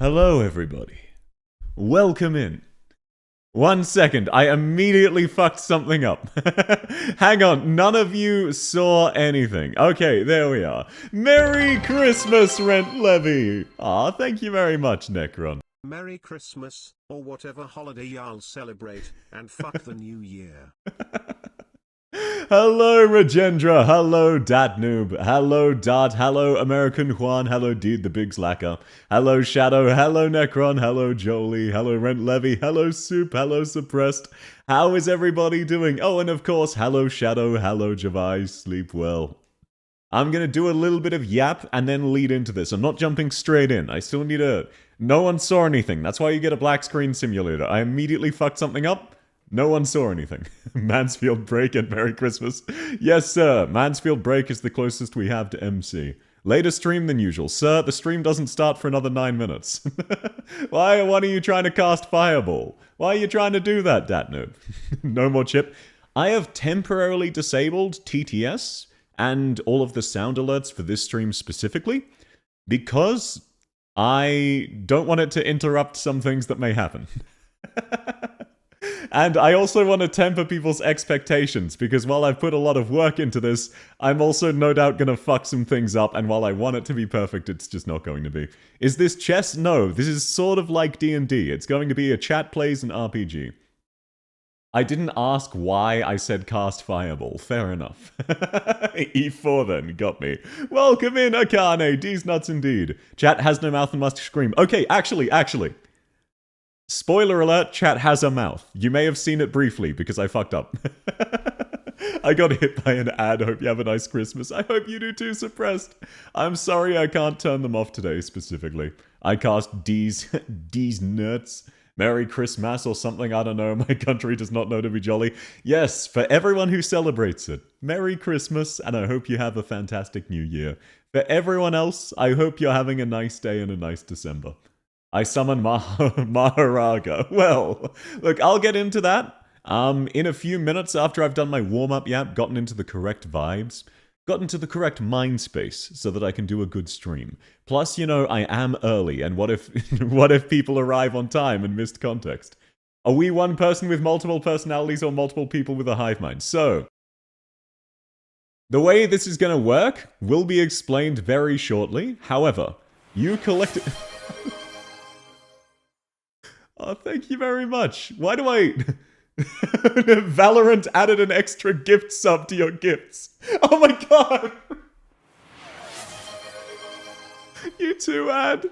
Hello, everybody. Welcome in. 1 second, I immediately fucked something up. Hang on, none of you saw anything. Okay, there we are. Merry Christmas, Rent Levy! Aw, thank you very much, Necron. Merry Christmas, or whatever holiday y'all celebrate, and fuck the new year. Hello, Regendra. Hello, Dat Noob. Hello, Dart. Hello, American Juan. Hello, Deed the Big Slacker. Hello, Shadow. Hello, Necron. Hello, Jolie. Hello, Rent Levy. Hello, Soup. Hello, Suppressed. How is everybody doing? Oh, and of course, hello, Shadow. Hello, Javai. Sleep well. I'm going to do a little bit of yap and then lead into this. I'm not jumping straight in. I still need a... No one saw anything. That's why you get a black screen simulator. I immediately fucked something up. No one saw anything. Mansfield Break and Merry Christmas. Yes, sir. Mansfield Break is the closest we have to MC. Later stream than usual. Sir, the stream doesn't start for another 9 minutes. Why are you trying to cast Fireball? Why are you trying to do that, Datnoob? No more chip. I have temporarily disabled TTS and all of the sound alerts for this stream specifically because I don't want it to interrupt some things that may happen. And I also want to temper people's expectations, because while I've put a lot of work into this, I'm also no doubt going to fuck some things up, and while I want it to be perfect, it's just not going to be. Is this chess? No, this is sort of like D&D. It's going to be a chat plays an RPG. I didn't ask why I said cast Fireball. Fair enough. E4 then, got me. Welcome in, Akane. D's nuts indeed. Chat has no mouth and must scream. Okay, actually. Spoiler alert, chat has a mouth. You may have seen it briefly, because I fucked up. I got hit by an ad. Hope you have a nice Christmas. I hope you do too, Suppressed. I'm sorry I can't turn them off today, specifically. I cast D's nuts. Merry Christmas or something, I don't know. My country does not know to be jolly. Yes, for everyone who celebrates it, Merry Christmas, and I hope you have a fantastic New Year. For everyone else, I hope you're having a nice day and a nice December. I summon Maharaga. Well, look, I'll get into that in a few minutes after I've done my warm-up yap, gotten into the correct vibes, gotten to the correct mind space so that I can do a good stream. Plus, you know, I am early, and what if what if people arrive on time and missed context? Are we one person with multiple personalities or multiple people with a hive mind? So, the way this is going to work will be explained very shortly. However, you collect... Oh, thank you very much. Why do I... Valorant added an extra gift sub to your gifts. Oh my god! You too, Ad.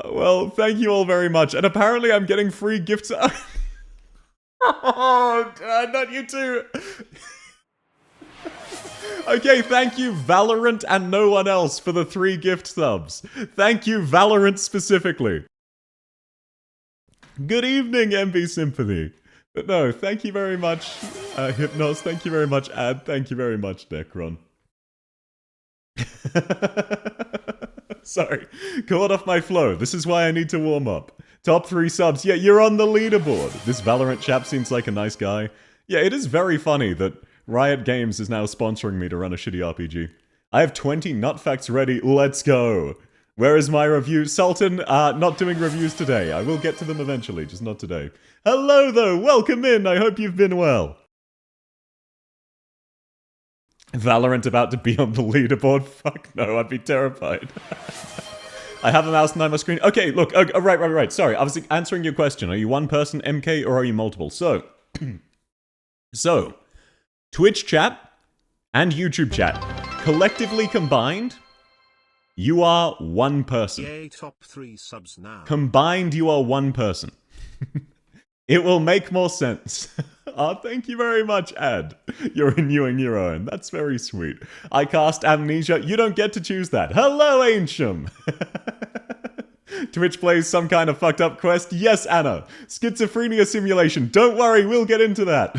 Well, thank you all very much. And apparently I'm getting free gifts... Oh, not you too. Okay, thank you, Valorant and no one else, for the 3 gift subs. Thank you, Valorant specifically. Good evening, MV Sympathy. But no, thank you very much, Hypnos. Thank you very much, Ad. Thank you very much, Necron. Sorry, caught off my flow. This is why I need to warm up. Top 3 subs. Yeah, you're on the leaderboard. This Valorant chap seems like a nice guy. Yeah, it is very funny that Riot Games is now sponsoring me to run a shitty RPG. I have 20 nut facts ready. Let's go. Where is my review? Sultan, not doing reviews today. I will get to them eventually, just not today. Hello, though. Welcome in. I hope you've been well. Valorant about to be on the leaderboard? Fuck no, I'd be terrified. I have a mouse and I'm a screen. Okay, look. Right. Sorry, I was answering your question. Are you one person, MK, or are you multiple? So, Twitch chat and YouTube chat, collectively combined... You are one person. Yay, top 3 subs now. Combined, you are one person. It will make more sense. Oh, thank you very much, Ad. You're renewing your own. That's very sweet. I cast Amnesia. You don't get to choose that. Hello, Ancient. Twitch plays some kind of fucked up quest. Yes, Anna. Schizophrenia simulation. Don't worry, we'll get into that.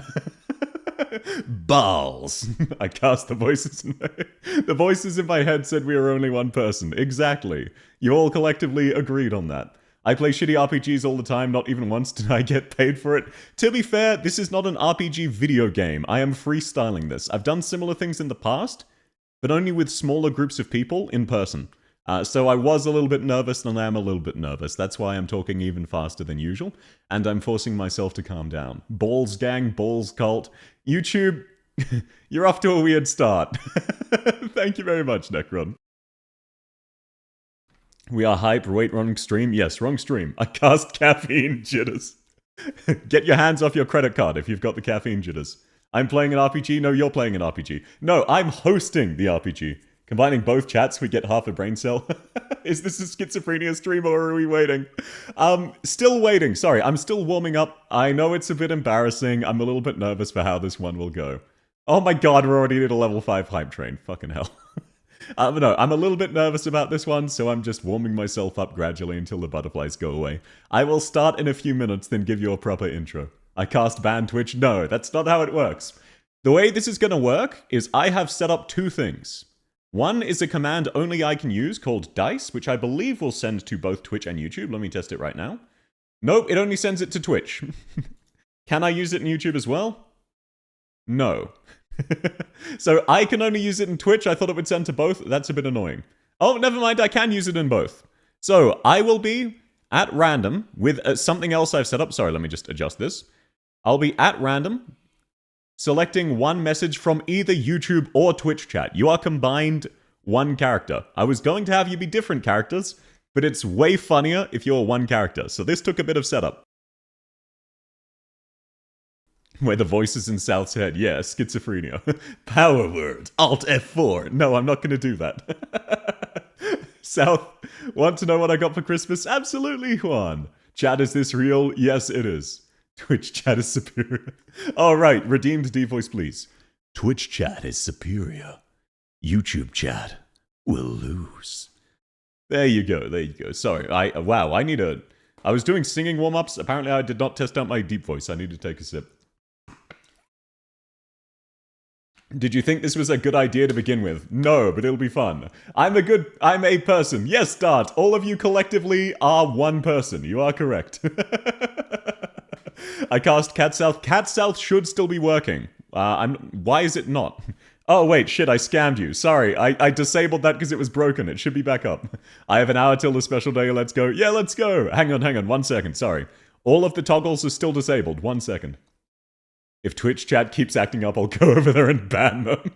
Balls. I cast the voices the voices in my head said we were only one person. Exactly. You all collectively agreed on that. I play shitty RPGs all the time, not even once did I get paid for it. To be fair, this is not an RPG video game. I am freestyling this. I've done similar things in the past, but only with smaller groups of people in person. So I was a little bit nervous, and I am a little bit nervous. That's why I'm talking even faster than usual, and I'm forcing myself to calm down. Balls gang, balls cult. YouTube, you're off to a weird start. Thank you very much, Necron. We are hype. Wait, wrong stream? Yes, wrong stream. I cast caffeine jitters. Get your hands off your credit card if you've got the caffeine jitters. I'm playing an RPG. No, you're playing an RPG. No, I'm hosting the RPG. Combining both chats, we get half a brain cell. Is this a schizophrenia stream or are we waiting? Still waiting. Sorry, I'm still warming up. I know it's a bit embarrassing. I'm a little bit nervous for how this one will go. Oh my god, we're already at a level 5 hype train. Fucking hell. No, I'm a little bit nervous about this one, so I'm just warming myself up gradually until the butterflies go away. I will start in a few minutes, then give you a proper intro. I cast ban Twitch? No, that's not how it works. The way this is going to work is I have set up two things. One is a command only I can use called dice, which I believe will send to both Twitch and YouTube. Let me test it right now. Nope, it only sends it to Twitch. Can I use it in YouTube as well? No. So I can only use it in Twitch. I thought it would send to both. That's a bit annoying. Oh, never mind. I can use it in both. So I will be at random with something else I've set up. Sorry, let me just adjust this. I'll be at random selecting one message from either YouTube or Twitch chat. You are combined one character. I was going to have you be different characters, but it's way funnier if you're one character. So this took a bit of setup. Where the voices in South's head. Yeah, schizophrenia. Power word. Alt F4. No, I'm not going to do that. South, want to know what I got for Christmas? Absolutely, Juan. Chat, is this real? Yes, it is. Twitch chat is superior. All right, redeemed D-voice, please. Twitch chat is superior. YouTube chat will lose. There you go, there you go. Sorry, I was doing singing warm-ups. Apparently I did not test out my deep voice. I need to take a sip. Did you think this was a good idea to begin with? No, but it'll be fun. I'm a person. Yes, Dart, all of you collectively are one person. You are correct. I cast Cat South. Cat South should still be working. Why is it not? Oh, wait, shit, I scammed you. Sorry, I disabled that because it was broken. It should be back up. I have an hour till the special day. Let's go. Yeah, let's go. Hang on. 1 second. Sorry. All of the toggles are still disabled. 1 second. If Twitch chat keeps acting up, I'll go over there and ban them.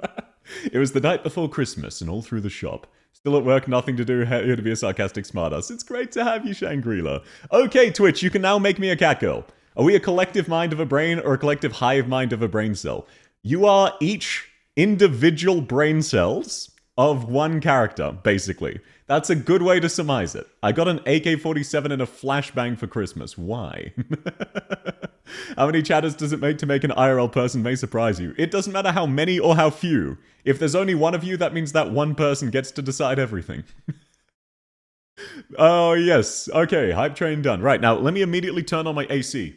It was the night before Christmas and all through the shop. Still at work, nothing to do, here to be a sarcastic smartass. It's great to have you, Shangri-La. Okay, Twitch, you can now make me a cat girl. Are we a collective mind of a brain or a collective hive mind of a brain cell? You are each individual brain cells of one character, basically. That's a good way to surmise it. I got an AK-47 and a flashbang for Christmas. Why? How many chatters does it make to make an IRL person may surprise you? It doesn't matter how many or how few. If there's only one of you, that means that one person gets to decide everything. Oh, yes. Okay, hype train done. Right, now let me immediately turn on my AC.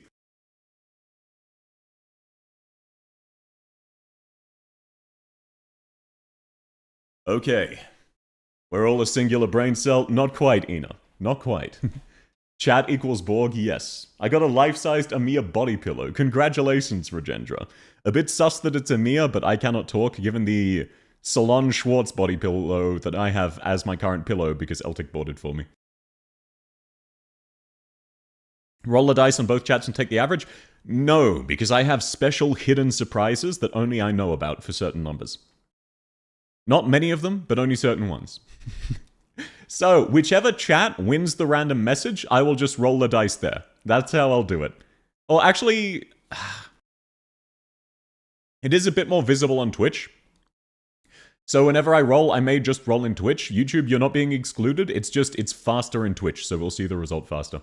Okay. We're all a singular brain cell. Not quite, Ina. Not quite. Chat equals Borg, yes. I got a life-sized Amir body pillow. Congratulations, Regendra. A bit sus that it's Amir, but I cannot talk given the Salon Schwartz body pillow that I have as my current pillow because Eltic bought it for me. Roll the dice on both chats and take the average? No, because I have special hidden surprises that only I know about for certain numbers. Not many of them, but only certain ones. So, whichever chat wins the random message, I will just roll the dice there. That's how I'll do it. Or actually, it is a bit more visible on Twitch. So whenever I roll, I may just roll in Twitch. YouTube, you're not being excluded. It's faster in Twitch, so we'll see the result faster.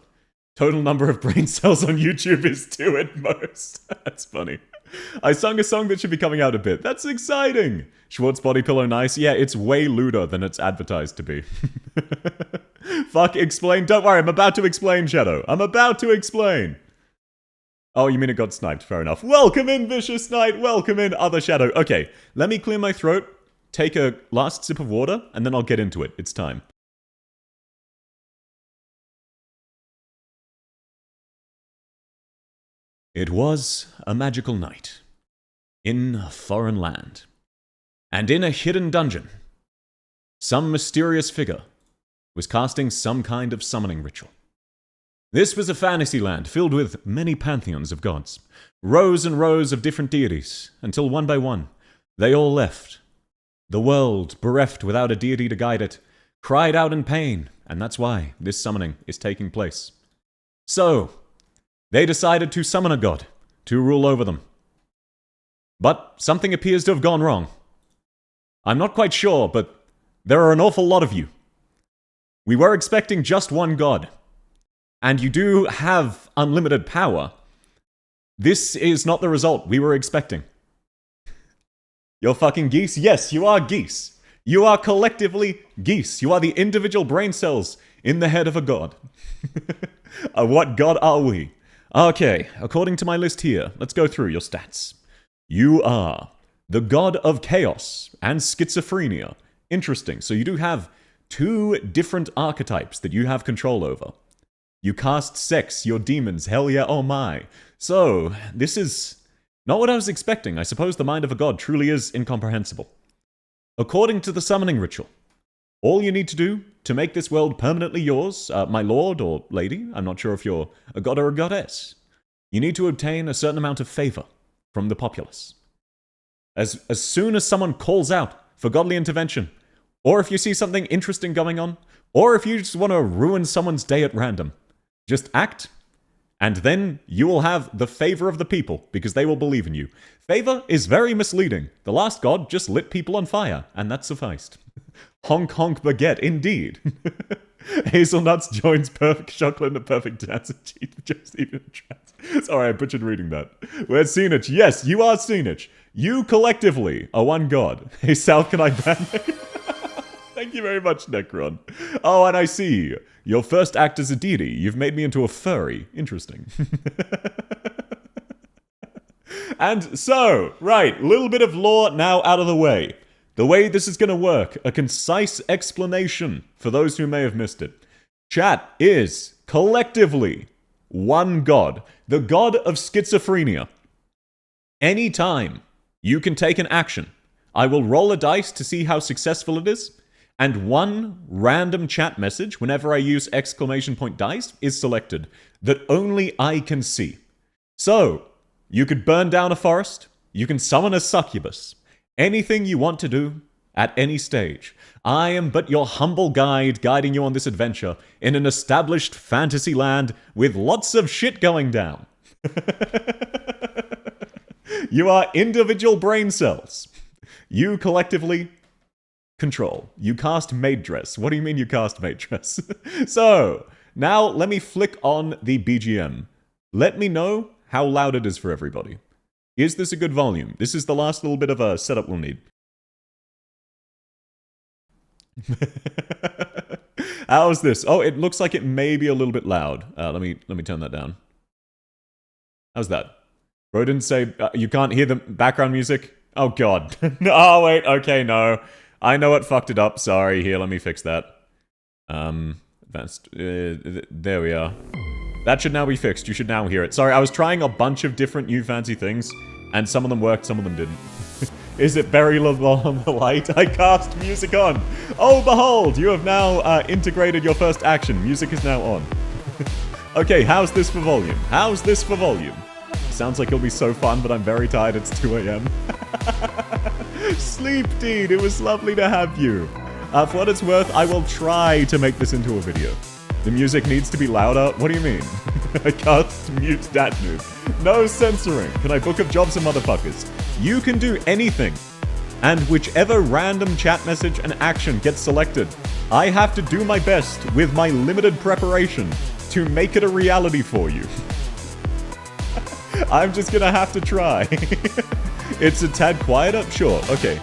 Total number of brain cells on YouTube is 2 at most. That's funny. I sung a song that should be coming out a bit. That's exciting! Schwartz body pillow nice. Yeah, it's way lewder than it's advertised to be. Fuck, explain. Don't worry, I'm about to explain, Shadow. I'm about to explain. Oh, you mean it got sniped? Fair enough. Welcome in, Vicious Knight. Welcome in, Other Shadow. Okay, let me clear my throat, take a last sip of water, and then I'll get into it. It's time. It was a magical night, in a foreign land, and in a hidden dungeon, some mysterious figure was casting some kind of summoning ritual. This was a fantasy land filled with many pantheons of gods, rows and rows of different deities, until one by one, they all left. The world, bereft without a deity to guide it, cried out in pain, and that's why this summoning is taking place. So, they decided to summon a god to rule over them. But something appears to have gone wrong. I'm not quite sure, but there are an awful lot of you. We were expecting just one god, and you do have unlimited power. This is not the result we were expecting. You're fucking geese? Yes, you are geese. You are collectively geese. You are the individual brain cells in the head of a god. What god are we? Okay, according to my list here, let's go through your stats. You are the god of chaos and schizophrenia. Interesting. So you do have 2 different archetypes that you have control over. You cast sex, your demons, hell yeah, oh my. So, this is not what I was expecting. I suppose the mind of a god truly is incomprehensible. According to the summoning ritual, all you need to do to make this world permanently yours, my lord or lady, I'm not sure if you're a god or a goddess, you need to obtain a certain amount of favor from the populace. As soon as someone calls out for godly intervention, or if you see something interesting going on, or if you just want to ruin someone's day at random, just act, and then you will have the favor of the people, because they will believe in you. Favor is very misleading. The last god just lit people on fire, and that sufficed. Honk honk baguette, indeed. Hazelnuts joins perfect chocolate and perfect dance. Just even trans. Sorry, I butchered reading that. We're Scenich. Yes, you are Scenich. You collectively are one god. Hey Sal, can I ban you? Thank you very much, Necron. Oh, and I see. Your first act as a deity. You've made me into a furry. Interesting. And so, right, little bit of lore now out of the way. The way this is going to work, a concise explanation for those who may have missed it. Chat is collectively one god, the god of schizophrenia. Anytime you can take an action, I will roll a dice to see how successful it is, and one random chat message, whenever I use exclamation point dice, is selected, that only I can see. So, you could burn down a forest, you can summon a succubus, anything you want to do, at any stage. I am but your humble guide, guiding you on this adventure, in an established fantasy land, with lots of shit going down. You are individual brain cells. You collectively control. You cast maid dress. What do you mean you cast maid dress? So, now let me flick on the BGM. Let me know how loud it is for everybody. Is this a good volume? This is the last little bit of a setup we'll need. How's this? Oh, it looks like it may be a little bit loud. Let me turn that down. How's that? Bro didn't say you can't hear the background music? Oh god. Oh wait, okay, no. I know what fucked it up. Sorry, here, let me fix that. Advanced. There we are. That should now be fixed. You should now hear it. Sorry, I was trying a bunch of different new fancy things, and some of them worked, some of them didn't. Is it Barry LeBlanc the light? I cast music on. Oh, behold, you have now integrated your first action. Music is now on. Okay, how's this for volume? How's this for volume? Sounds like it'll be so fun, but I'm very tired. It's 2 a.m. Sleep, dude. It was lovely to have you. For what it's worth, I will try to make this into a video. The music needs to be louder? What do you mean? I can't mute that move. No censoring. Can I book up jobs and motherfuckers? You can do anything. And whichever random chat message and action gets selected, I have to do my best with my limited preparation to make it a reality for you. I'm just gonna have to try. It's a tad quieter? Sure, okay.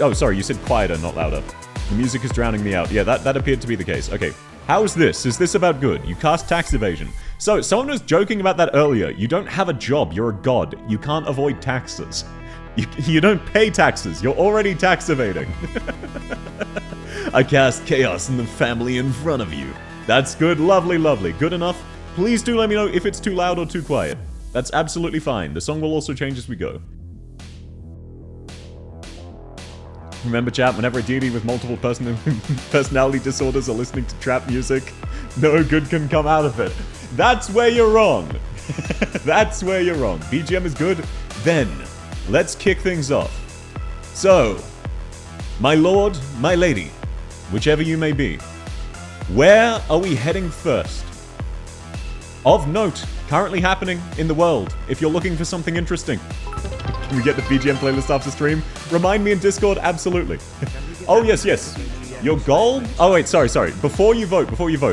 Oh, sorry, you said quieter, not louder. The music is drowning me out. Yeah, that appeared to be the case. Okay, how's this? Is this about good? You cast tax evasion. So, someone was joking about that earlier. You don't have a job, you're a god. You can't avoid taxes. You don't pay taxes, you're already tax evading. I cast chaos in the family in front of you. That's good, lovely, lovely. Good enough? Please do let me know if it's too loud or too quiet. That's absolutely fine. The song will also change as we go. Remember, chat, whenever a deity with multiple personality disorders are listening to trap music, no good can come out of it. That's where you're wrong. That's where you're wrong. BGM is good? Then, let's kick things off. So, my lord, my lady, whichever you may be, where are we heading first? Of note, currently happening in the world, if you're looking for something interesting. Can we get the BGM playlist after stream? Remind me in Discord, absolutely. Oh, yes. Your goal? Oh, wait, sorry. Before you vote,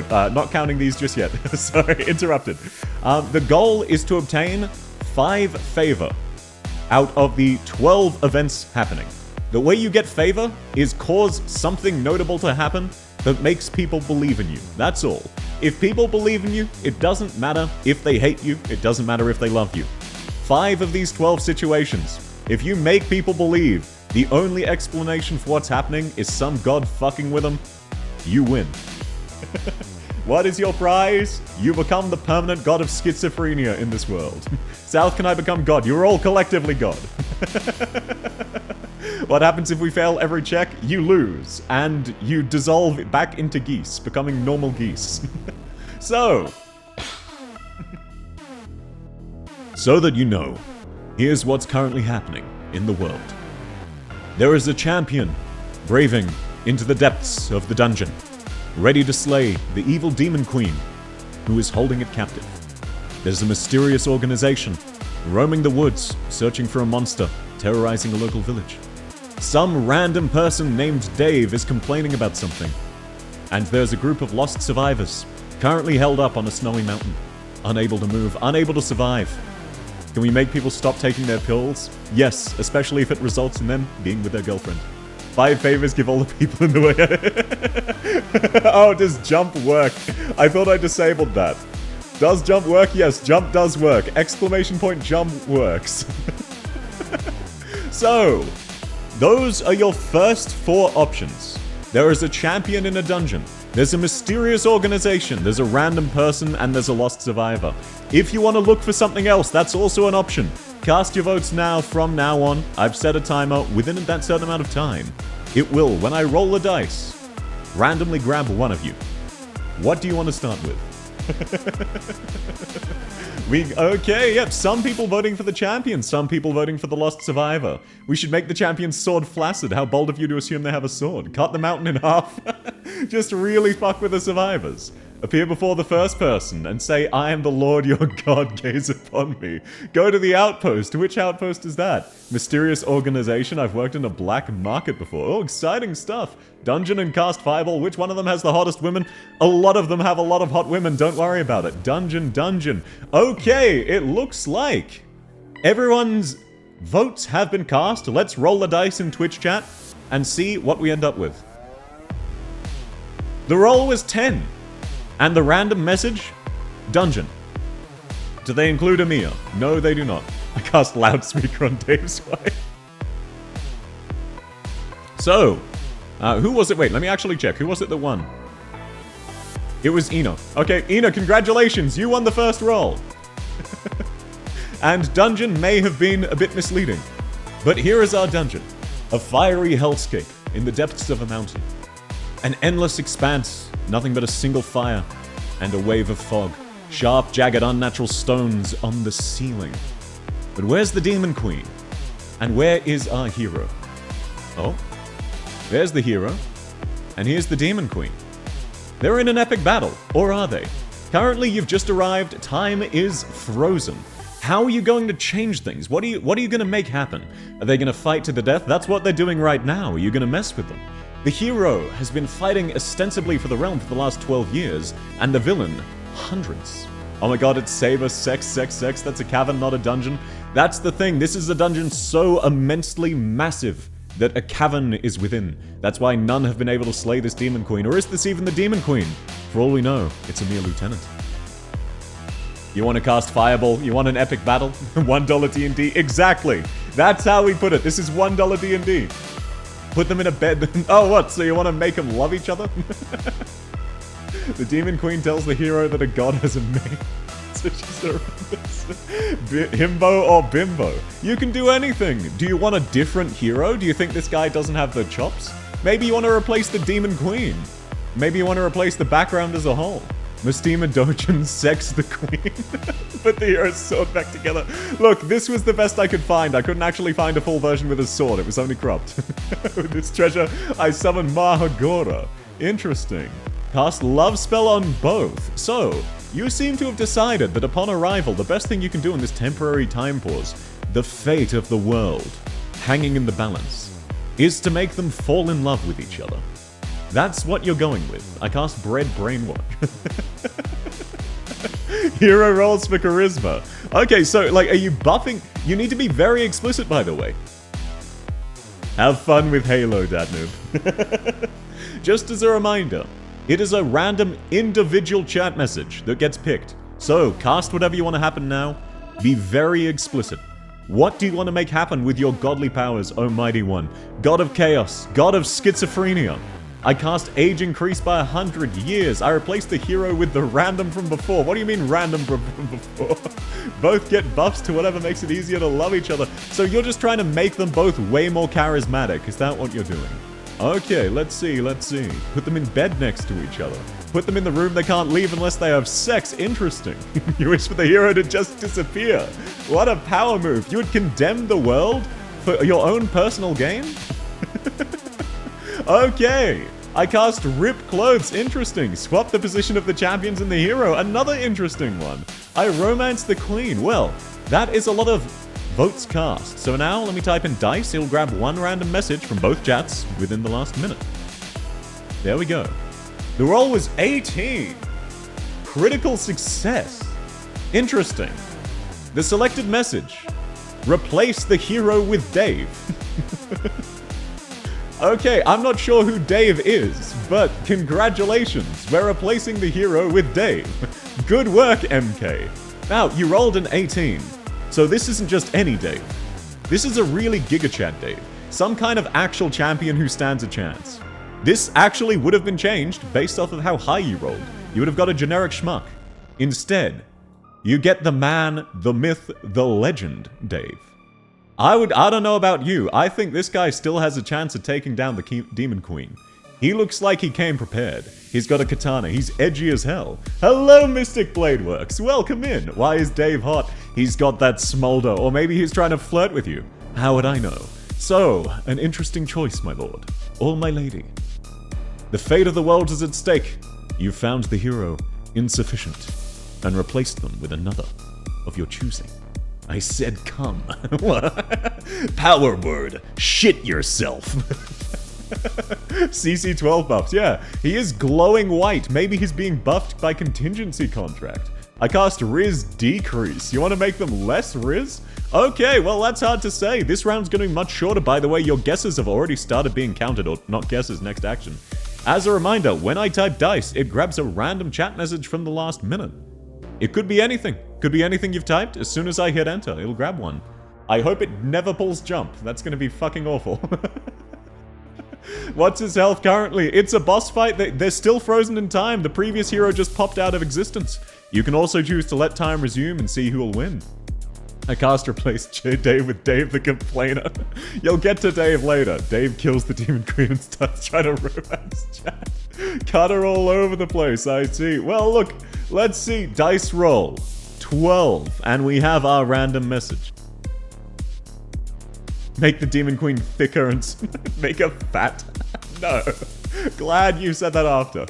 not counting these just yet. Sorry, interrupted. The goal is to obtain 5 favor out of the 12 events happening. The way you get favor is cause something notable to happen that makes people believe in you. That's all. If people believe in you, it doesn't matter if they hate you, it doesn't matter if they love you. 5 of these 12 situations. If you make people believe the only explanation for what's happening is some god fucking with them, you win. What is your prize? You become the permanent god of schizophrenia in this world. South, can I become god? You're all collectively god. What happens if we fail every check? You lose, and you dissolve back into geese, becoming normal geese. So that you know, here's what's currently happening in the world. There is a champion braving into the depths of the dungeon, ready to slay the evil demon queen who is holding it captive. There's a mysterious organization roaming the woods, searching for a monster, terrorizing a local village. Some random person named Dave is complaining about something. And there's a group of lost survivors, currently held up on a snowy mountain, unable to move, unable to survive. Can we make people stop taking their pills? Yes, especially if it results in them being with their girlfriend. 5 favors, give all the people in the way. Oh, does jump work? I thought I disabled that. Does jump work? Yes, jump does work. Exclamation point jump works. So, those are your first 4 options. There is a champion in a dungeon. There's a mysterious organization, there's a random person, and there's a lost survivor. If you want to look for something else, that's also an option. Cast your votes now, from now on. I've set a timer within that certain amount of time. It will, when I roll the dice, randomly grab one of you. What do you want to start with? Okay, yep, some people voting for the champion, some people voting for the lost survivor. We should make the champion's sword flaccid. How bold of you to assume they have a sword. Cut the mountain in half. Just really fuck with the survivors. Appear before the first person and say, I am the Lord your God, gaze upon me. Go to the outpost. Which outpost is that? Mysterious organization. I've worked in a black market before. Oh, exciting stuff. Dungeon and cast fireball. Which one of them has the hottest women? A lot of them have a lot of hot women. Don't worry about it. Dungeon. Okay, it looks like everyone's votes have been cast. Let's roll the dice in Twitch chat and see what we end up with. The roll was 10. And the random message? Dungeon. Do they include Amir? No, they do not. I cast loudspeaker on Dave's wife. So, who was it? Wait, let me actually check. Who was it that won? It was Ina. Okay, Ina, congratulations. You won the first roll. And dungeon may have been a bit misleading. But here is our dungeon. A fiery hellscape in the depths of a mountain. An endless expanse, nothing but a single fire, and a wave of fog. Sharp, jagged, unnatural stones on the ceiling. But where's the Demon Queen? And where is our hero? Oh, there's the hero. And here's the Demon Queen. They're in an epic battle, or are they? Currently, you've just arrived. Time is frozen. How are you going to change things? What are you going to make happen? Are they going to fight to the death? That's what they're doing right now. Are you going to mess with them? The hero has been fighting ostensibly for the realm for the last 12 years, and the villain, hundreds. Oh my god, it's Saber, sex. That's a cavern, not a dungeon. That's the thing, this is a dungeon so immensely massive that a cavern is within. That's why none have been able to slay this Demon Queen. Or is this even the Demon Queen? For all we know, it's a mere lieutenant. You want to cast Fireball? You want an epic battle? $1 D&D? Exactly! That's how we put it. This is $1 D&D. Put them in a bed. Oh, what? So you want to make them love each other? The Demon Queen tells the hero that a god has a mate. So she's a himbo or bimbo. You can do anything. Do you want a different hero? Do you think this guy doesn't have the chops? Maybe you want to replace the Demon Queen. Maybe you want to replace the background as a whole. Mystima Dojin sex the queen. Put the hero's sword back together. Look, this was the best I could find. I couldn't actually find a full version with a sword. It was only cropped. With this treasure, I summoned Mahagora. Interesting. Cast Love Spell on both. So, you seem to have decided that upon arrival, the best thing you can do in this temporary time pause, the fate of the world, hanging in the balance, is to make them fall in love with each other. That's what you're going with. I cast Bread Brainwash. Hero rolls for charisma. Okay, so, like, are you buffing? You need to be very explicit, by the way. Have fun with Halo, Dadnoob. Just as a reminder, it is a random individual chat message that gets picked. So, cast whatever you want to happen now. Be very explicit. What do you want to make happen with your godly powers, O Mighty One? God of Chaos, God of Schizophrenia. I cast age increase by 100 years. I replaced the hero with the random from before. What do you mean random from before? Both get buffs to whatever makes it easier to love each other. So you're just trying to make them both way more charismatic. Is that what you're doing? Okay, let's see. Put them in bed next to each other. Put them in the room they can't leave unless they have sex. Interesting. You wish for the hero to just disappear. What a power move. You would condemn the world for your own personal gain? Okay, I cast Rip Clothes. Interesting. Swap the position of the champions and the hero. Another interesting one. I romance the queen. Well, that is a lot of votes cast. So now let me type in dice. It'll grab one random message from both chats within the last minute. There we go. The roll was 18. Critical success. Interesting. The selected message. Replace the hero with Dave. Okay, I'm not sure who Dave is, but congratulations, we're replacing the hero with Dave. Good work, MK. Now, you rolled an 18, so this isn't just any Dave. This is a really GigaChat Dave, some kind of actual champion who stands a chance. This actually would have been changed based off of how high you rolled. You would have got a generic schmuck. Instead, you get the man, the myth, the legend Dave. I don't know about you, I think this guy still has a chance of taking down the Demon Queen. He looks like he came prepared. He's got a katana, he's edgy as hell. Hello, Mystic Bladeworks, welcome in. Why is Dave hot? He's got that smolder, or maybe he's trying to flirt with you. How would I know? So, an interesting choice, my lord. Or my lady. The fate of the world is at stake. You found the hero insufficient, and replaced them with another of your choosing. I said come. Power word. Shit yourself. CC12 buffs, yeah. He is glowing white. Maybe he's being buffed by contingency contract. I cast Riz Decrease. You want to make them less Riz? Okay, well that's hard to say. This round's going to be much shorter, by the way. Your guesses have already started being counted, or not guesses, next action. As a reminder, when I type dice, it grabs a random chat message from the last minute. It could be anything. Could be anything you've typed. As soon as I hit enter, it'll grab one. I hope it never pulls jump. That's going to be fucking awful. What's his health currently? It's a boss fight. They're still frozen in time. The previous hero just popped out of existence. You can also choose to let time resume and see who will win. I cast replace Dave with Dave the Complainer. You'll get to Dave later. Dave kills the Demon Queen and starts trying to romance chat. Cut her all over the place, I see. Well, look, let's see. Dice roll. 12. And we have our random message. Make the Demon Queen thicker and make her fat. No. Glad you said that after.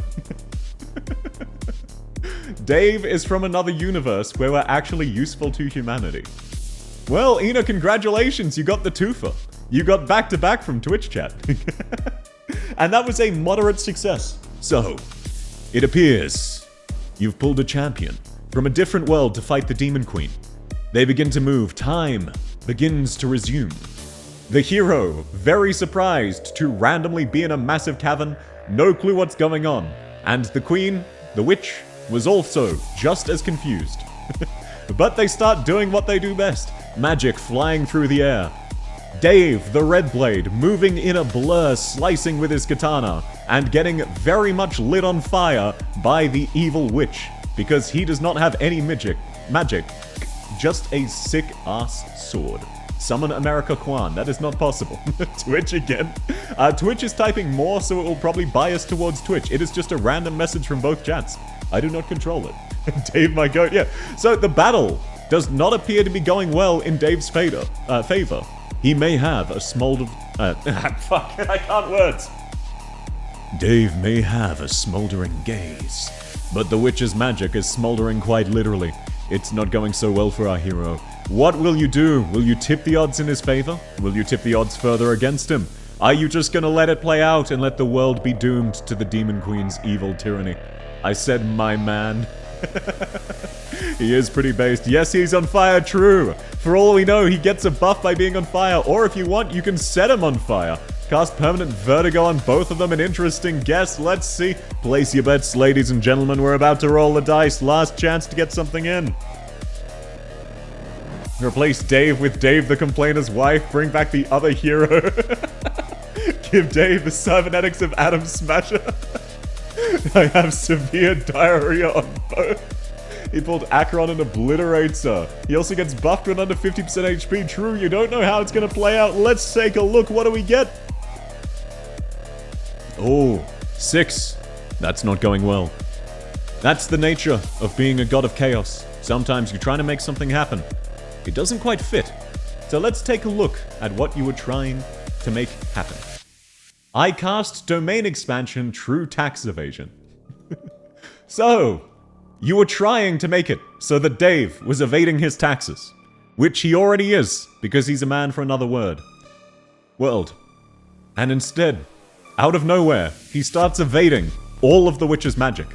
Dave is from another universe where we're actually useful to humanity. Well, Ina, congratulations, you got the twofer. You got back-to-back from Twitch chat. And that was a moderate success. So, it appears you've pulled a champion from a different world to fight the Demon Queen. They begin to move. Time begins to resume. The hero, very surprised to randomly be in a massive cavern, no clue what's going on. And the queen, the witch, was also just as confused. But they start doing what they do best. Magic flying through the air. Dave, the Red Blade, moving in a blur, slicing with his katana, and getting very much lit on fire by the evil witch, because he does not have any magic. magic, just a sick-ass sword. Summon America Kwan. That is not possible. Twitch again. Twitch is typing more, so it will probably bias towards Twitch. It is just a random message from both chats. I do not control it. Dave, my goat. Yeah. So the battle does not appear to be going well in Dave's favor. He may have a smoldered... fuck, I can't words. Dave may have a smoldering gaze, but the witch's magic is smoldering quite literally. It's not going so well for our hero. What will you do? Will you tip the odds in his favor? Will you tip the odds further against him? Are you just gonna let it play out and let the world be doomed to the Demon Queen's evil tyranny? I said my man. He is pretty based. Yes, he's on fire, true. For all we know, he gets a buff by being on fire, or if you want, you can set him on fire. Cast permanent vertigo on both of them, an interesting guess. Let's see. Place your bets, ladies and gentlemen. We're about to roll the dice. Last chance to get something in. Replace Dave with Dave the Complainer's wife. Bring back the other hero. Give Dave the cybernetics of Adam Smasher. I have severe diarrhea on both. He pulled Acheron and obliterates her. He also gets buffed when under 50% HP. True, you don't know how it's going to play out. Let's take a look. What do we get? Oh, 6. That's not going well. That's the nature of being a god of chaos. Sometimes you're trying to make something happen. It doesn't quite fit. So let's take a look at what you were trying to make happen. I cast Domain Expansion True Tax Evasion. So, you were trying to make it so that Dave was evading his taxes. Which he already is, because he's a man for another word. World. And instead, out of nowhere, he starts evading all of the witch's magic.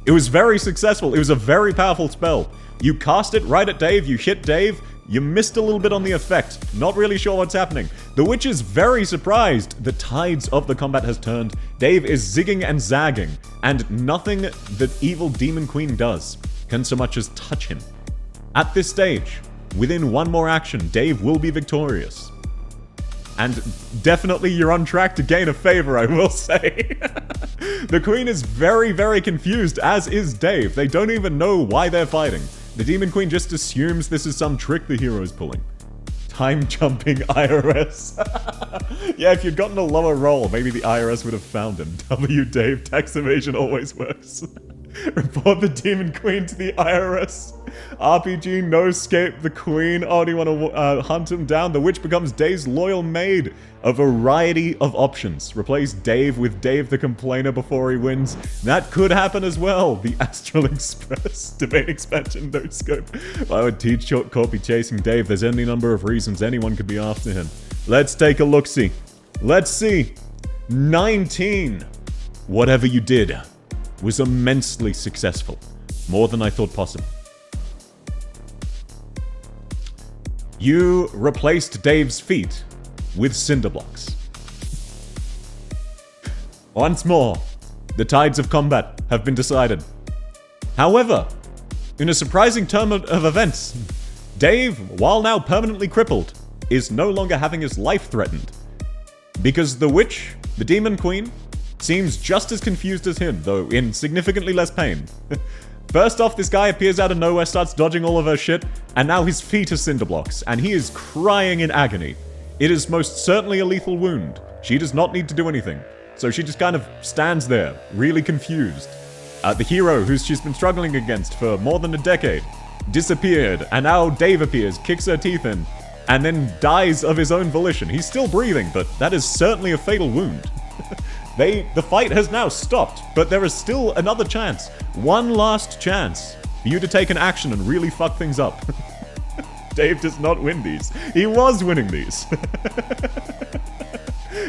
It was very successful. It was a very powerful spell. You cast it right at Dave, you hit Dave, you missed a little bit on the effect. Not really sure what's happening. The witch is very surprised. The tides of the combat has turned. Dave is zigging and zagging, and nothing that evil Demon Queen does can so much as touch him. At this stage, within one more action, Dave will be victorious. And definitely you're on track to gain a favor, I will say. The Queen is very, very confused, as is Dave. They don't even know why they're fighting. The Demon Queen just assumes this is some trick the hero's pulling. Time jumping IRS. Yeah, if you'd gotten a lower roll, maybe the IRS would have found him. W Dave, tax evasion always works. Report the Demon Queen to the IRS. RPG, no escape the Queen. Oh, do you want to hunt him down? The witch becomes Dave's loyal maid. A variety of options. Replace Dave with Dave the Complainer before he wins. That could happen as well. The Astral Express. Domain expansion, no scope. Why would Teach Court be chasing Dave? There's any number of reasons anyone could be after him. Let's take a look-see. Let's see. 19. Whatever you did was immensely successful. More than I thought possible. You replaced Dave's feet with cinder blocks. Once more, the tides of combat have been decided. However, in a surprising turn of events, Dave, while now permanently crippled, is no longer having his life threatened. Because the witch, the Demon Queen, seems just as confused as him, though in significantly less pain. First off, this guy appears out of nowhere, starts dodging all of her shit, and now his feet are cinder blocks, and he is crying in agony. It is most certainly a lethal wound. She does not need to do anything. So she just kind of stands there, really confused. The hero, who she's been struggling against for more than a decade, disappeared, and now Dave appears, kicks her teeth in, and then dies of his own volition. He's still breathing, but that is certainly a fatal wound. The fight has now stopped, but there is still another chance. One last chance for you to take an action and really fuck things up. Dave does not win these. He was winning these.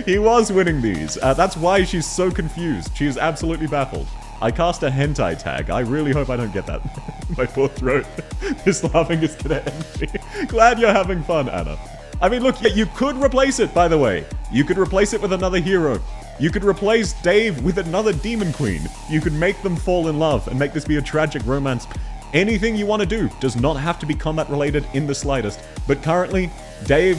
He was winning these. That's why she's so confused. She is absolutely baffled. I cast a hentai tag. I really hope I don't get that. My poor throat. This laughing is gonna end me. Glad you're having fun, Anna. I mean, look, you could replace it, by the way. You could replace it with another hero. You could replace Dave with another Demon Queen. You could make them fall in love and make this be a tragic romance. Anything you want to do does not have to be combat related in the slightest. But currently, Dave,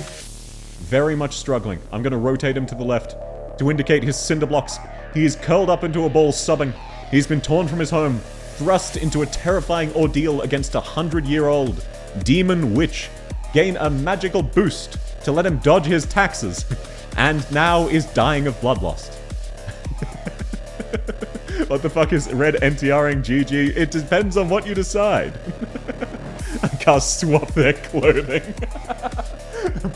very much struggling. I'm going to rotate him to the left to indicate his cinder blocks. He is curled up into a ball, subbing. He's been torn from his home. thrust into a terrifying ordeal against a 100-year-old demon witch, gain a magical boost to let him dodge his taxes, and now is dying of bloodlust. What the fuck is red NTRing GG? It depends on what you decide. I can't swap their clothing.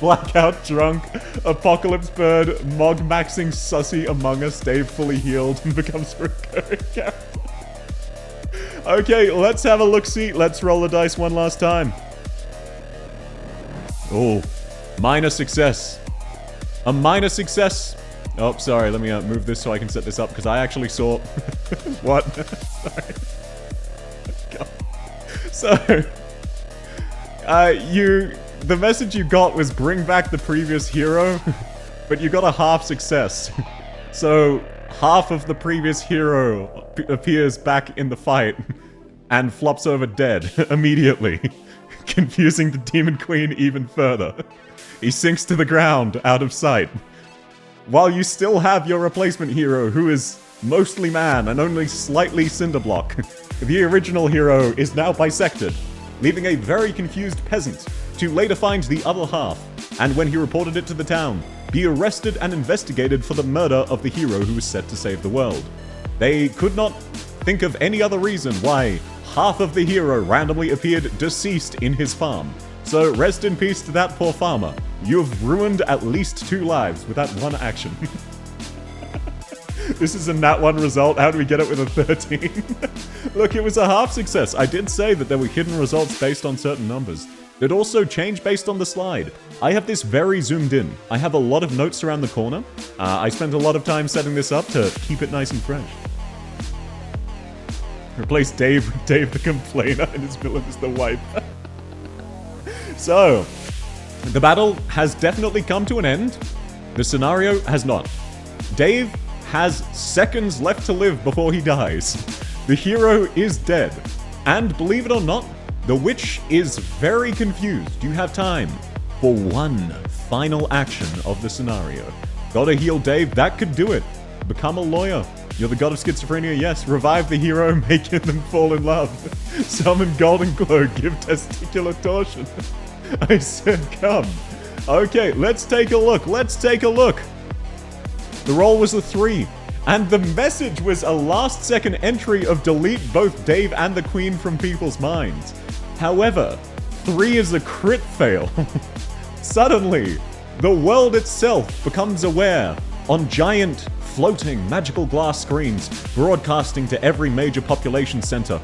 Blackout drunk, apocalypse bird, mog maxing sussy Among Us, Dave fully healed and becomes a recurring character. Okay, let's have a look-see. Let's roll the dice one last time. Oh, minor success. A minor success. Oh, sorry, let me move this so I can set this up, because I actually saw... What? Sorry. God. So... The message you got was bring back the previous hero, but you got a half success. So, half of the previous hero appears back in the fight, and flops over dead immediately, confusing the Demon Queen even further. He sinks to the ground, out of sight. While you still have your replacement hero, who is mostly man and only slightly Cinderblock, the original hero is now bisected, leaving a very confused peasant to later find the other half, and when he reported it to the town, be arrested and investigated for the murder of the hero who was set to save the world. They could not think of any other reason why half of the hero randomly appeared deceased in his farm. So rest in peace to that poor farmer. You've ruined at least 2 lives with that one action. This is a nat 1 result. How do we get it with a 13? Look, it was a half success. I did say that there were hidden results based on certain numbers. It also changed based on the slide. I have this very zoomed in. I have a lot of notes around the corner. I spent a lot of time setting this up to keep it nice and fresh. Replace Dave with Dave the Complainer and his villain is the wipe. So, the battle has definitely come to an end. The scenario has not. Dave has seconds left to live before he dies. The hero is dead. And believe it or not, the witch is very confused. You have time for one final action of the scenario. Gotta heal Dave, that could do it. Become a lawyer. You're the god of schizophrenia, yes. Revive the hero, making them fall in love. Summon Golden Glow, give testicular torsion. I said come. Okay, let's take a look. Let's take a look. The roll was a 3. And the message was a last-second entry of delete both Dave and the Queen from people's minds. However, 3 is a crit fail. Suddenly, the world itself becomes aware on giant, floating, magical glass screens broadcasting to every major population center.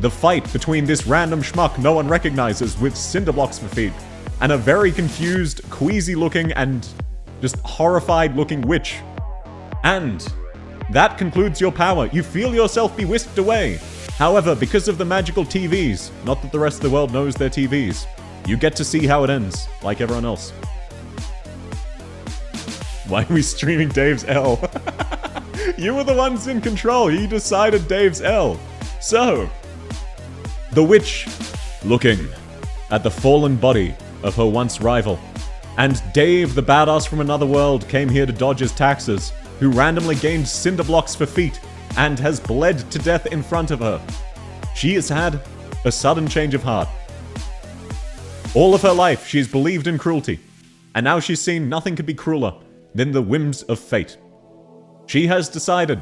The fight between this random schmuck no one recognizes with cinderblocks for feet and a very confused, queasy-looking and just horrified-looking witch. And that concludes your power. You feel yourself be whisked away. However, because of the magical TVs, not that the rest of the world knows they're TVs, you get to see how it ends, like everyone else. Why are we streaming Dave's L? You were the ones in control. You decided Dave's L. So, the witch looking at the fallen body of her once rival. And Dave, the badass from another world, came here to dodge his taxes, who randomly gained cinder blocks for feet and has bled to death in front of her. She has had a sudden change of heart. All of her life, she's believed in cruelty, and now she's seen nothing could be crueler than the whims of fate. She has decided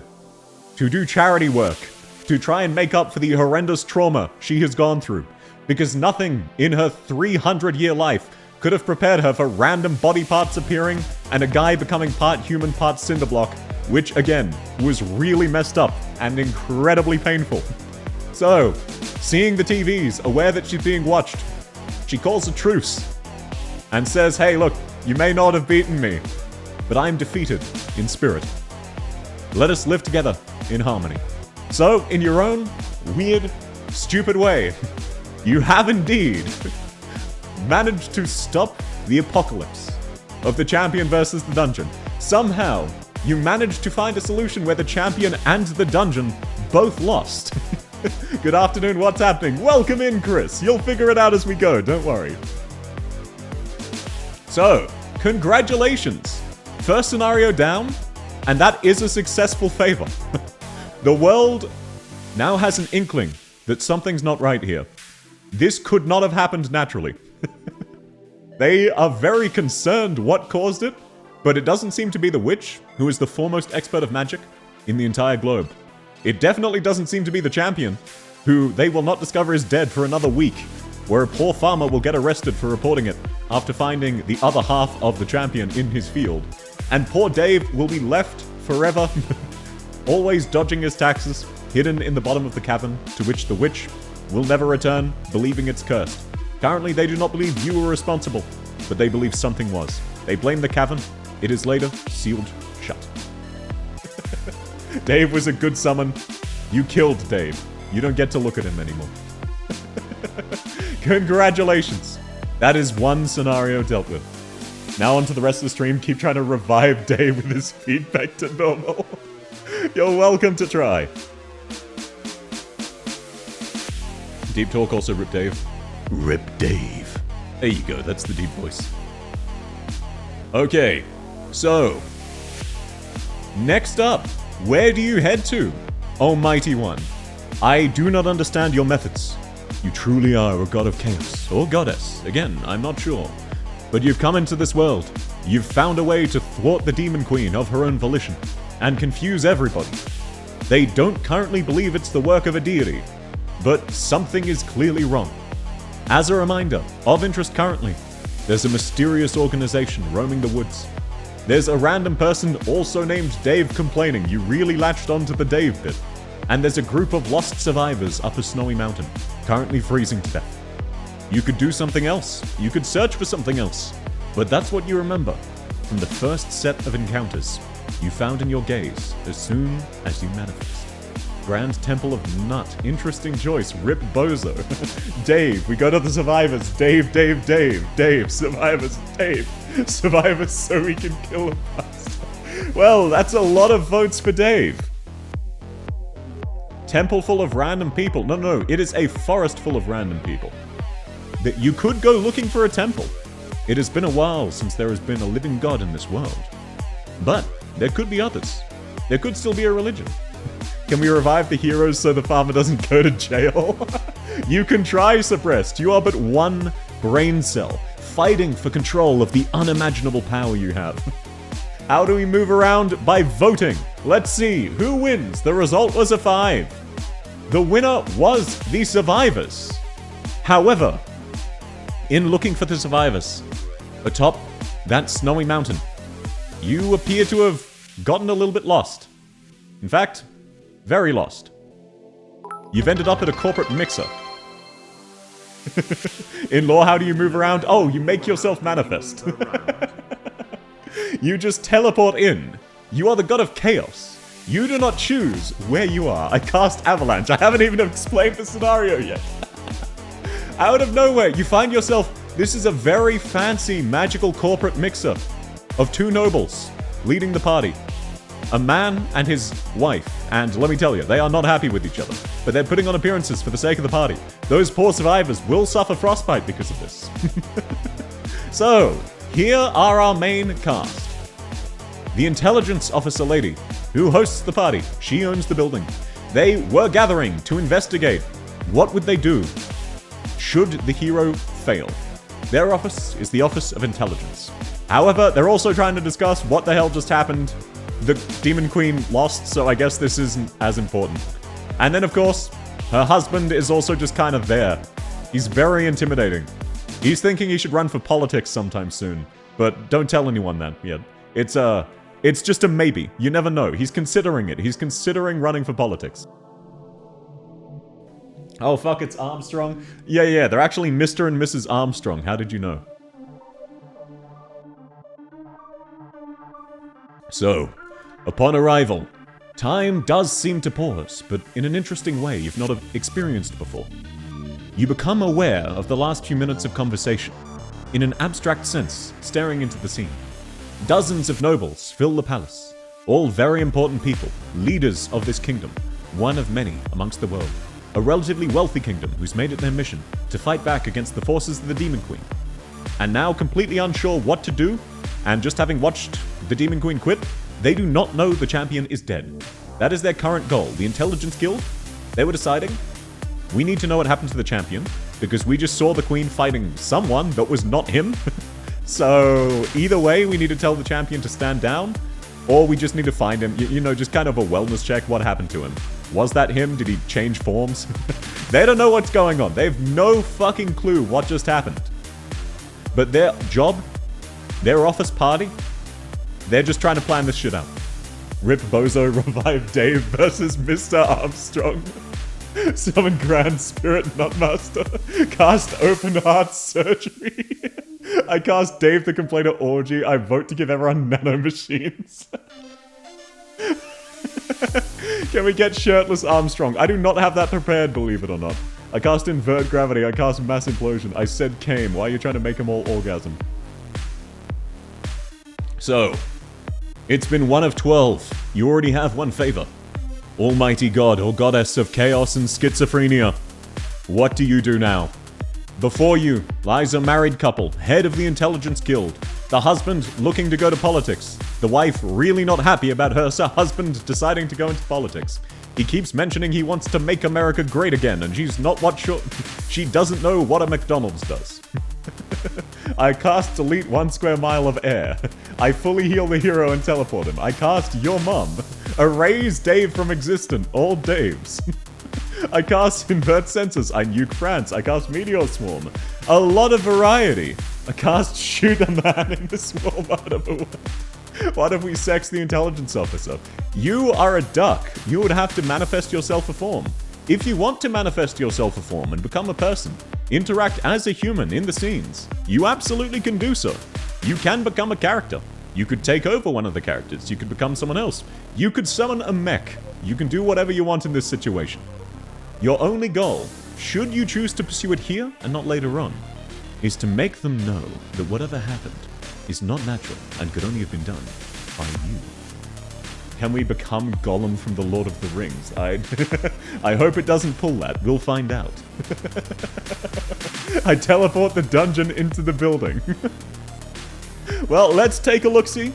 to do charity work to try and make up for the horrendous trauma she has gone through, because nothing in her 300-year life could have prepared her for random body parts appearing and a guy becoming part human, part cinderblock, which, again, was really messed up and incredibly painful. So, seeing the TVs, aware that she's being watched, she calls a truce and says, hey, look, you may not have beaten me, but I am defeated in spirit. Let us live together in harmony. So, in your own weird, stupid way, you have indeed managed to stop the apocalypse of the champion versus the dungeon. Somehow, you managed to find a solution where the champion and the dungeon both lost. Good afternoon, what's happening? Welcome in, Chris. You'll figure it out as we go, don't worry. So, congratulations. First scenario down, and that is a successful favor. The world now has an inkling that something's not right here. This could not have happened naturally. They are very concerned what caused it, but it doesn't seem to be the witch, who is the foremost expert of magic in the entire globe. It definitely doesn't seem to be the champion, who they will not discover is dead for another week, where a poor farmer will get arrested for reporting it after finding the other half of the champion in his field. And poor Dave will be left forever, always dodging his taxes, hidden in the bottom of the cavern, to which the witch will never return, believing it's cursed. Currently, they do not believe you were responsible, but they believe something was. They blame the cavern. It is later sealed shut. Dave was a good summon. You killed Dave. You don't get to look at him anymore. Congratulations. That is one scenario dealt with. Now on to the rest of the stream. Keep trying to revive Dave with his feet back to normal. You're welcome to try. Deep Talk also Rip Dave. Rip Dave. There you go, that's the deep voice. Okay, so next up, where do you head to, Almighty One? I do not understand your methods. You truly are a god of chaos, or goddess. Again, I'm not sure. But you've come into this world. You've found a way to thwart the Demon Queen of her own volition, and confuse everybody. They don't currently believe it's the work of a deity, but something is clearly wrong. As a reminder, of interest currently, there's a mysterious organization roaming the woods. There's a random person also named Dave complaining you really latched onto the Dave bit. And there's a group of lost survivors up a snowy mountain, currently freezing to death. You could do something else. You could search for something else. But that's what you remember from the first set of encounters you found in your gaze as soon as you manifest. Grand Temple of Nut. Interesting choice. Rip Bozo. Dave. We go to the survivors. Dave, Dave, Dave. Dave. Survivors. Dave. Survivors so we can kill him faster. Well, that's a lot of votes for Dave. Temple full of random people. No. It is a forest full of random people. That you could go looking for a temple. It has been a while since there has been a living god in this world. But there could be others. There could still be a religion. Can we revive the heroes so the farmer doesn't go to jail? You can try, Suppressed. You are but one brain cell, fighting for control of the unimaginable power you have. How do we move around? By voting. Let's see, who wins? The result was a 5. The winner was the survivors. However, in looking for the survivors, atop that snowy mountain, you appear to have gotten a little bit lost. In fact, very lost. You've ended up at a corporate mixer. In lore, how do you move around? Oh, you make yourself manifest. You just teleport in. You are the god of chaos. You do not choose where you are. I cast Avalanche. I haven't even explained the scenario yet. Out of nowhere, you find yourself... This is a very fancy, magical corporate mixer of 2 nobles leading the party. A man and his wife, and let me tell you, they are not happy with each other, but they're putting on appearances for the sake of the party. Those poor survivors will suffer frostbite because of this. So, here are our main cast. The intelligence officer lady, who hosts the party. She owns the building. They were gathering to investigate. What would they do should the hero fail? Their office is the Office of Intelligence. However, they're also trying to discuss what the hell just happened. The Demon Queen lost, so I guess this isn't as important. And then, of course, her husband is also just kind of there. He's very intimidating. He's thinking he should run for politics sometime soon. But don't tell anyone that yet. It's just a maybe. You never know. He's considering it. He's considering running for politics. Oh, fuck, it's Armstrong? Yeah, they're actually Mr. and Mrs. Armstrong. How did you know? So, upon arrival, time does seem to pause, but in an interesting way you've not experienced before. You become aware of the last few minutes of conversation, in an abstract sense, staring into the scene. Dozens of nobles fill the palace, all very important people, leaders of this kingdom, one of many amongst the world. A relatively wealthy kingdom who's made it their mission to fight back against the forces of the Demon Queen. And now completely unsure what to do, and just having watched the Demon Queen quit, they do not know the champion is dead. That is their current goal. The Intelligence Guild They were deciding, we need to know what happened to the champion, because we just saw the queen fighting someone that was not him. So either way, we need to tell the champion to stand down, or we just need to find him, you know, just kind of a wellness check. What happened to him? Was that him? Did he change forms? They don't know what's going on. They have no fucking clue what just happened. But their job, their office party, they're just trying to plan this shit out. Rip Bozo, revive Dave versus Mr. Armstrong. Summon Grand Spirit Nutmaster. Cast Open Heart Surgery. I cast Dave the Complainer Orgy. I vote to give everyone nano machines. Can we get Shirtless Armstrong? I do not have that prepared, believe it or not. I cast Invert Gravity. I cast Mass Implosion. I said Kame. Why are you trying to make them all orgasm? So, it's been 1 of 12. You already have one favor. Almighty God or Goddess of Chaos and Schizophrenia. What do you do now? Before you lies a married couple, head of the Intelligence Guild. The husband looking to go to politics. The wife really not happy about her husband deciding to go into politics. He keeps mentioning he wants to make America great again, and she's not what she doesn't know what a McDonald's does. I cast delete 1 square mile of air. I fully heal the hero and teleport him. I cast your mum. Erase Dave from existence. All Daves. I cast invert sensors. I nuke France. I cast meteor swarm. A lot of variety. I cast shoot a man in the swarm out of a way. What if we sex the intelligence officer? You are a duck. You would have to manifest yourself a form. If you want to manifest yourself a form and become a person, interact as a human in the scenes, you absolutely can do so. You can become a character. You could take over one of the characters. You could become someone else. You could summon a mech. You can do whatever you want in this situation. Your only goal, should you choose to pursue it here and not later on, is to make them know that whatever happened is not natural and could only have been done by you. Can we become Gollum from the Lord of the Rings? I hope it doesn't pull that. We'll find out. I teleport the dungeon into the building. Well, let's take a look-see.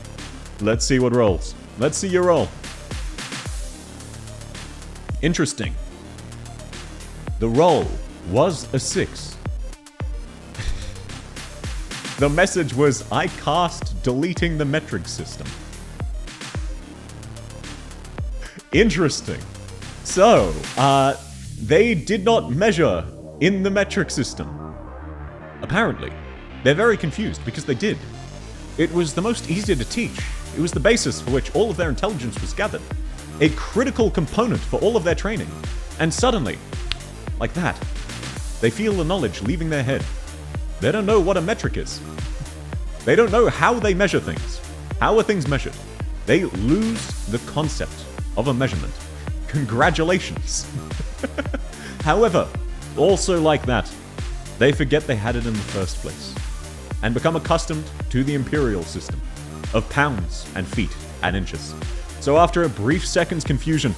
Let's see what rolls. Let's see your roll. Interesting. The roll was a 6. The message was, I cast deleting the metric system. Interesting. So, they did not measure in the metric system. Apparently. They're very confused because they did. It was the most easy to teach. It was the basis for which all of their intelligence was gathered. A critical component for all of their training. And suddenly, like that, they feel the knowledge leaving their head. They don't know what a metric is. They don't know how they measure things. How are things measured? They lose the concept of a measurement. Congratulations. However, also like that, they forget they had it in the first place, and become accustomed to the imperial system of pounds and feet and inches. So after a brief second's confusion,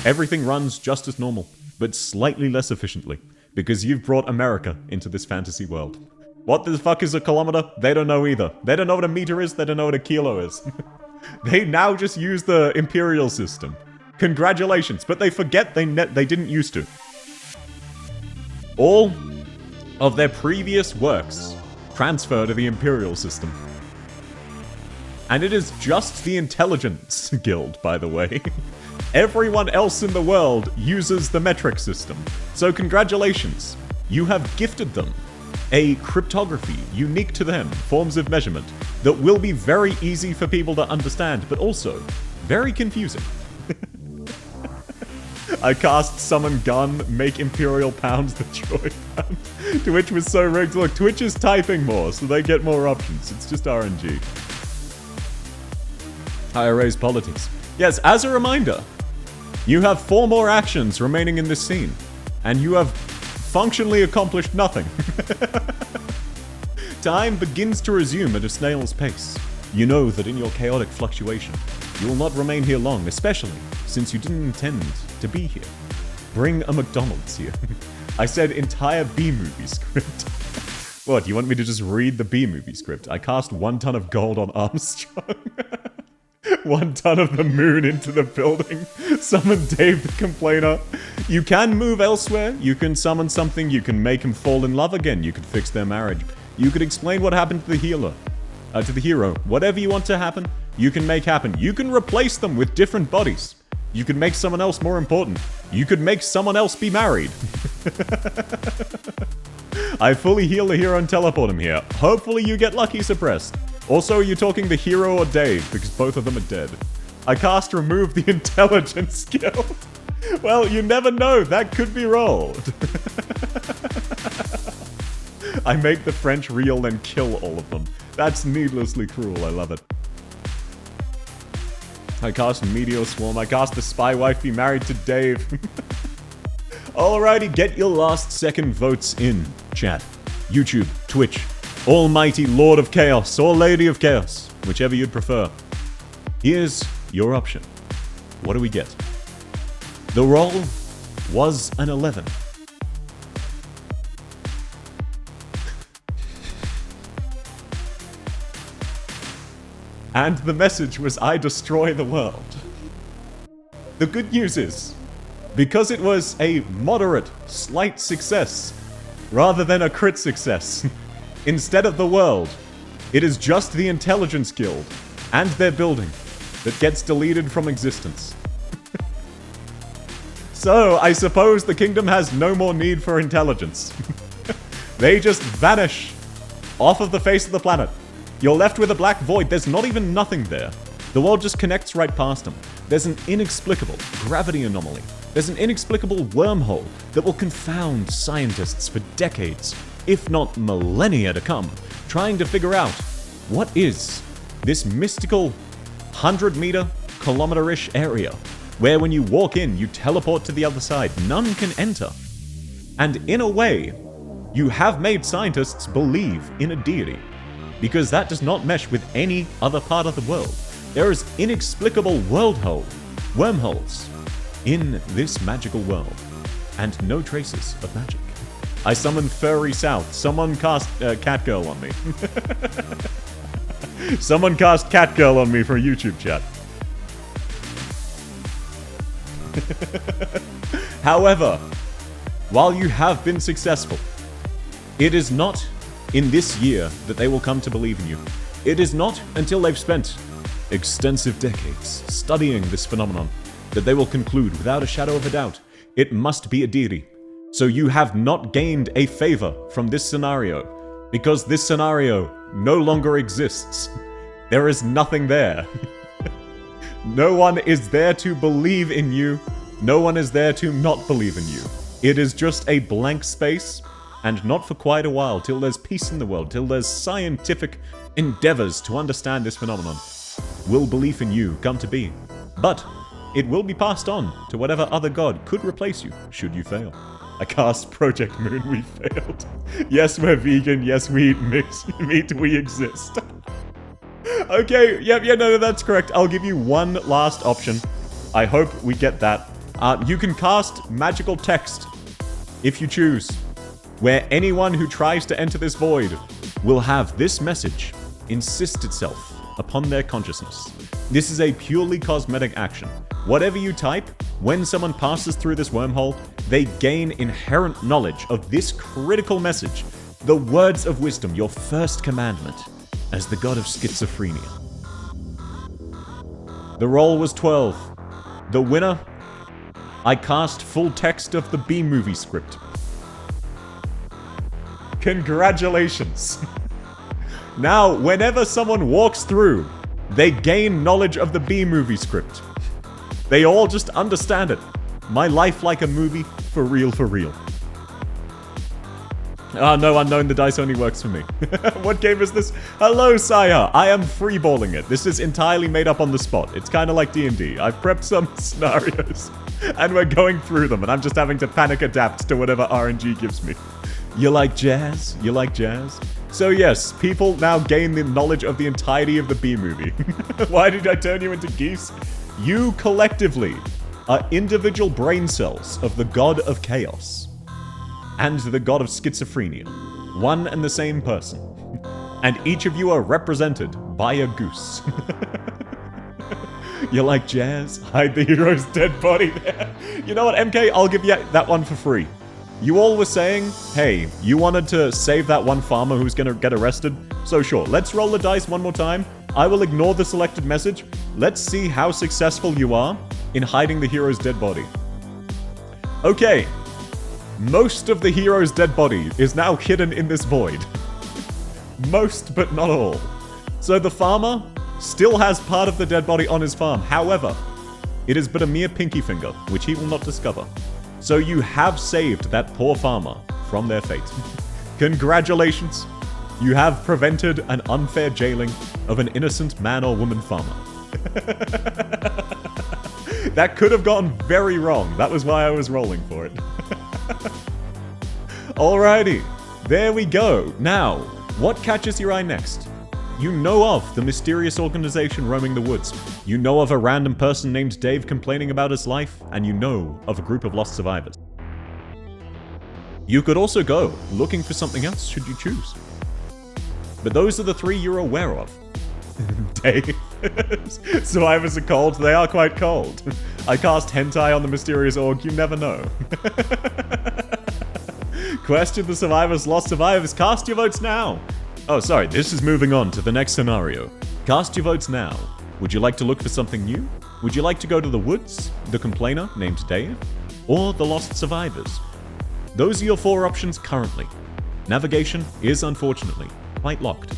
everything runs just as normal, but slightly less efficiently, because you've brought America into this fantasy world. What the fuck is a kilometer? They don't know either. They don't know what a meter is, they don't know what a kilo is. They now just use the imperial system. Congratulations, but they forget they didn't used to. All of their previous works transfer to the imperial system. And it is just the Intelligence Guild, by the way. Everyone else in the world uses the metric system. So congratulations, you have gifted them a cryptography unique to them, forms of measurement, that will be very easy for people to understand, but also very confusing. I cast Summon Gun, make Imperial Pounds the Joy Pound. Twitch was so rigged. Look, Twitch is typing more, so they get more options. It's just RNG. I erase politics. Yes, as a reminder, you have 4 more actions remaining in this scene, and you have functionally accomplished nothing. Time begins to resume at a snail's pace. You know that in your chaotic fluctuation, you will not remain here long, especially since you didn't intend to be here. Bring a McDonald's here. I said entire B-movie script. What, you want me to just read the B-movie script? I cast 1 ton of gold on Armstrong. 1 ton of the moon into the building. Summon Dave the Complainer. You can move elsewhere. You can summon something. You can make him fall in love again. You could fix their marriage. You could explain what happened to the healer. To the hero. Whatever you want to happen, you can make happen. You can replace them with different bodies. You can make someone else more important. You could make someone else be married. I fully heal the hero and teleport him here. Hopefully you get lucky suppressed. Also, are you talking the hero or Dave? Because both of them are dead. I cast remove the intelligence skill. Well, you never know. That could be rolled. I make the French real and kill all of them. That's needlessly cruel. I love it. I cast Meteor Swarm. I cast the Spy Wife be married to Dave. Alrighty, get your last second votes in, chat. YouTube, Twitch, Almighty Lord of Chaos or Lady of Chaos, whichever you'd prefer. Here's your option. What do we get? The roll was an 11. And the message was, I destroy the world. The good news is, because it was a moderate, slight success, rather than a crit success, instead of the world, it is just the Intelligence Guild and their building that gets deleted from existence. So, I suppose the kingdom has no more need for intelligence. They just vanish off of the face of the planet. You're left with a black void. There's not even nothing there. The world just connects right past them. There's an inexplicable gravity anomaly. There's an inexplicable wormhole that will confound scientists for decades, if not millennia to come, trying to figure out what is this mystical 100-meter, kilometer-ish area where when you walk in, you teleport to the other side. None can enter. And in a way, you have made scientists believe in a deity, because that does not mesh with any other part of the world. There is inexplicable wormholes in this magical world, and no traces of magic. I summon Furry South. Someone cast Catgirl on me. Someone cast Catgirl on me for YouTube chat. However, while you have been successful, it is not in this year that they will come to believe in you. It is not until they've spent extensive decades studying this phenomenon that they will conclude without a shadow of a doubt it must be a deity. So you have not gained a favor from this scenario, because this scenario no longer exists. There is nothing there. No one is there to believe in you. No one is there to not believe in you. It is just a blank space, and not for quite a while, till there's peace in the world, till there's scientific endeavors to understand this phenomenon, will belief in you come to be. But it will be passed on to whatever other god could replace you, should you fail. I cast Project Moon, we failed. Yes, we're vegan, yes, we eat mixed meat, we exist. Okay, no, that's correct. I'll give you one last option. I hope we get that. You can cast magical text, if you choose, where anyone who tries to enter this void will have this message insist itself upon their consciousness. This is a purely cosmetic action. Whatever you type, when someone passes through this wormhole, they gain inherent knowledge of this critical message, the words of wisdom, your first commandment, as the god of schizophrenia. The roll was 12. The winner, I cast full text of the B-movie script. Congratulations! Now, whenever someone walks through, they gain knowledge of the B-movie script. They all just understand it. My life like a movie, for real, for real. Ah, no, unknown, the dice only works for me. What game is this? Hello, Sire! I am freeballing it. This is entirely made up on the spot. It's kind of like D&D. I've prepped some scenarios, and we're going through them, and I'm just having to panic adapt to whatever RNG gives me. You like jazz? You like jazz? So yes, people now gain the knowledge of the entirety of the B-movie. Why did I turn you into geese? You collectively are individual brain cells of the god of chaos and the god of schizophrenia. One and the same person. And each of you are represented by a goose. You like jazz? Hide the hero's dead body there. You know what, MK? I'll give you that one for free. You all were saying, hey, you wanted to save that one farmer who's gonna get arrested. So sure, let's roll the dice one more time. I will ignore the selected message. Let's see how successful you are in hiding the hero's dead body. Okay. Most of the hero's dead body is now hidden in this void. Most, but not all. So the farmer still has part of the dead body on his farm. However, it is but a mere pinky finger, which he will not discover. So you have saved that poor farmer from their fate. Congratulations. You have prevented an unfair jailing of an innocent man or woman farmer. That could have gone very wrong. That was why I was rolling for it. Alrighty. There we go. Now, what catches your eye next? You know of the mysterious organization roaming the woods. You know of a random person named Dave complaining about his life, and you know of a group of lost survivors. You could also go looking for something else should you choose. But those are the three you're aware of. Dave. Survivors are cold. They are quite cold. I cast hentai on the mysterious org. You never know. Question the survivors, lost survivors. Cast your votes now. Oh, sorry. This is moving on to the next scenario. Cast your votes now. Would you like to look for something new? Would you like to go to the woods, the complainer named Dave, or the lost survivors? Those are your four options currently. Navigation is unfortunately quite locked.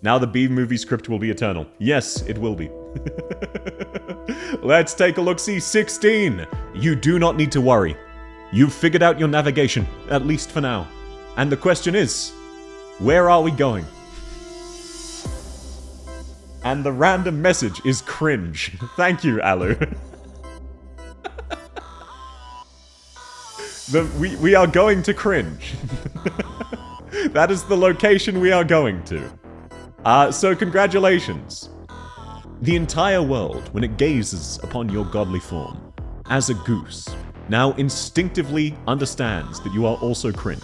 Now the B-movie script will be eternal. Yes, it will be. Let's take a look-see. 16. You do not need to worry. You've figured out your navigation, at least for now. And the question is, where are we going? And the random message is cringe. Thank you, Alu. We are going to cringe. That is the location we are going to. So congratulations. The entire world, when it gazes upon your godly form, as a goose, now instinctively understands that you are also cringe.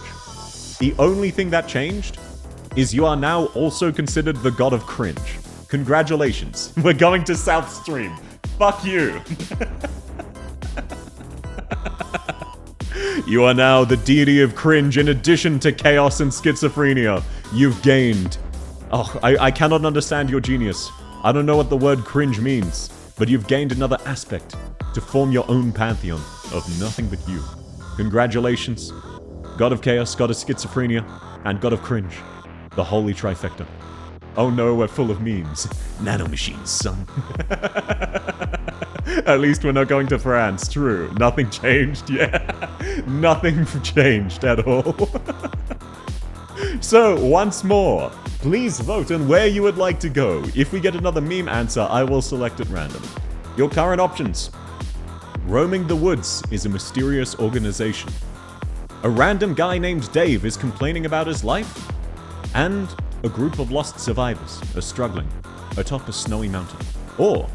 The only thing that changed is you are now also considered the god of cringe. Congratulations. We're going to South Stream. Fuck you. You are now the deity of cringe in addition to chaos and schizophrenia. You've gained... Oh, I cannot understand your genius. I don't know what the word cringe means, but you've gained another aspect to form your own pantheon of nothing but you. Congratulations. God of Chaos, God of Schizophrenia, and God of Cringe. The holy trifecta. Oh no, we're full of memes. Nanomachines, son. At least we're not going to France. True. Nothing changed. Yeah. Nothing changed at all. So, once more, please vote on where you would like to go. If we get another meme answer, I will select at random. Your current options. Roaming the woods is a mysterious organization. A random guy named Dave is complaining about his life. And a group of lost survivors are struggling atop a snowy mountain. Or,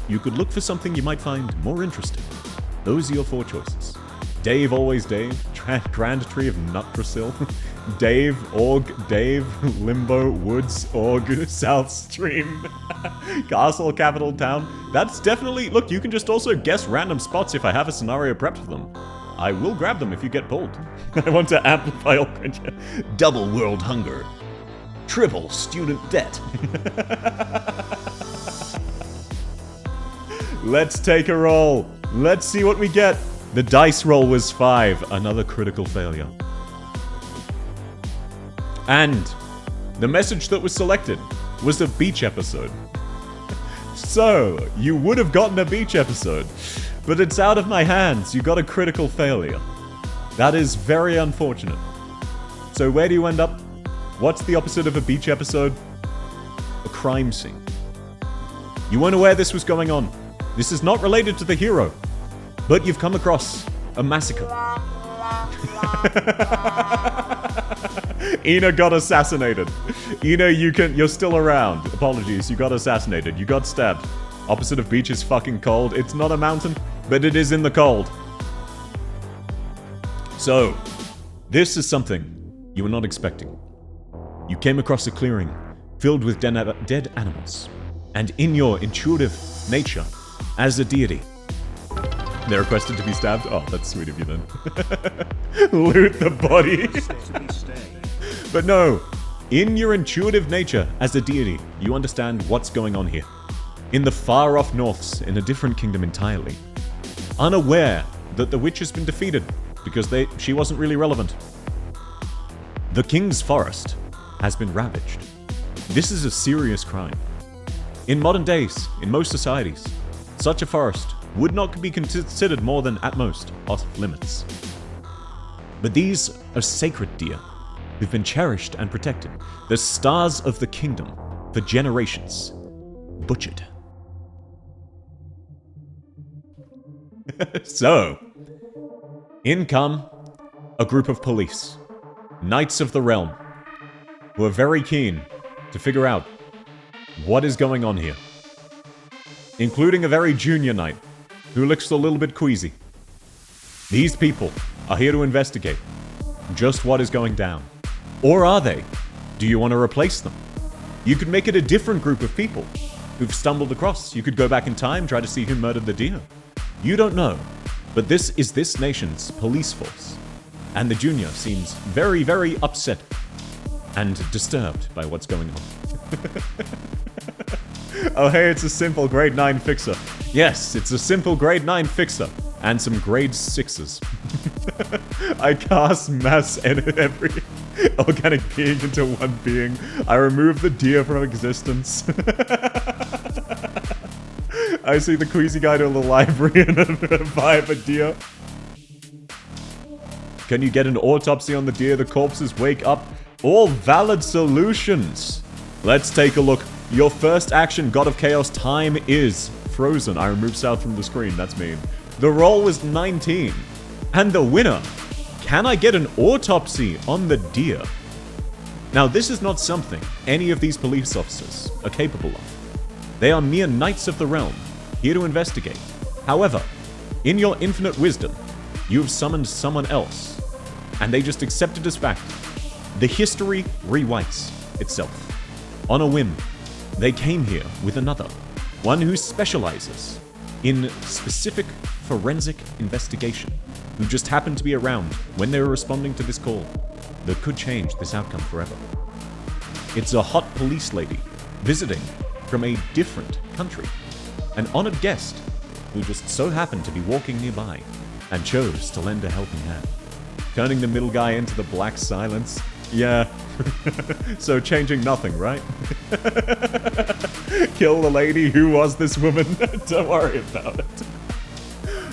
you could look for something you might find more interesting. Those are your four choices. Dave, always Dave. Grand Tree of Nutbrasil. Dave, Org, Dave, Limbo, Woods, Org, South Stream, Castle, Capital Town. That's definitely... Look, you can just also guess random spots if I have a scenario prepped for them. I will grab them if you get pulled. I want to amplify all cringe. Double world hunger. Triple student debt. Let's take a roll. Let's see what we get. The dice roll was 5. Another critical failure. And the message that was selected was a beach episode. So, you would have gotten a beach episode, but it's out of my hands. You got a critical failure. That is very unfortunate. So where do you end up? What's the opposite of a beach episode? A crime scene. You weren't aware this was going on. This is not related to the hero, but you've come across a massacre. Ina got assassinated. Ina, you're still around. Apologies, you got assassinated. You got stabbed. Opposite of beach is fucking cold. It's not a mountain, but it is in the cold. So, this is something you were not expecting. You came across a clearing filled with dead animals. And in your intuitive nature, as a deity, they're requested to be stabbed? Oh, that's sweet of you then. Loot the body. But no, in your intuitive nature as a deity, you understand what's going on here. In the far-off norths, in a different kingdom entirely. Unaware that the witch has been defeated, because she wasn't really relevant. The king's forest has been ravaged. This is a serious crime. In modern days, in most societies, such a forest would not be considered more than, at most, off limits. But these are sacred deer who've been cherished and protected, the stars of the kingdom for generations, butchered. So, in come a group of police, knights of the realm, who are very keen to figure out what is going on here. Including a very junior knight, who looks a little bit queasy. These people are here to investigate just what is going down. Or are they? Do you want to replace them? You could make it a different group of people who've stumbled across. You could go back in time, try to see who murdered the deer. You don't know, but this is this nation's police force. And the junior seems very, very upset and disturbed by what's going on. Oh hey, it's a simple grade 9 fixer. Yes, it's a simple grade 9 fixer. And some grade 6s. I cast mass every organic being into one being. I remove the deer from existence. I see the queasy guy to the library and buy a deer. Can you get an autopsy on the deer? The corpses wake up. All valid solutions. Let's take a look. Your first action, God of Chaos, time is frozen. I removed South from the screen, that's mean. The roll was 19. And the winner, can I get an autopsy on the deer? Now this is not something any of these police officers are capable of. They are mere knights of the realm, here to investigate. However, in your infinite wisdom, you have summoned someone else, and they just accepted as fact. The history rewrites itself. On a whim, they came here with another, one who specializes in specific forensic investigation, who just happened to be around when they were responding to this call that could change this outcome forever. It's a hot police lady visiting from a different country, an honored guest who just so happened to be walking nearby and chose to lend a helping hand, turning the middle guy into the black silence. Yeah, so changing nothing, right? Kill the lady. Who was this woman? Don't worry about it.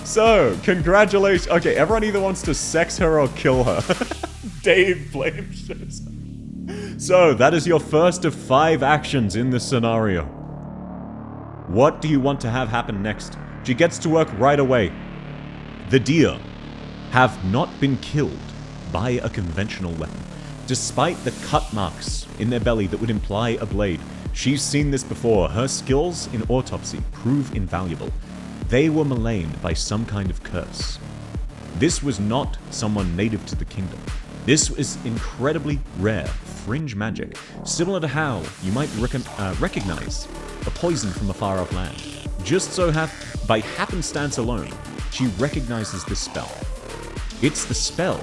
So, congratulations. Okay, everyone either wants to sex her or kill her. Dave blames us. So, that is your first of 5 actions in this scenario. What do you want to have happen next? She gets to work right away. The deer have not been killed by a conventional weapon. Despite the cut marks in their belly that would imply a blade, she's seen this before. Her skills in autopsy prove invaluable. They were maligned by some kind of curse. This was not someone native to the kingdom. This was incredibly rare, fringe magic, similar to how you might recognize a poison from a far-off land. Just so by happenstance alone, she recognizes this spell. It's the spell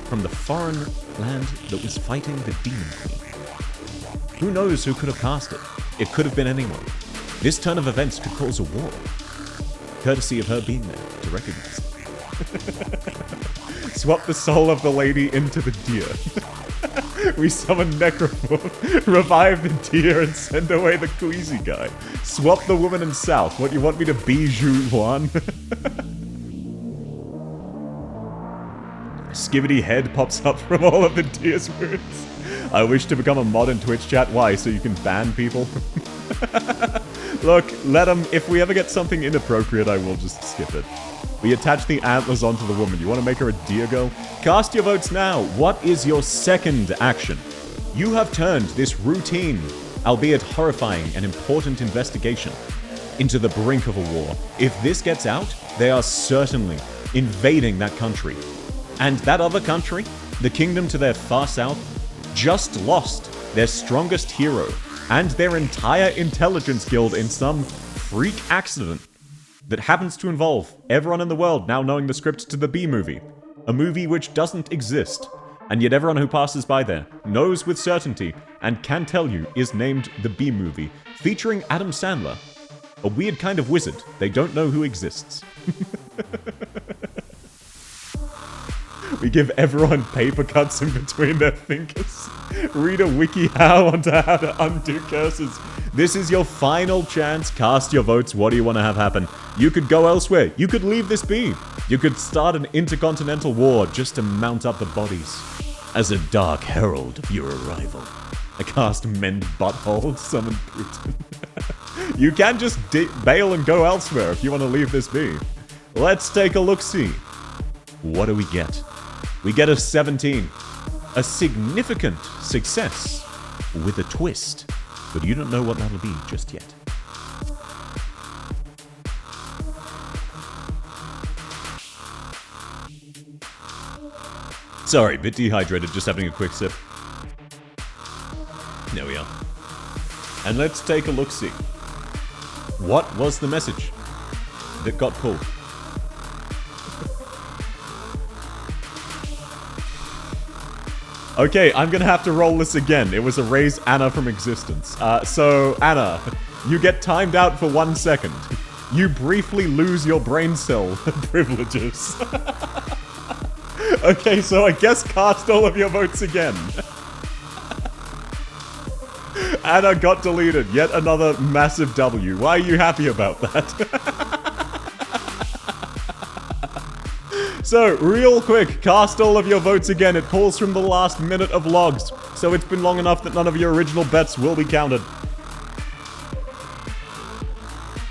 from the foreign land that was fighting the Demon Queen. Who knows who could have cast it? It could have been anyone. This turn of events could cause a war, courtesy of her being there to recognize it. Swap the soul of the lady into the deer. We summon Necroform, revive the deer, and send away the queasy guy. Swap the woman in South. What, you want me to be Zhu Yuan? Skivity head pops up from all of the deer's wounds. I wish to become a mod in Twitch chat. Why? So you can ban people? Look, let them. If we ever get something inappropriate, I will just skip it. We attach the antlers onto the woman. You want to make her a deer girl? Cast your votes now. What is your second action? You have turned this routine, albeit horrifying and important investigation, into the brink of a war. If this gets out, they are certainly invading that country. And that other country, the kingdom to their far south, just lost their strongest hero, and their entire intelligence guild in some freak accident that happens to involve everyone in the world now knowing the script to the B-movie. A movie which doesn't exist, and yet everyone who passes by there knows with certainty and can tell you is named the B-movie, featuring Adam Sandler, a weird kind of wizard they don't know who exists. We give everyone paper cuts in between their fingers. Read a WikiHow onto how to undo curses. This is your final chance. Cast your votes. What do you want to have happen? You could go elsewhere. You could leave this be. You could start an intercontinental war just to mount up the bodies. As a dark herald of your arrival, I cast Mend Butthole, summon Putin. You can just bail and go elsewhere if you want to leave this be. Let's take a look-see. What do we get? We get a 17. A significant success with a twist. But you don't know what that'll be just yet. Sorry, bit dehydrated, just having a quick sip. There we are. And let's take a look-see. What was the message that got pulled? Okay, I'm gonna have to roll this again. It was erase Anna from existence. So, Anna, you get timed out for 1 second. You briefly lose your brain cell privileges. Okay, so I guess cast all of your votes again. Anna got deleted. Yet another massive W. Why are you happy about that? So, real quick, cast all of your votes again. It pulls from the last minute of logs, so it's been long enough that none of your original bets will be counted.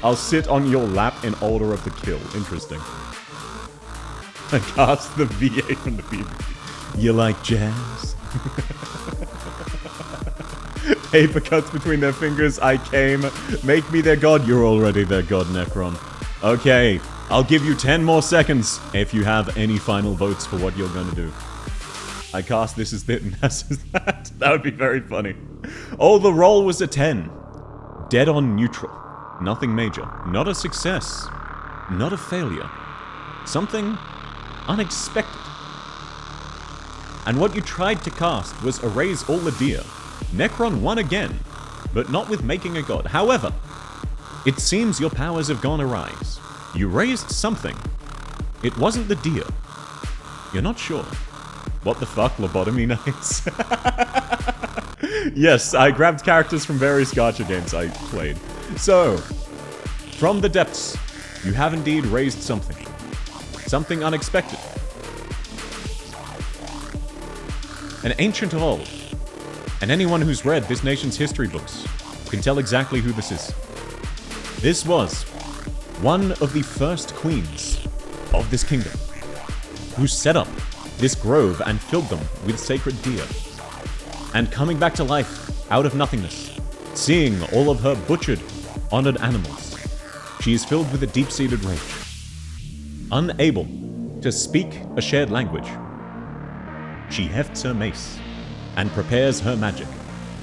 I'll sit on your lap in order of the kill. Interesting. I cast the VA from the BB. You like jazz? Paper cuts between their fingers. I came. Make me their god. You're already their god, Necron. Okay. I'll give you 10 more seconds if you have any final votes for what you're going to do. I cast this as this and this as that. That would be very funny. Oh, the roll was a 10. Dead on neutral. Nothing major. Not a success. Not a failure. Something unexpected. And what you tried to cast was erase all the deer. Necron won again, but not with making a god. However, it seems your powers have gone awry. You raised something. It wasn't the deer. You're not sure. What the fuck, lobotomy knights? Yes, I grabbed characters from various gacha games I played. So, from the depths, you have indeed raised something. Something unexpected. An ancient of old. And anyone who's read this nation's history books can tell exactly who this is. This was one of the first queens of this kingdom, who set up this grove and filled them with sacred deer. And coming back to life out of nothingness, seeing all of her butchered, honored animals, she is filled with a deep-seated rage. Unable to speak a shared language, she hefts her mace and prepares her magic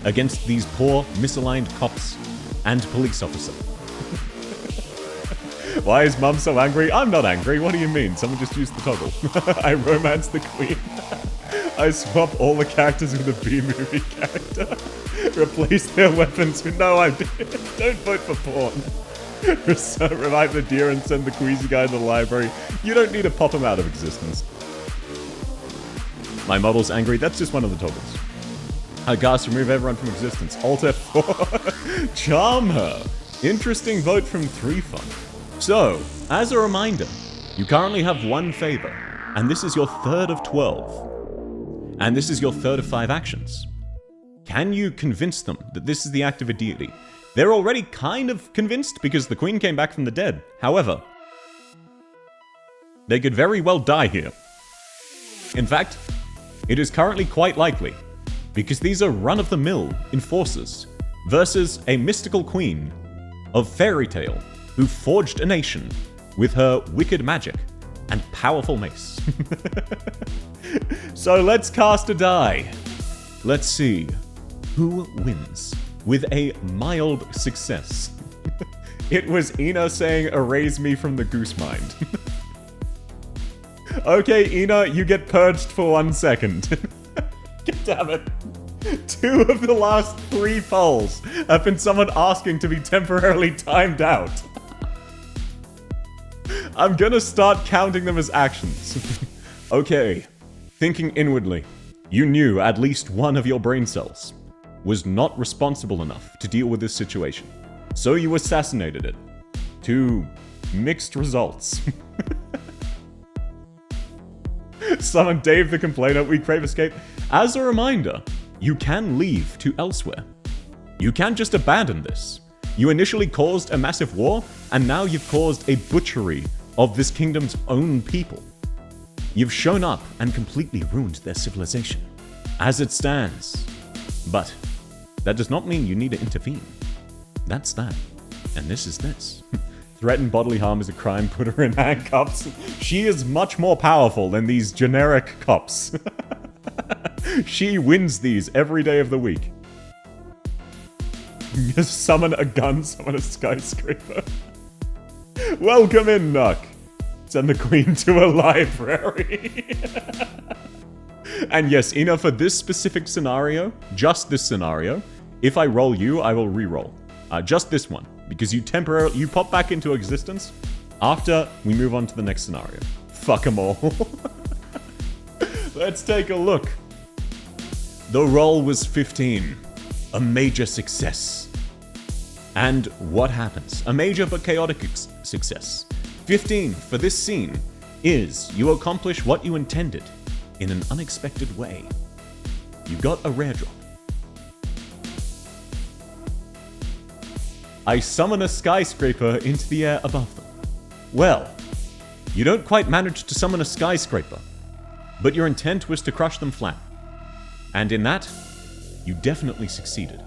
against these poor, misaligned cops and police officer. Why is Mum so angry? I'm not angry. What do you mean? Someone just used the toggle. I romance the queen. I swap all the characters with a B-movie character. Replace their weapons with... No, I didn't. Don't vote for porn. Revive the deer and send the queasy guy to the library. You don't need to pop him out of existence. My model's angry. That's just one of the toggles. I cast remove everyone from existence. Alt F4. Charm her. Interesting vote from 3Fun. So, as a reminder, you currently have 1 favor, and this is your 3rd of 12. And this is your 3rd of 5 actions. Can you convince them that this is the act of a deity? They're already kind of convinced because the queen came back from the dead. However, they could very well die here. In fact, it is currently quite likely, because these are run-of-the-mill enforcers versus a mystical queen of fairy tale who forged a nation with her wicked magic and powerful mace. So let's cast a die. Let's see. Who wins? With a mild success. It was Ina saying, erase me from the goose mind. Okay, Ina, you get purged for 1 second. God damn it. 2 of the last 3 polls have been someone asking to be temporarily timed out. I'm gonna start counting them as actions. Okay, thinking inwardly, you knew at least one of your brain cells was not responsible enough to deal with this situation. So you assassinated it. To mixed results. Summon Dave the Complainer, we crave escape. As a reminder, you can leave to elsewhere. You can just abandon this. You initially caused a massive war, and now you've caused a butchery of this kingdom's own people. You've shown up and completely ruined their civilization, as it stands. But that does not mean you need to intervene. That's that. And this is this. Threaten bodily harm is a crime, put her in handcuffs. She is much more powerful than these generic cops. She wins these every day of the week. Summon a gun, summon a skyscraper. Welcome in, Nuck. Send the queen to a library. And yes, Ina, for this specific scenario, just this scenario, if I roll you, I will re-roll. Just this one, because you pop back into existence after we move on to the next scenario. Fuck them all. Let's take a look. The roll was 15. A major success. And what happens? A major but chaotic success. 15 for this scene is you accomplish what you intended in an unexpected way. You got a rare drop. I summon a skyscraper into the air above them. Well, you don't quite manage to summon a skyscraper, but your intent was to crush them flat. And in that, you definitely succeeded.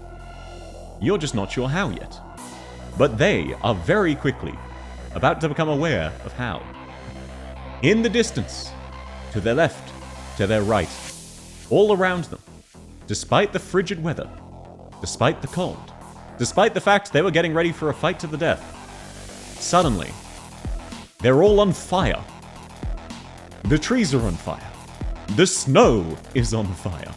You're just not sure how yet. But they are very quickly about to become aware of how. In the distance, to their left, to their right, all around them, despite the frigid weather, despite the cold, despite the fact they were getting ready for a fight to the death, suddenly, they're all on fire. The trees are on fire. The snow is on fire.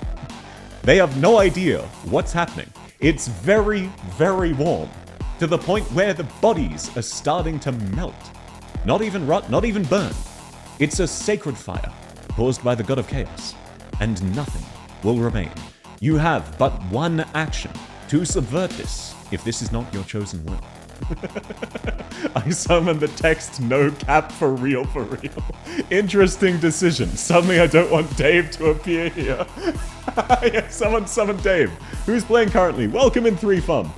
They have no idea what's happening. It's very, very warm, to the point where the bodies are starting to melt. Not even rot, not even burn. It's a sacred fire, caused by the god of chaos, and nothing will remain. You have but one action to subvert this, if this is not your chosen will. I summon the text no cap for real. Interesting decision. Suddenly I don't want Dave to appear here. Yeah, someone summon Dave. Who's playing currently? Welcome in 3Fun.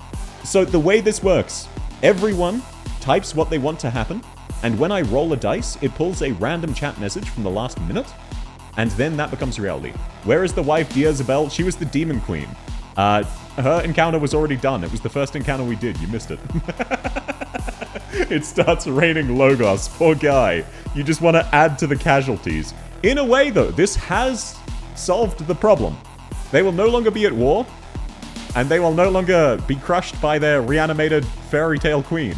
So the way this works, everyone types what they want to happen, and when I roll a dice, it pulls a random chat message from the last minute, and then that becomes reality. Where is the wife, Diazabel? She was the demon queen. Her encounter was already done. It was the first encounter we did. You missed it. It starts raining Logos. Poor guy. You just want to add to the casualties. In a way, though, this has solved the problem. They will no longer be at war, and they will no longer be crushed by their reanimated fairy tale queen.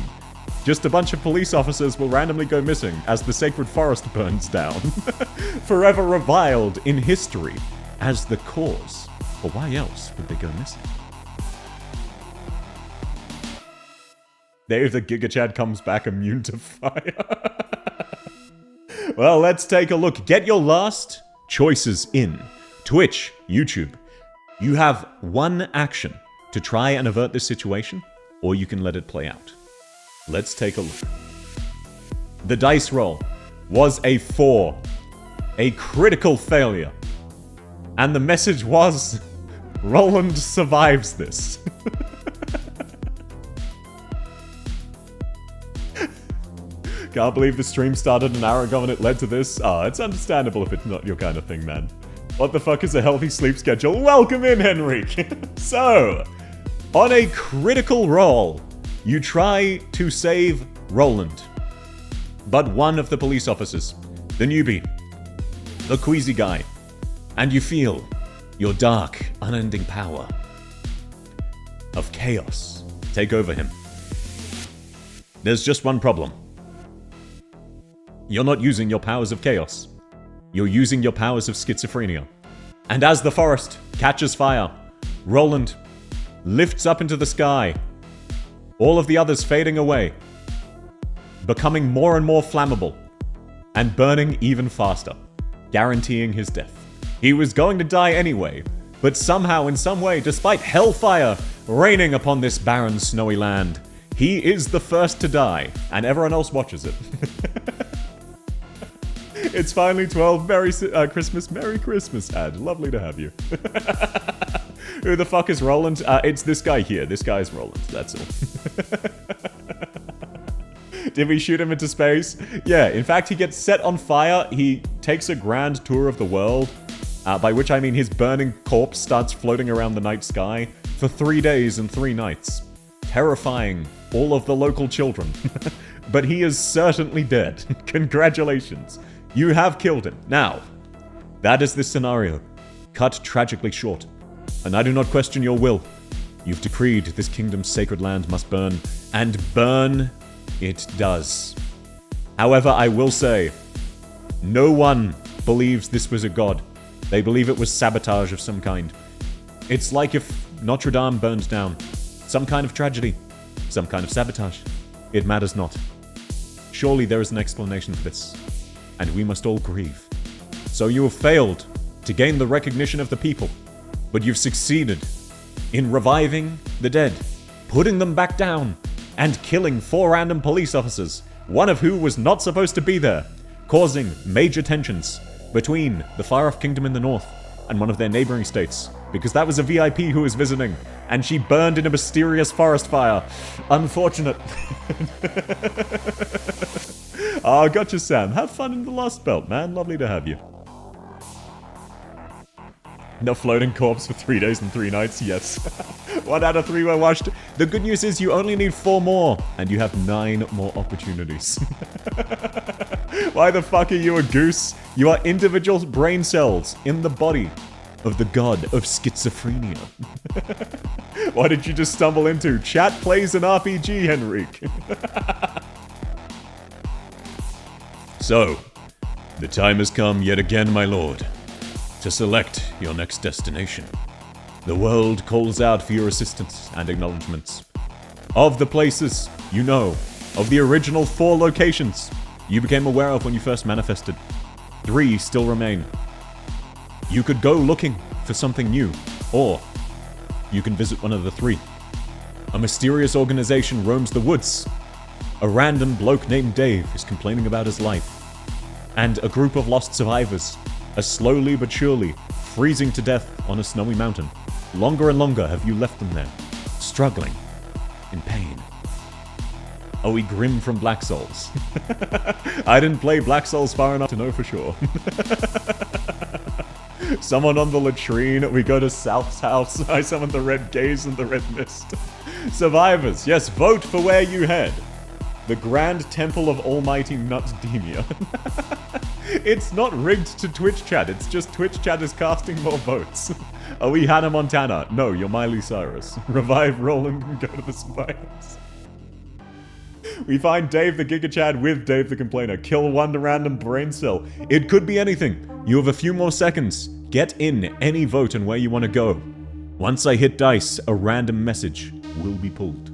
Just a bunch of police officers will randomly go missing as the sacred forest burns down. Forever reviled in history as the cause. Or why else would they go missing? Dave the Giga Chad comes back immune to fire. Well, let's take a look. Get your last choices in. Twitch, YouTube. You have one action to try and avert this situation, or you can let it play out. Let's take a look. The dice roll was a 4. A critical failure. And the message was, Roland survives this. Can't believe the stream started an hour ago and it led to this. It's understandable if it's not your kind of thing, man. What the fuck is a healthy sleep schedule? Welcome in, Henrique! So, on a critical roll, you try to save Roland. But one of the police officers, the newbie, the queasy guy, and you feel your dark, unending power of chaos take over him. There's just one problem. You're not using your powers of chaos. You're using your powers of schizophrenia. And as the forest catches fire, Roland lifts up into the sky, all of the others fading away, becoming more and more flammable, and burning even faster, guaranteeing his death. He was going to die anyway, but somehow, in some way, despite hellfire raining upon this barren, snowy land, he is the first to die, and everyone else watches it. It's finally 12. Merry Christmas ad. Lovely to have you. Who the fuck is Roland? It's this guy here. This guy's Roland. That's all. Did we shoot him into space? Yeah, in fact, he gets set on fire. He takes a grand tour of the world, by which I mean his burning corpse starts floating around the night sky for 3 days and 3 nights, terrifying all of the local children. But he is certainly dead. Congratulations. You have killed him. Now, that is this scenario, cut tragically short. And I do not question your will. You've decreed this kingdom's sacred land must burn, and burn it does. However, I will say, no one believes this was a god. They believe it was sabotage of some kind. It's like if Notre Dame burned down. Some kind of tragedy. Some kind of sabotage. It matters not. Surely there is an explanation for this. And we must all grieve. So you have failed to gain the recognition of the people, but you've succeeded in reviving the dead, putting them back down, and killing 4 random police officers, one of who was not supposed to be there, causing major tensions between the Far-Off Kingdom in the north and one of their neighboring states, because that was a VIP who was visiting, and she burned in a mysterious forest fire. Unfortunate. Oh, gotcha, Sam. Have fun in the Lost Belt, man. Lovely to have you. No floating corpse for 3 days and 3 nights, yes. 1 out of 3 were washed. The good news is you only need 4 more, and you have 9 more opportunities. Why the fuck are you a goose? You are individual brain cells in the body of the god of schizophrenia. What did you just stumble into? Chat plays an RPG, Henrique. So, the time has come yet again, my lord, to select your next destination. The world calls out for your assistance and acknowledgements. Of the places you know, of the original 4 locations you became aware of when you first manifested, 3 still remain. You could go looking for something new, or you can visit one of the 3. A mysterious organization roams the woods. A random bloke named Dave is complaining about his life. And a group of lost survivors are slowly but surely freezing to death on a snowy mountain. Longer and longer have you left them there, struggling, in pain. Are we Grim from Black Souls? I didn't play Black Souls far enough to know for sure. Someone on the latrine, we go to South's house, I summon the Red Gaze and the Red Mist. Survivors, yes, vote for where you head. The Grand Temple of Almighty Nutdemia. It's not rigged to Twitch chat, it's just Twitch chat is casting more votes. Are we Hannah Montana? No, you're Miley Cyrus. Revive Roland and go to the survivors. We find Dave the Giga Chad with Dave the Complainer. Kill 1 random brain cell. It could be anything. You have a few more seconds. Get in any vote and where you want to go. Once I hit dice, a random message will be pulled.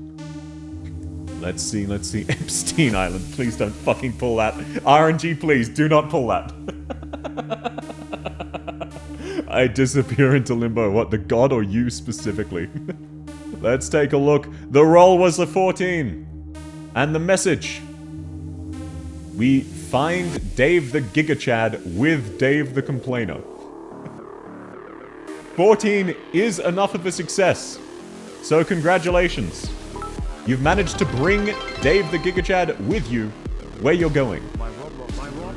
Let's see. Epstein Island. Please don't fucking pull that. RNG, please, do not pull that. I disappear into limbo. What, the god or you specifically? Let's take a look. The roll was a 14. And the message. We find Dave the Giga Chad with Dave the Complainer. 14 is enough of a success. So congratulations. You've managed to bring Dave the Giga Chad with you where you're going.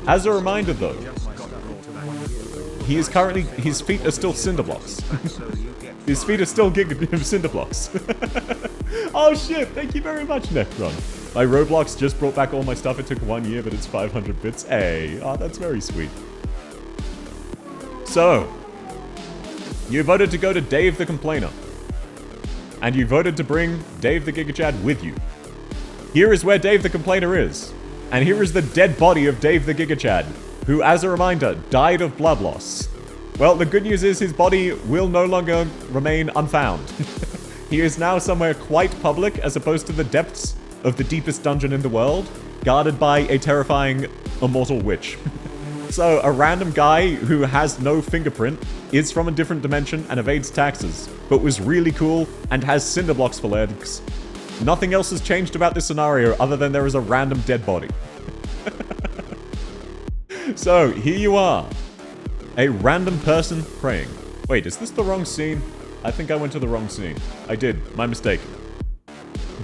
As a reminder though, he is currently, his feet are still cinder blocks. His feet are still cinder blocks. Oh shit, thank you very much, Necron. My Roblox just brought back all my stuff. It took 1 year, but it's 500 bits. Hey, oh, that's very sweet. So, you voted to go to Dave the Complainer. and you voted to bring Dave the Giga Chad with you. Here is where Dave the Complainer is, and here is the dead body of Dave the Giga Chad, who, as a reminder, died of blood loss. Well, the good news is his body will no longer remain unfound. He is now somewhere quite public, as opposed to the depths of the deepest dungeon in the world, guarded by a terrifying immortal witch. So, a random guy who has no fingerprint, is from a different dimension and evades taxes, but was really cool and has cinder blocks for legs. Nothing else has changed about this scenario other than there is a random dead body. So, here you are. A random person praying. Wait, is this the wrong scene? I think I went to the wrong scene. I did. My mistake.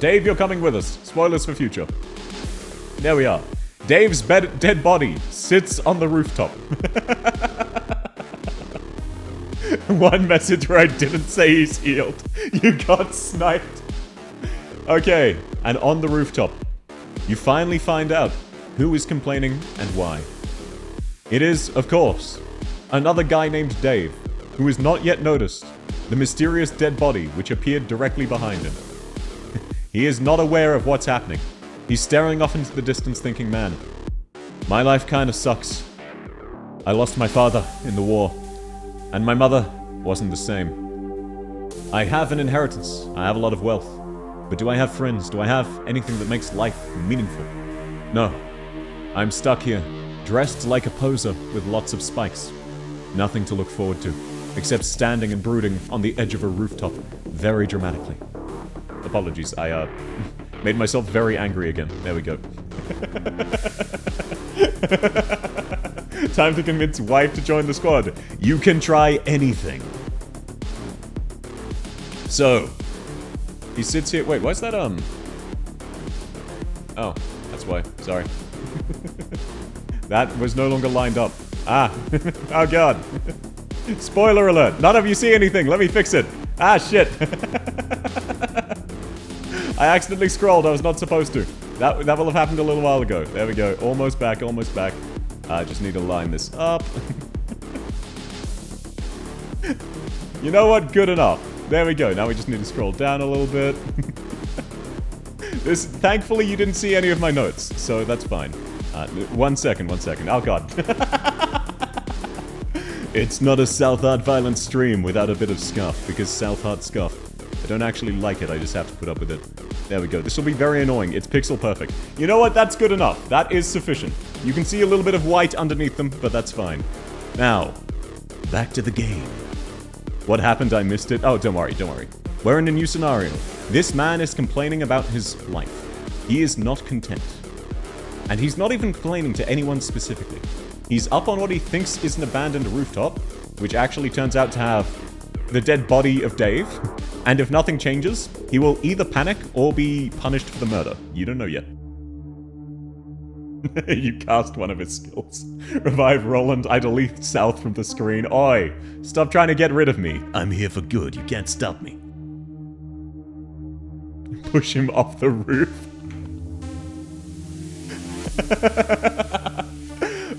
Dave, you're coming with us. Spoilers for future. There we are. Dave's dead body sits on the rooftop. One message where I didn't say he's healed. You got sniped. Okay, and on the rooftop, you finally find out who is complaining and why. It is, of course, another guy named Dave, who is not yet noticed the mysterious dead body which appeared directly behind him. He is not aware of what's happening. He's staring off into the distance thinking, man, my life kinda sucks. I lost my father in the war, and my mother wasn't the same. I have an inheritance, I have a lot of wealth, but do I have friends? Do I have anything that makes life meaningful? No. I'm stuck here, dressed like a poser with lots of spikes. Nothing to look forward to, except standing and brooding on the edge of a rooftop, very dramatically. Apologies, I, made myself very angry again. There we go. Time to convince wife to join the squad. You can try anything. So, he sits here. Wait, why's that, Oh, that's why. Sorry. That was no longer lined up. Ah. Oh, God. Spoiler alert. None of you see anything. Let me fix it. Ah, shit. I accidentally scrolled. I was not supposed to. That will have happened a little while ago. There we go. Almost back, almost back. I just need to line this up. You know what? Good enough. There we go. Now we just need to scroll down a little bit. Thankfully, you didn't see any of my notes, so that's fine. 1 second. Oh, God. It's not a South Art violence stream without a bit of scuff, because South Art scuff. I don't actually like it, I just have to put up with it. There we go. This will be very annoying. It's pixel perfect. You know what? That's good enough. That is sufficient. You can see a little bit of white underneath them, but that's fine. Now, back to the game. What happened? I missed it. Oh, don't worry. We're in a new scenario. This man is complaining about his life. He is not content. And he's not even complaining to anyone specifically. He's up on what he thinks is an abandoned rooftop, which actually turns out to have the dead body of Dave. And if nothing changes, he will either panic or be punished for the murder. You don't know yet. You cast one of his skills. Revive Roland, I delete South from the screen. Oi, stop trying to get rid of me. I'm here for good, you can't stop me. Push him off the roof.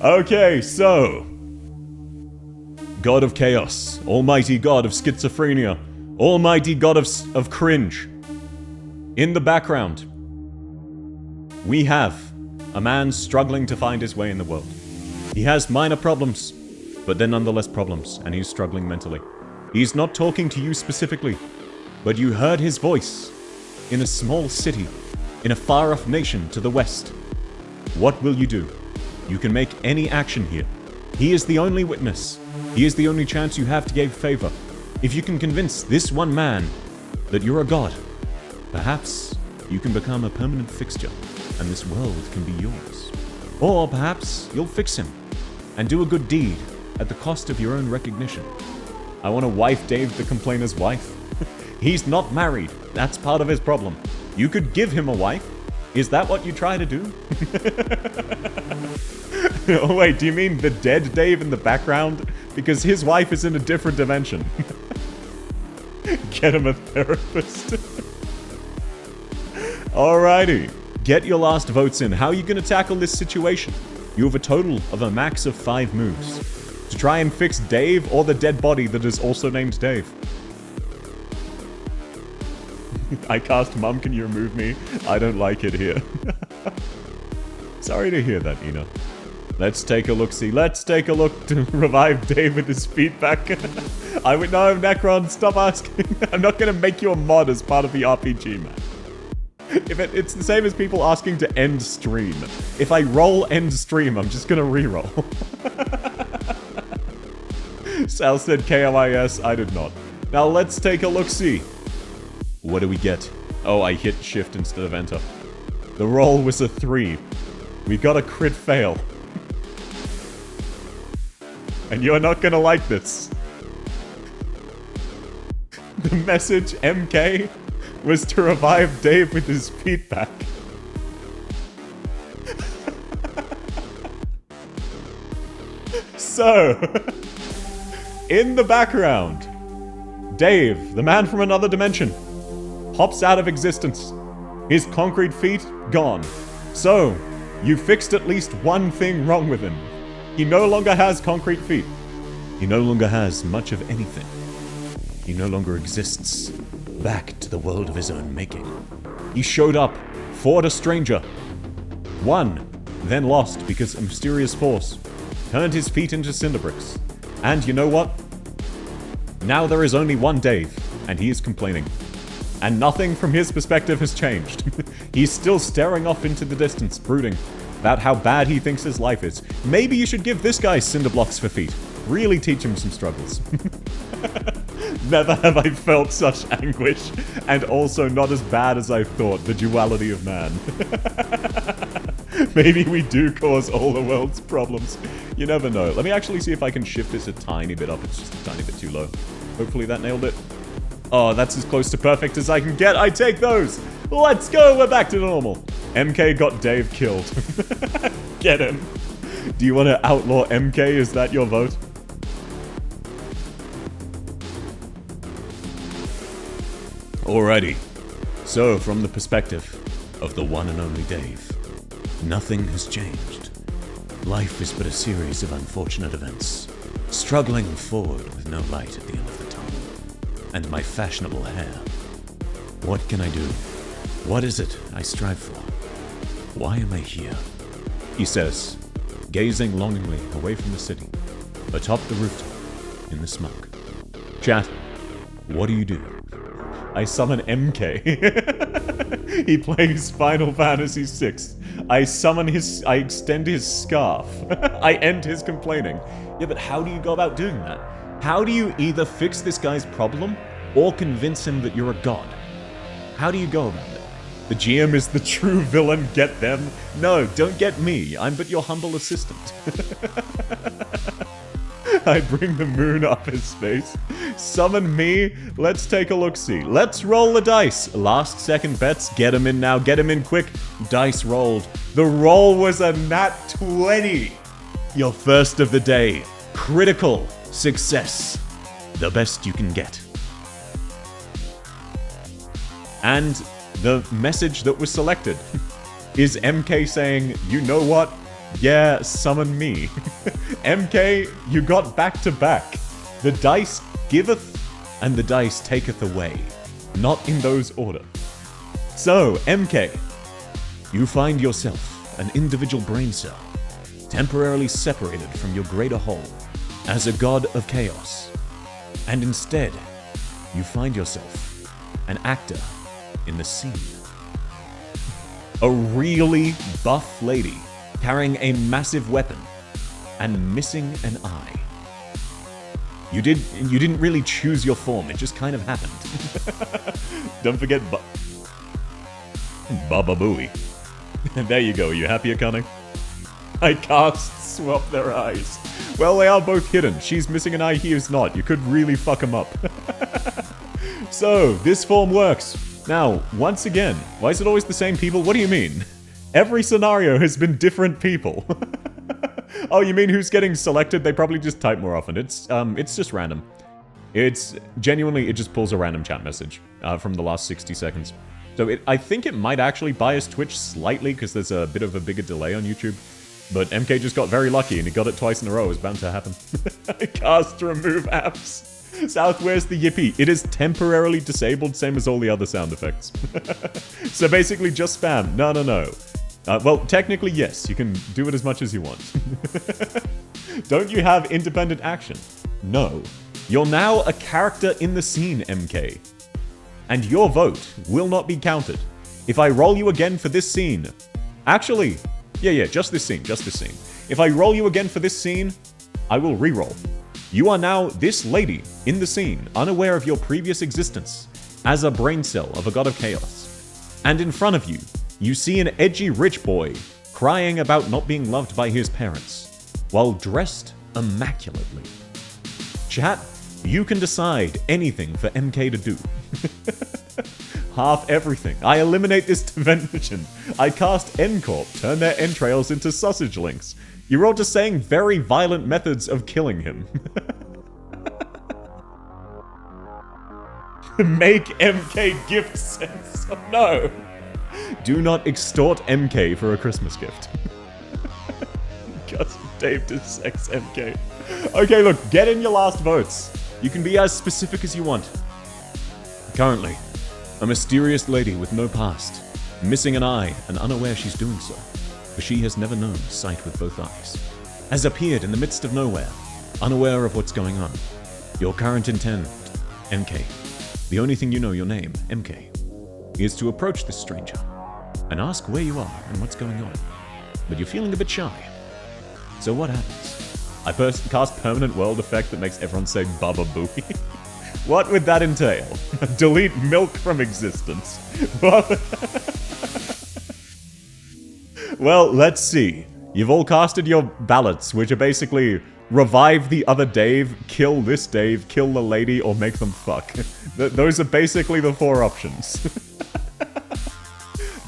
Okay, so... God of Chaos, Almighty God of Schizophrenia, Almighty God of Cringe. In the background, we have a man struggling to find his way in the world. He has minor problems, but they're nonetheless problems, and he's struggling mentally. He's not talking to you specifically, but you heard his voice in a small city, in a far-off nation to the west. What will you do? You can make any action here. He is the only witness. He is the only chance you have to give favor. If you can convince this one man that you're a god, perhaps you can become a permanent fixture, and this world can be yours. Or perhaps you'll fix him, and do a good deed at the cost of your own recognition. I want to wife Dave the Complainer's wife. He's not married. That's part of his problem. You could give him a wife. Is that what you try to do? Oh wait, do you mean the dead Dave in the background? Because his wife is in a different dimension. Get him a therapist. Alrighty. Get your last votes in. How are you going to tackle this situation? You have a total of a max of 5 moves. To try and fix Dave or the dead body that is also named Dave. I cast Mum, can you remove me? I don't like it here. Sorry to hear that, Ina. Let's take a look-see. Let's take a look to revive Dave with his feet back. I would know, Necron, stop asking. I'm not going to make you a mod as part of the RPG, man. It's the same as people asking to end stream. If I roll end stream, I'm just going to re-roll. Sal said KOIS, I did not. Now let's take a look-see. What do we get? Oh, I hit shift instead of enter. The roll was a 3. We got a crit fail. And you're not gonna like this. The message, MK, was to revive Dave with his feet back. So, in the background, Dave, the man from another dimension, pops out of existence. His concrete feet gone. So, you fixed at least one thing wrong with him. He no longer has concrete feet. He no longer has much of anything. He no longer exists. Back to the world of his own making. He showed up, fought a stranger. Won, then lost because a mysterious force turned his feet into cinder bricks. And you know what? Now there is only one Dave, and he is complaining. And nothing from his perspective has changed. He's still staring off into the distance, brooding about how bad he thinks his life is. Maybe you should give this guy cinder blocks for feet. Really teach him some struggles. Never have I felt such anguish, and also not as bad as I thought, the duality of man. Maybe we do cause all the world's problems. You never know. Let me actually see if I can shift this a tiny bit up. It's just a tiny bit too low. Hopefully that nailed it. Oh, that's as close to perfect as I can get. I take those. Let's go. We're back to normal. MK got Dave killed. Get him. Do you want to outlaw MK? Is that your vote? Alrighty. So, from the perspective of the one and only Dave, nothing has changed. Life is but a series of unfortunate events, struggling forward with no light at the end of the tunnel. And my fashionable hair. What can I do? What is it I strive for? Why am I here? He says, gazing longingly away from the city, atop the rooftop, in the smoke. Chat, what do you do? I summon MK. He plays Final Fantasy VI. I extend his scarf. I end his complaining. Yeah, but how do you go about doing that? How do you either fix this guy's problem, or convince him that you're a god? How do you go about it? The GM is the true villain, get them? No, don't get me. I'm but your humble assistant. I bring the moon up his face. Summon me. Let's take a look-see. Let's roll the dice. Last second bets. Get him in now. Get him in quick. Dice rolled. The roll was a nat 20. Your first of the day. Critical success. The best you can get. And the message that was selected is MK saying, you know what? Yeah, summon me. MK, you got back to back. The dice giveth and the dice taketh away. Not in those order. So, MK, you find yourself an individual brain cell, temporarily separated from your greater whole, as a god of chaos. And instead, you find yourself an actor in the scene. A really buff lady carrying a massive weapon and missing an eye. You didn't really choose your form, it just kind of happened. Don't forget Baba Booey. There you go, are you happy, Akane? I cast swap their eyes. Well, they are both hidden. She's missing an eye, he is not. You could really fuck him up. So, this form works. Now, once again, why is it always the same people? What do you mean? Every scenario has been different people. Oh, you mean who's getting selected? They probably just type more often. It's just random. It's genuinely, it just pulls a random chat message from the last 60 seconds. So I think it might actually bias Twitch slightly because there's a bit of a bigger delay on YouTube. But MK just got very lucky and he got it twice in a row. It was bound to happen. I cast remove apps. South, where's the yippee? It is temporarily disabled, same as all the other sound effects. So basically just spam. No. Well, technically, yes. You can do it as much as you want. Don't you have independent action? No. You're now a character in the scene, MK. And your vote will not be counted. If I roll you again for this scene... Actually, yeah, just this scene. If I roll you again for this scene, I will re-roll. You are now this lady in the scene, unaware of your previous existence, as a brain cell of a god of chaos. And in front of you, you see an edgy rich boy crying about not being loved by his parents, while dressed immaculately. Chat, you can decide anything for MK to do. Half everything. I eliminate this dimension. I cast N-Corp, turn their entrails into sausage links. You're all just saying very violent methods of killing him. Make MK gift sense. Oh, no. Do not extort MK for a Christmas gift. Cousin Dave to sex MK. Okay, look, get in your last votes. You can be as specific as you want. Currently, a mysterious lady with no past, missing an eye and unaware she's doing so, for she has never known sight with both eyes, has appeared in the midst of nowhere, unaware of what's going on. Your current intent, MK. The only thing you know your name, MK, is to approach this stranger and ask where you are and what's going on. But you're feeling a bit shy. So what happens? I cast permanent world effect that makes everyone say Baba Booey. What would that entail? Delete milk from existence. Well, let's see. You've all casted your ballots, which are basically revive the other Dave, kill this Dave, kill the lady, or make them fuck. Those are basically the 4 options.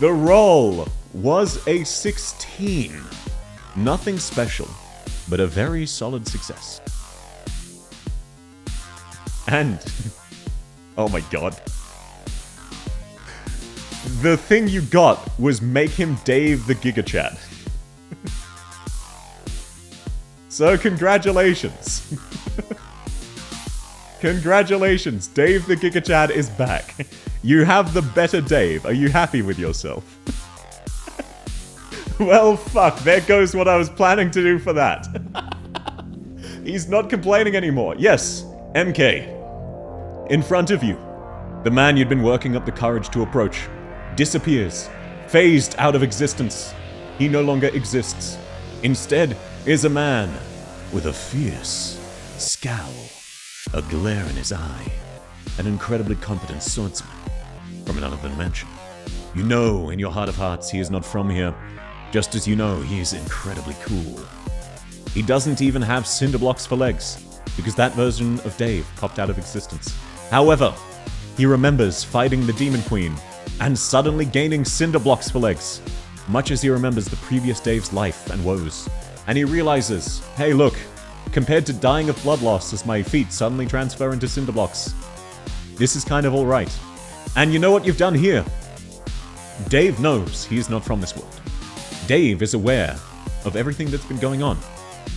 The roll was a 16. Nothing special, but a very solid success. And, oh my god. The thing you got was make him Dave the GigaChat. So congratulations. Congratulations, Dave the GigaChat is back. You have the better Dave. Are you happy with yourself? Well, fuck, there goes what I was planning to do for that. He's not complaining anymore. Yes, MK. In front of you, the man you'd been working up the courage to approach disappears, phased out of existence. He no longer exists. Instead is a man with a fierce scowl, a glare in his eye, an incredibly competent swordsman from another dimension. You know in your heart of hearts he is not from here, just as you know he is incredibly cool. He doesn't even have cinder blocks for legs, because that version of Dave popped out of existence. However, he remembers fighting the Demon Queen and suddenly gaining cinder blocks for legs, much as he remembers the previous Dave's life and woes. And he realizes, hey look, compared to dying of blood loss as my feet suddenly transfer into cinder blocks, this is kind of alright. And you know what you've done here? Dave knows he's not from this world. Dave is aware of everything that's been going on.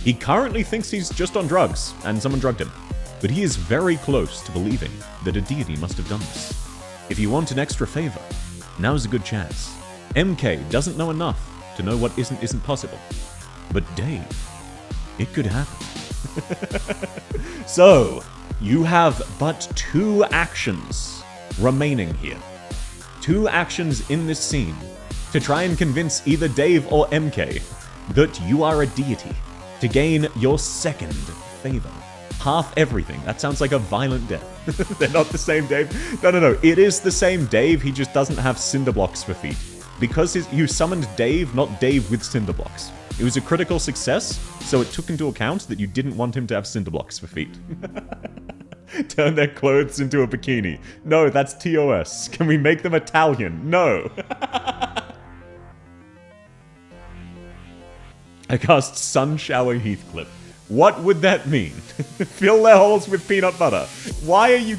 He currently thinks he's just on drugs, and someone drugged him. But he is very close to believing that a deity must have done this. If you want an extra favor, now's a good chance. MK doesn't know enough to know what isn't possible. But Dave, it could happen. So, you have but 2 actions remaining here. 2 actions in this scene to try and convince either Dave or MK that you are a deity, to gain your second favor. Half everything. That sounds like a violent death. They're not the same Dave. No. It is the same Dave, he just doesn't have cinder blocks for feet. Because you summoned Dave, not Dave with cinder blocks. It was a critical success, so it took into account that you didn't want him to have cinder blocks for feet. Turn their clothes into a bikini. No, that's TOS. Can we make them Italian? No. I cast Sun Shower Heathcliff. What would that mean? Fill their holes with peanut butter. Why are you...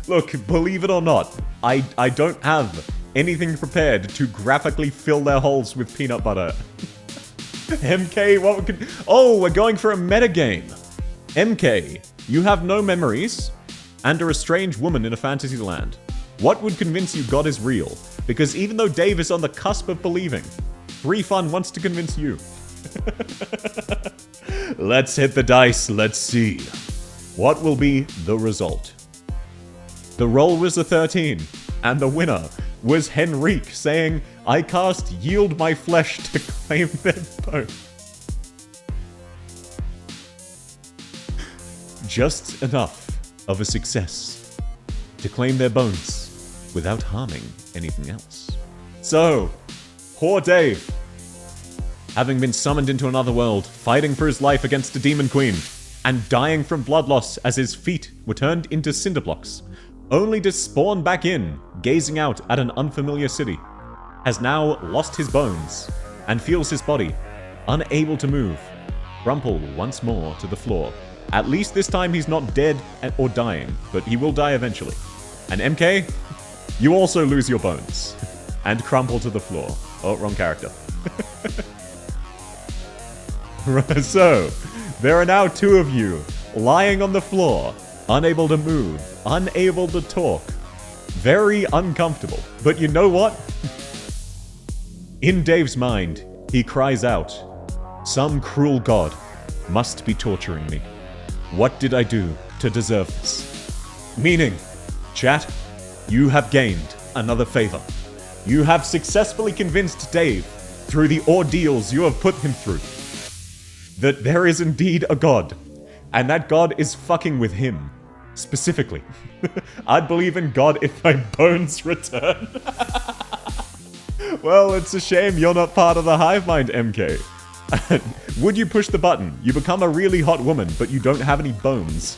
Look, believe it or not, I don't have anything prepared to graphically fill their holes with peanut butter. MK, what could... Oh, we're going for a metagame. MK, You have no memories, and are a strange woman in a fantasy land. What would convince you God is real? Because even though Dave is on the cusp of believing, 3Fun wants to convince you. Let's hit the dice, let's see. What will be the result? The roll was a 13, and the winner was Henrique saying, I cast Yield My Flesh to claim their bone. Just enough of a success to claim their bones without harming anything else. So, poor Dave, having been summoned into another world, fighting for his life against a demon queen, and dying from blood loss as his feet were turned into cinder blocks, only to spawn back in, gazing out at an unfamiliar city, has now lost his bones, and feels his body unable to move, crumple once more to the floor. At least this time he's not dead or dying, but he will die eventually. And MK, you also lose your bones, and crumple to the floor. Oh, wrong character. So, there are now two of you, lying on the floor, unable to move, unable to talk. Very uncomfortable. But you know what? In Dave's mind, he cries out, some cruel god must be torturing me. What did I do to deserve this? Meaning, chat, you have gained another favor. You have successfully convinced Dave, through the ordeals you have put him through, that there is indeed a god, and that god is fucking with him. Specifically. I'd believe in God if my bones return. Well, it's a shame you're not part of the hive mind, MK. Would you push the button? You become a really hot woman, but you don't have any bones.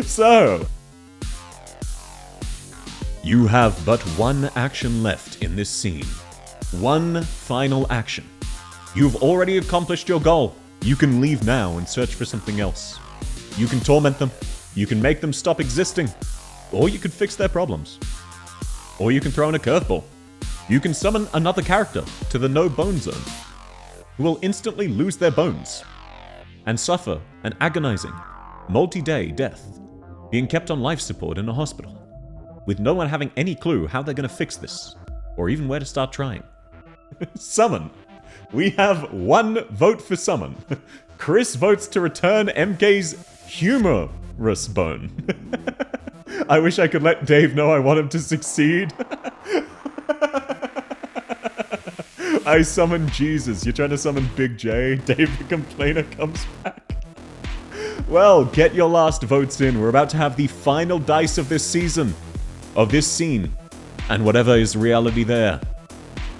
So, you have but one action left in this scene. One final action. You've already accomplished your goal. You can leave now and search for something else. You can torment them. You can make them stop existing. Or you could fix their problems. Or you can throw in a curveball. You can summon another character to the no bone zone, who will instantly lose their bones and suffer an agonizing, multi-day death, being kept on life support in a hospital, with no one having any clue how they're going to fix this, or even where to start trying. Summon. We have one vote for summon. Chris votes to return MK's humorous bone. I wish I could let Dave know I want him to succeed. I summon Jesus. You're trying to summon Big J. Dave the Complainer comes back. Well, get your last votes in. We're about to have the final dice of this season, of this scene, and whatever is reality there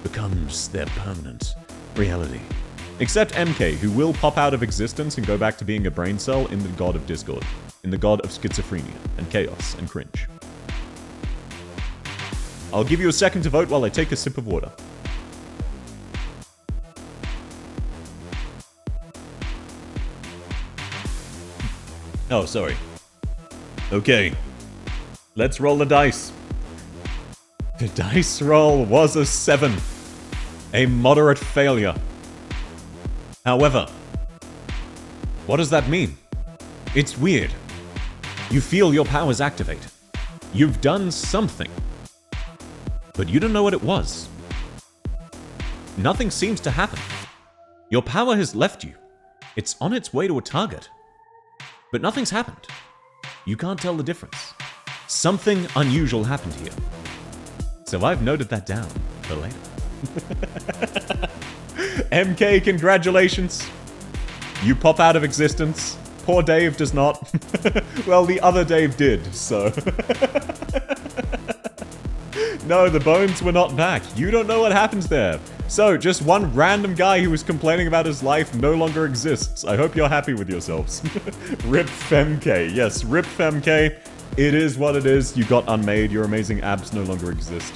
becomes their permanent reality. Except MK, who will pop out of existence and go back to being a brain cell in the god of Discord, in the god of schizophrenia and chaos and cringe. I'll give you a second to vote while I take a sip of water. Oh, sorry. Okay. Let's roll the dice. The dice roll was a 7. A moderate failure. However, what does that mean? It's weird. You feel your powers activate. You've done something. But you don't know what it was. Nothing seems to happen. Your power has left you. It's on its way to a target. But nothing's happened. You can't tell the difference. Something unusual happened here. So I've noted that down for later. MK, congratulations. You pop out of existence. Poor Dave does not. Well, the other Dave did, so... No, the bones were not back. You don't know what happens there. So, just one random guy who was complaining about his life no longer exists. I hope you're happy with yourselves. Rip Femk. Yes, Rip Femk. It is what it is. You got unmade. Your amazing abs no longer exist.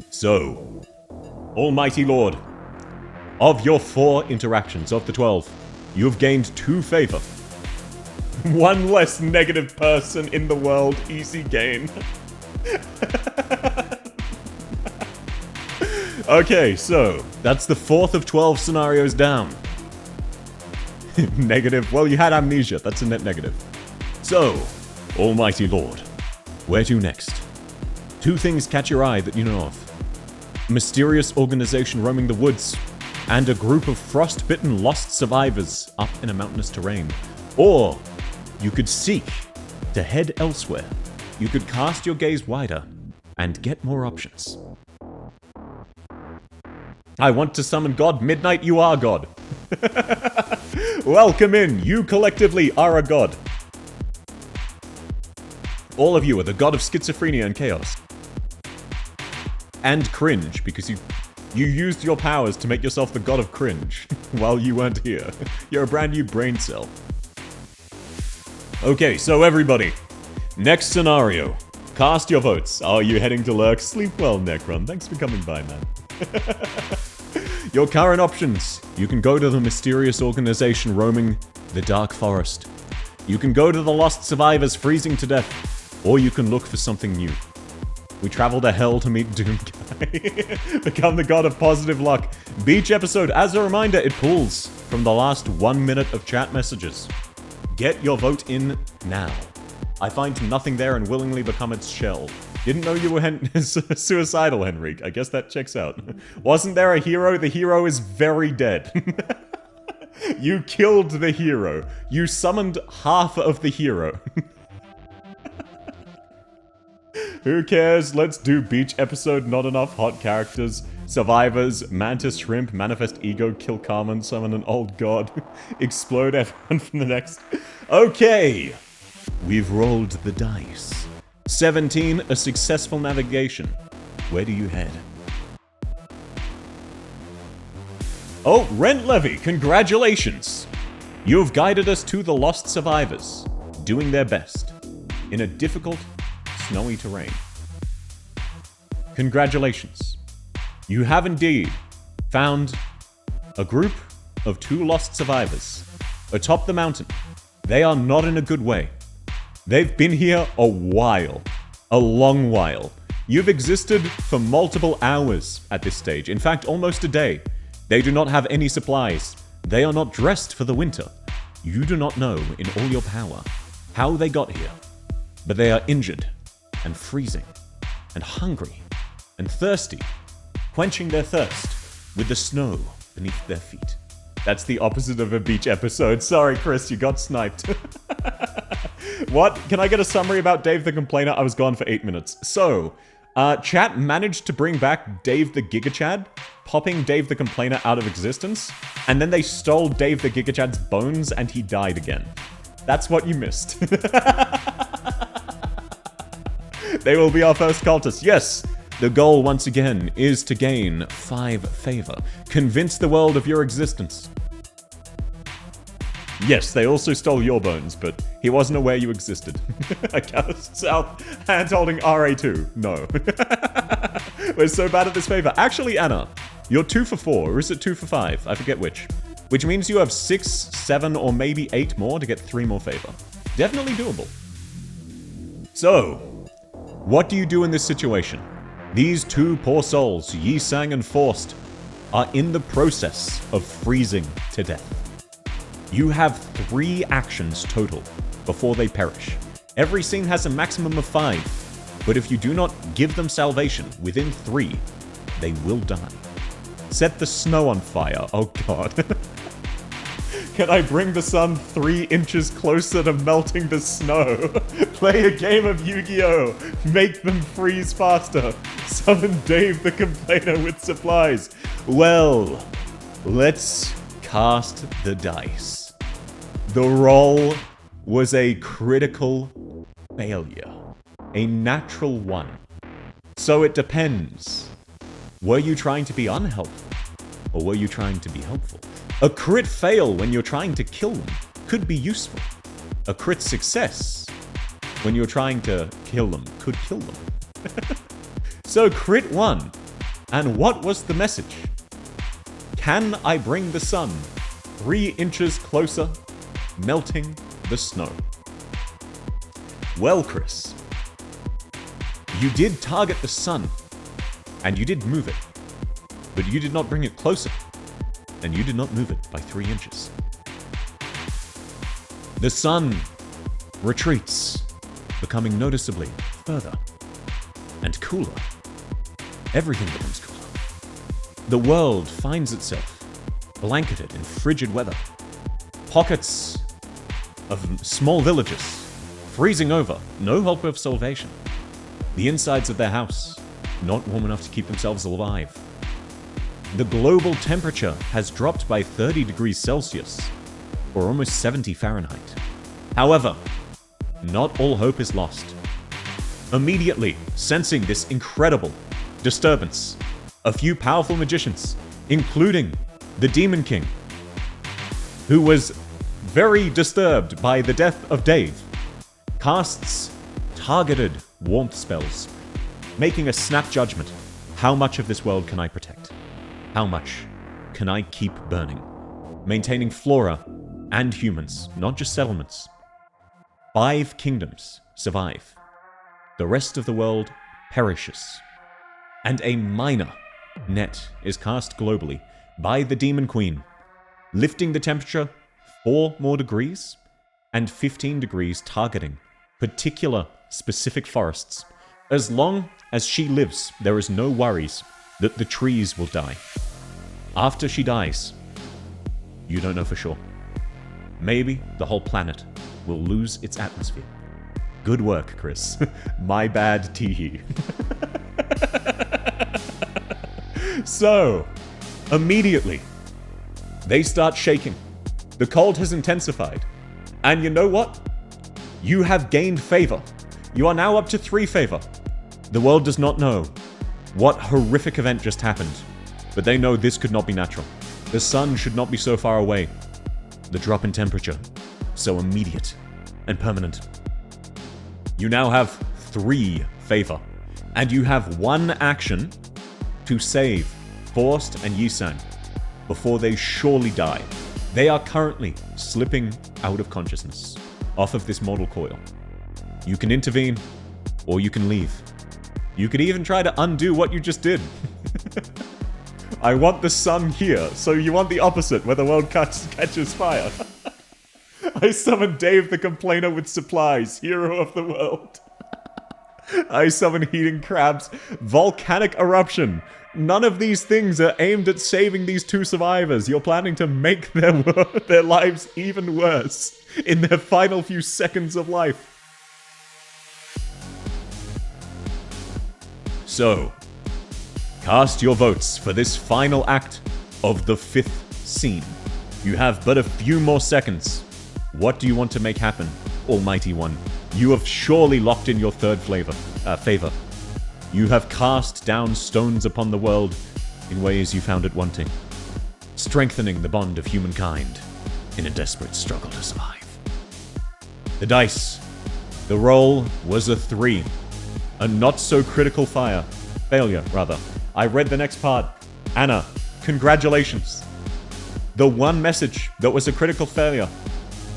So, Almighty Lord, of your 4 interactions of the 12, you have gained 2 favor. 1 less negative person in the world, easy gain. Okay, so that's the 4th of 12 scenarios down. Negative. Well, you had amnesia. That's a net negative. So, Almighty Lord, where to next? 2 things catch your eye that you know of. A mysterious organization roaming the woods, and a group of frostbitten lost survivors up in a mountainous terrain. Or, you could seek to head elsewhere. You could cast your gaze wider and get more options. I want to summon God. Midnight, you are God. Welcome in. You collectively are a god. All of you are the god of schizophrenia and chaos. And cringe, because you used your powers to make yourself the god of cringe while you weren't here. You're a brand new brain cell. Okay, so everybody. Next scenario. Cast your votes. Are you heading to Lurk? Sleep well, Necron. Thanks for coming by, man. Your current options. You can go to the mysterious organization roaming the dark forest. You can go to the lost survivors freezing to death. Or you can look for something new. We travel to hell to meet Doomguy. Become the god of positive luck. Beach episode. As a reminder, it pulls from the last 1 minute of chat messages. Get your vote in now. I find nothing there and willingly become its shell. Didn't know you were suicidal, Henrik. I guess that checks out. Wasn't there a hero? The hero is very dead. You killed the hero. You summoned half of the hero. Who cares? Let's do beach episode. Not enough hot characters. Survivors. Mantis Shrimp. Manifest Ego. Kill Carmen. Summon an old god. Explode everyone from the next. Okay. We've rolled the dice. 17, a successful navigation. Where do you head? Oh, Rent Levy, congratulations! You've guided us to the lost survivors, doing their best, in a difficult, snowy terrain. Congratulations. You have indeed found a group of 2 lost survivors atop the mountain. They are not in a good way. They've been here a while. A long while. You've existed for multiple hours at this stage. In fact, almost a day. They do not have any supplies. They are not dressed for the winter. You do not know, in all your power, how they got here. But they are injured, and freezing, and hungry, and thirsty, quenching their thirst with the snow beneath their feet. That's the opposite of a beach episode. Sorry, Chris, you got sniped. What? Can I get a summary about Dave the Complainer? I was gone for 8 minutes. So, chat managed to bring back Dave the Gigachad, popping Dave the Complainer out of existence, and then they stole Dave the Gigachad's bones and he died again. That's what you missed. They will be our first cultists. Yes, the goal once again is to gain 5 favor. Convince the world of your existence. Yes, they also stole your bones, but he wasn't aware you existed. I cast South, hand holding RA2. No. We're so bad at this favor. Actually, Anna, you're 2 for 4, or is it 2 for 5? I forget which. Which means you have 6, 7, or maybe 8 more to get 3 more favor. Definitely doable. So, what do you do in this situation? These 2 poor souls, Yi Sang and Forced, are in the process of freezing to death. You have 3 actions total before they perish. Every scene has a maximum of 5, but if you do not give them salvation within 3, they will die. Set the snow on fire. Oh god. Can I bring the sun 3 inches closer to melting the snow? Play a game of Yu-Gi-Oh! Make them freeze faster. Summon Dave the Complainer with supplies. Well, let's cast the dice. The roll was a critical failure. A natural 1. So it depends. Were you trying to be unhelpful? Or were you trying to be helpful? A crit fail when you're trying to kill them could be useful. A crit success when you're trying to kill them could kill them. So crit 1. And what was the message? Can I bring the sun 3 inches closer, melting the snow? Well, Chris, you did target the sun, and you did move it. but you did not bring it closer, and you did not move it by 3 inches. The sun retreats, becoming noticeably further and cooler. Everything becomes cooler. The world finds itself blanketed in frigid weather. Pockets of small villages freezing over, no hope of salvation. The insides of their house not warm enough to keep themselves alive. The global temperature has dropped by 30 degrees Celsius, or almost 70 Fahrenheit. However, not all hope is lost. Immediately sensing this incredible disturbance, a few powerful magicians, including the Demon King, who was very disturbed by the death of Dave, casts targeted warmth spells, making a snap judgment. How much of this world can I protect? How much can I keep burning? Maintaining flora and humans, not just settlements. 5 kingdoms survive. The rest of the world perishes. And a minor net is cast globally by the Demon Queen, lifting the temperature 4 more degrees and 15 degrees, targeting particular specific forests. As long as she lives, there is no worries that the trees will die. After she dies, you don't know for sure. Maybe the whole planet will lose its atmosphere. Good work, Chris. My bad, teehee. So, immediately, they start shaking. The cold has intensified. And you know what? You have gained favor. You are now up to 3 favor. The world does not know what horrific event just happened, but they know this could not be natural. The sun should not be so far away. The drop in temperature, so immediate and permanent. You now have 3 favor, and you have 1 action to save Forst and Yisang before they surely die. They are currently slipping out of consciousness, off of this mortal coil. You can intervene, or you can leave. You could even try to undo what you just did. I want the sun here, so you want the opposite, where the world catches fire. I summon Dave the Complainer with supplies, hero of the world. I summon heating crabs, volcanic eruption. None of these things are aimed at saving these 2 survivors. You're planning to make their lives even worse in their final few seconds of life. So, cast your votes for this final act of the 5th scene. You have but a few more seconds. What do you want to make happen, Almighty One? You have surely locked in your 3rd favor. You have cast down stones upon the world in ways you found it wanting, strengthening the bond of humankind in a desperate struggle to survive. The dice. The roll was a 3. A not-so-critical failure, rather. I read the next part. Anna, congratulations. The one message that was a critical failure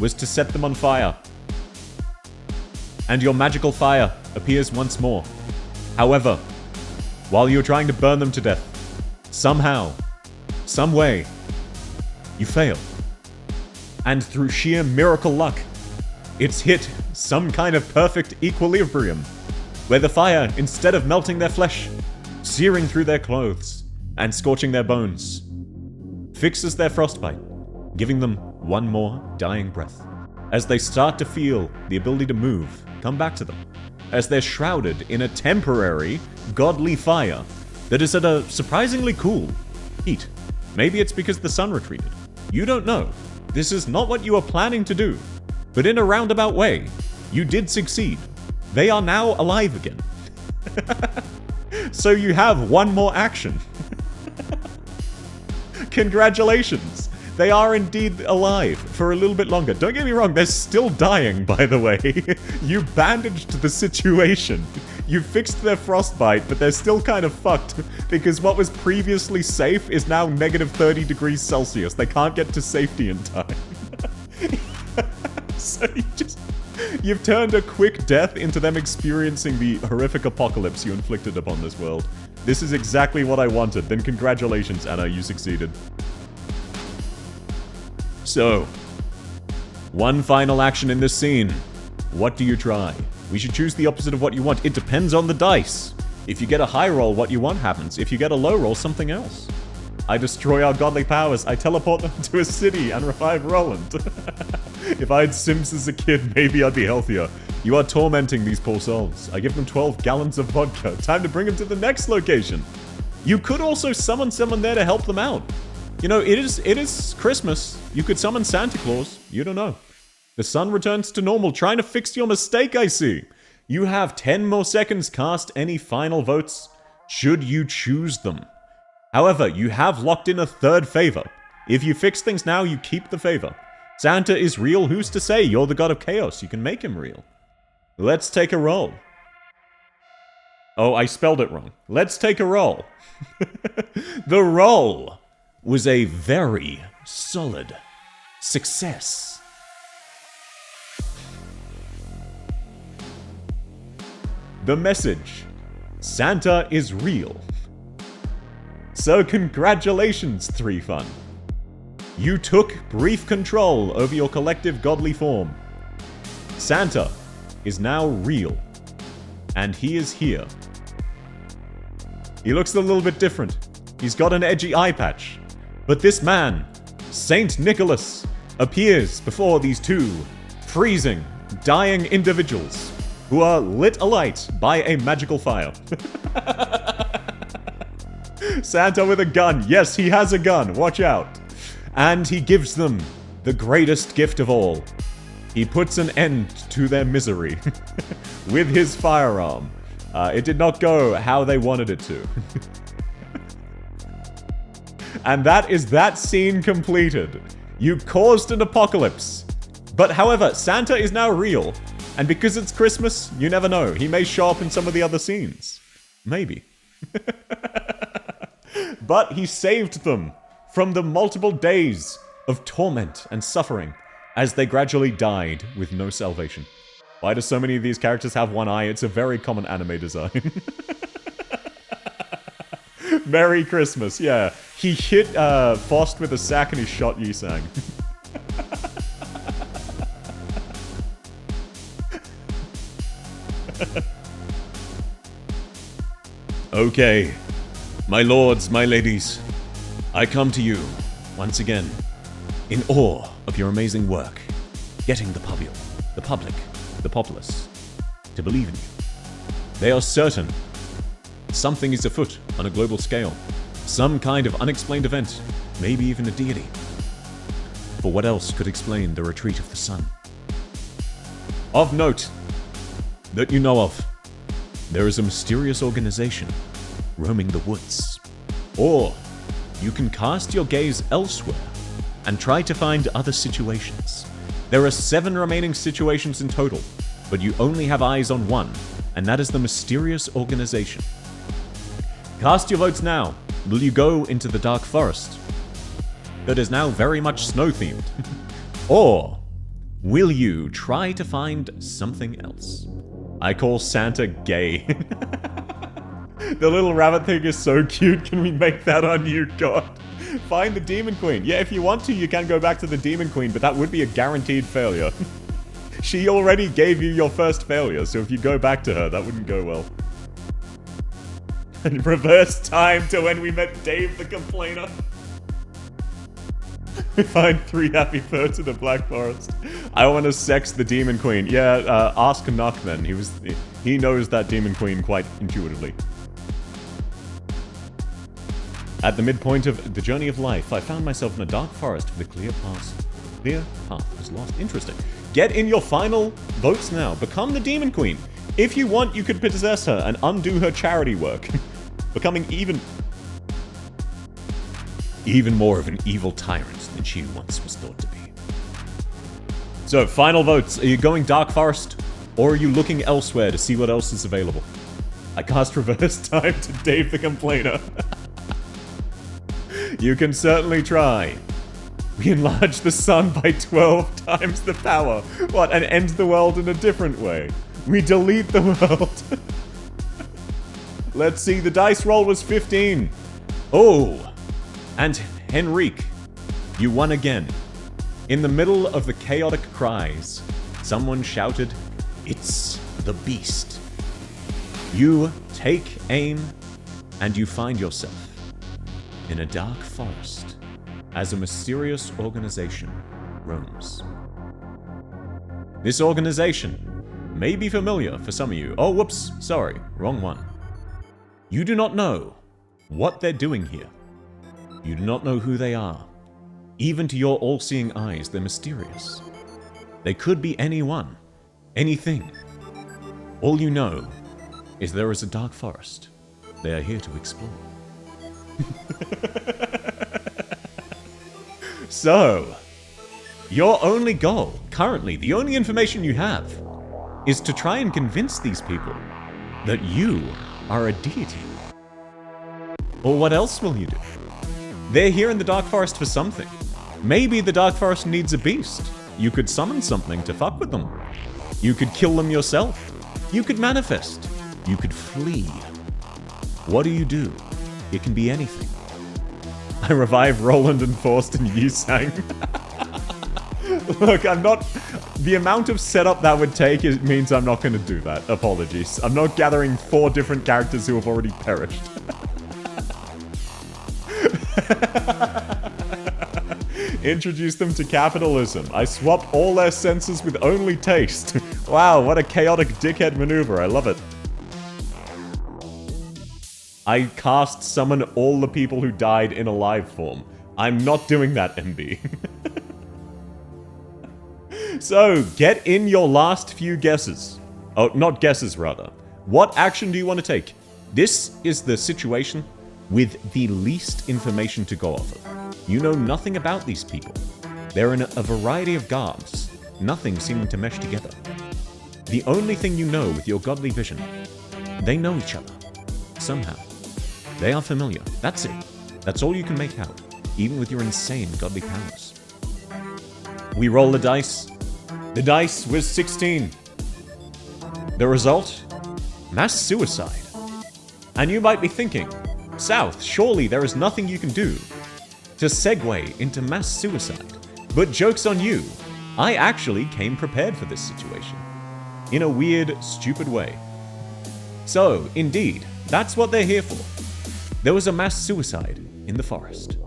was to set them on fire. And your magical fire appears once more. However, while you're trying to burn them to death, somehow, some way, you fail. And through sheer miracle luck, it's hit some kind of perfect equilibrium, where the fire, instead of melting their flesh, searing through their clothes, and scorching their bones, fixes their frostbite, giving them one more dying breath. As they start to feel the ability to move come back to them, as they're shrouded in a temporary, godly fire that is at a surprisingly cool heat. Maybe it's because the sun retreated. You don't know. This is not what you were planning to do. But in a roundabout way, you did succeed. They are now alive again. So you have one more action. Congratulations! They are indeed alive for a little bit longer. Don't get me wrong, they're still dying, by the way. You bandaged the situation. You fixed their frostbite, but they're still kind of fucked, because what was previously safe is now negative 30 degrees Celsius. They can't get to safety in time. So you've turned a quick death into them experiencing the horrific apocalypse you inflicted upon this world. This is exactly what I wanted. Then congratulations, Anna, you succeeded. So, one final action in this scene. What do you try? We should choose the opposite of what you want. It depends on the dice. If you get a high roll, what you want happens. If you get a low roll, something else. I destroy our godly powers. I teleport them to a city and revive Roland. If I had Sims as a kid, maybe I'd be healthier. You are tormenting these poor souls. I give them 12 gallons of vodka. Time to bring them to the next location. You could also summon someone there to help them out. You know, it is Christmas. You could summon Santa Claus. You don't know. The sun returns to normal. Trying to fix your mistake, I see. You have 10 more seconds. Cast any final votes, should you choose them. However, you have locked in a third favor. If you fix things now, you keep the favor. Santa is real. Who's to say? You're the god of chaos. You can make him real. Let's take a roll. Oh, I spelled it wrong. Let's take a roll. The roll was a very solid success. The message: Santa is real. So congratulations, 3Fun. You took brief control over your collective godly form. Santa is now real. And he is here. He looks a little bit different. He's got an edgy eye patch. But this man, Saint Nicholas, appears before these two freezing, dying individuals who are lit alight by a magical fire. Santa with a gun. Yes, he has a gun. Watch out. And he gives them the greatest gift of all. He puts an end to their misery with his firearm. It did not go how they wanted it to. And that is that scene completed. You caused an apocalypse. But however, Santa is now real. And because it's Christmas, you never know. He may show up in some of the other scenes. Maybe. But he saved them from the multiple days of torment and suffering as they gradually died with no salvation. Why do so many of these characters have one eye? It's a very common anime design. Merry Christmas, yeah. He hit Faust with a sack and he shot Yisang. Okay, my lords, my ladies, I come to you once again in awe of your amazing work, getting the public, the populace, to believe in you. They are certain something is afoot on a global scale, some kind of unexplained event, maybe even a deity. For what else could explain the retreat of the sun? Of note, that you know of, there is a mysterious organization roaming the woods. Or you can cast your gaze elsewhere and try to find other situations. There are 7 remaining situations in total, but you only have eyes on one, and that is the mysterious organization. Cast your votes now. Will you go into the dark forest that is now very much snow-themed? Or will you try to find something else? I call Santa gay. The little rabbit thing is so cute. Can we make that on you, God? Find the Demon Queen. Yeah, if you want to, you can go back to the Demon Queen, but that would be a guaranteed failure. She already gave you your first failure, so if you go back to her, that wouldn't go well. And reverse time to when we met Dave the Complainer. We find 3 happy birds in the Black Forest. I want to sex the Demon Queen. Yeah, ask Nuck then. He knows that Demon Queen quite intuitively. At the midpoint of the journey of life, I found myself in a dark forest with a clear path. Clear path was lost. Interesting. Get in your final votes now. Become the Demon Queen. If you want, you could possess her and undo her charity work. Becoming even more of an evil tyrant than she once was thought to be. So, final votes. Are you going Dark Forest, or are you looking elsewhere to see what else is available? I cast reverse time to Dave the Complainer. You can certainly try. We enlarge the sun by 12 times the power. What, and end the world in a different way? We delete the world. Let's see, the dice roll was 15. Oh, and Henrique, you won again. In the middle of the chaotic cries, someone shouted, "It's the beast." You take aim, and you find yourself in a dark forest as a mysterious organization roams. This organization may be familiar for some of you. Oh, whoops, sorry, wrong one. You do not know what they're doing here. You do not know who they are. Even to your all-seeing eyes, they're mysterious. They could be anyone, anything. All you know is there is a dark forest. They are here to explore. So, your only goal, currently, the only information you have, is to try and convince these people that you are a deity. Or what else will you do? They're here in the Dark Forest for something. Maybe the Dark Forest needs a beast. You could summon something to fuck with them. You could kill them yourself. You could manifest. You could flee. What do? It can be anything. I revive Roland and Forst and Yusang. Look, I'm not... The amount of setup that would take means I'm not going to do that. Apologies. I'm not gathering 4 different characters who have already perished. Introduce them to capitalism. I swap all their senses with only taste. Wow, what a chaotic dickhead maneuver. I love it. I cast summon all the people who died in a live form. I'm not doing that, MB. So, get in your last few guesses. Oh, not guesses, rather. What action do you want to take? This is the situation with the least information to go off of. You know nothing about these people. They're in a variety of garbs, nothing seeming to mesh together. The only thing you know with your godly vision, they know each other. Somehow. They are familiar. That's it. That's all you can make out, even with your insane godly powers. We roll the dice. The dice was 16. The result? Mass suicide. And you might be thinking, South, surely there is nothing you can do to segue into mass suicide. But joke's on you. I actually came prepared for this situation. In a weird, stupid way. So, indeed, that's what they're here for. There was a mass suicide in the forest.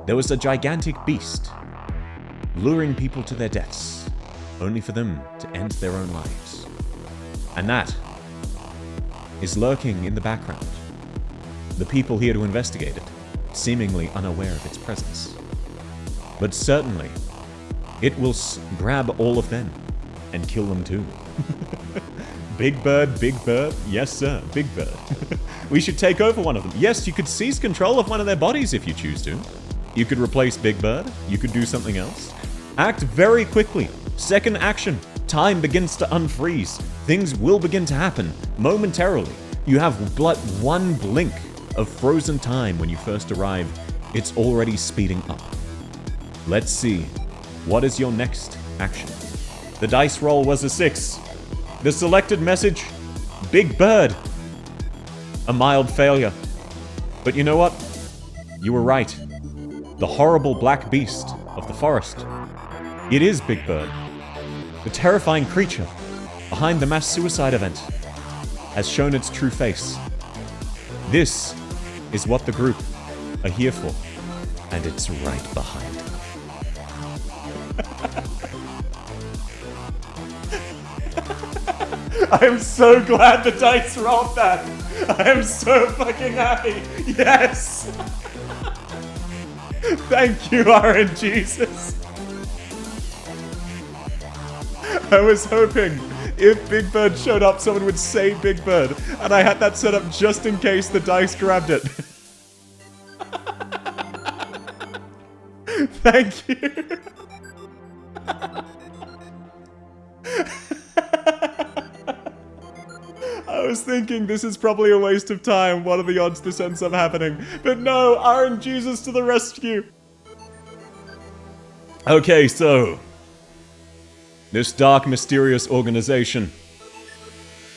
There was a gigantic beast luring people to their deaths, only for them to end their own lives. And that is lurking in the background. The people here to investigate it, seemingly unaware of its presence. But certainly, it will grab all of them and kill them too. Big Bird, yes sir, Big Bird. We should take over one of them. Yes, you could seize control of one of their bodies if you choose to. You could replace Big Bird, you could do something else. Act very quickly. Second action. Time begins to unfreeze. Things will begin to happen momentarily. You have one blink of frozen time when you first arrive. It's already speeding up. Let's see. What is your next action? The dice roll was a 6. The selected message, Big Bird. A mild failure. But you know what? You were right. The horrible black beast of the forest. It is Big Bird. The terrifying creature behind the mass suicide event has shown its true face. This is what the group are here for, and it's right behind. I am so glad the dice rolled that. I am so fucking happy. Yes. Thank you, RNGesus. I was hoping if Big Bird showed up, someone would say Big Bird, and I had that set up just in case the dice grabbed it. Thank you. I was thinking this is probably a waste of time. What are the odds this ends up happening? But no, RNGesus to the rescue. Okay, so this dark, mysterious organization,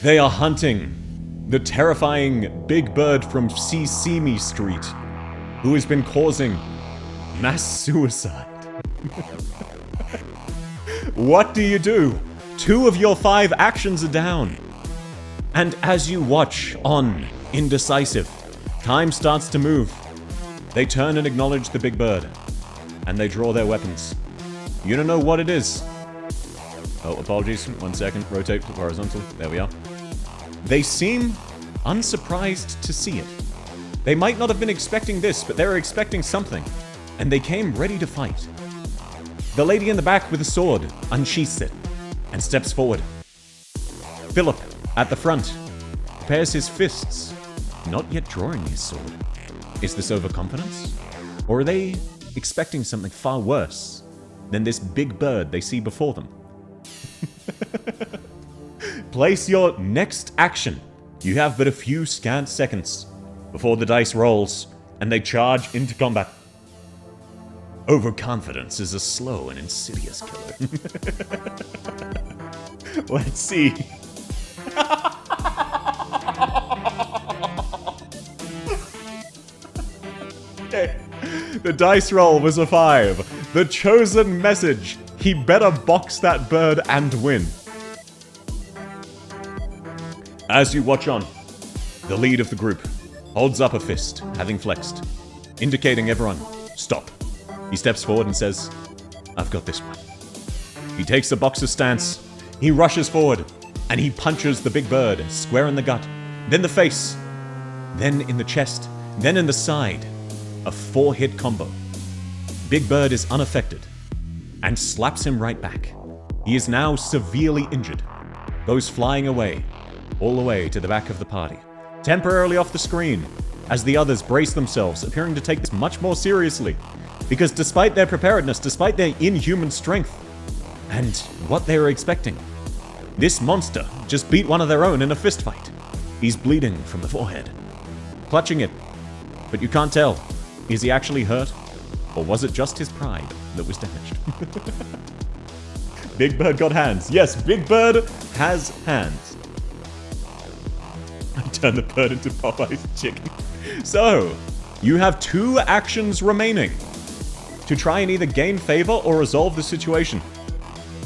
they are hunting The terrifying Big Bird from Sesame Street, who has been causing mass suicide. What do you do? 2 of your 5 actions are down. And as you watch on, indecisive, time starts to move. They turn and acknowledge the Big Bird, and they draw their weapons. You don't know what it is. Oh, apologies. 1 second. Rotate to horizontal. There we are. They seem unsurprised to see it. They might not have been expecting this, but they were expecting something, and they came ready to fight. The lady in the back with the sword unsheaths it and steps forward. Philip, at the front, prepares his fists, not yet drawing his sword. Is this overconfidence? Or are they expecting something far worse than this Big Bird they see before them? Place your next action. You have but a few scant seconds before the dice rolls and they charge into combat. Overconfidence is a slow and insidious killer. Let's see. Okay. The dice roll was a 5. The chosen message. He better box that bird and win. As you watch on, the lead of the group holds up a fist, having flexed, indicating everyone, stop. He steps forward and says, I've got this one. He takes a boxer stance, he rushes forward, and he punches the Big Bird square in the gut, then the face, then in the chest, then in the side. A 4-hit combo. Big Bird is unaffected and slaps him right back. He is now severely injured, goes flying away, all the way to the back of the party, temporarily off the screen, as the others brace themselves, appearing to take this much more seriously, because despite their preparedness, despite their inhuman strength, and what they were expecting, this monster just beat one of their own in a fistfight. He's bleeding from the forehead, clutching it, but you can't tell. Is he actually hurt? Or was it just his pride that was damaged? Big Bird got hands. Yes, Big Bird has hands. I turned the bird into Popeye's chicken. So, you have 2 actions remaining to try and either gain favor or resolve the situation.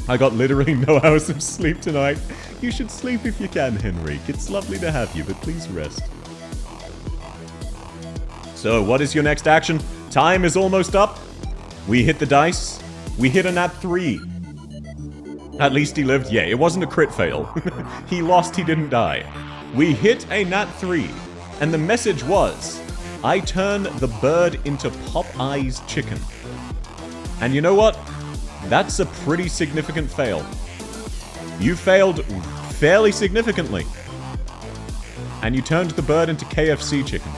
I got literally no hours of sleep tonight. You should sleep if you can, Henrique. It's lovely to have you, but please rest. So, what is your next action? Time is almost up. We hit the dice. We hit a nat 3. At least he lived. Yeah, it wasn't a crit fail. He lost, he didn't die. We hit a nat 3. And the message was, I turn the bird into Popeye's chicken. And you know what? That's a pretty significant fail. You failed fairly significantly. And you turned the bird into KFC chicken.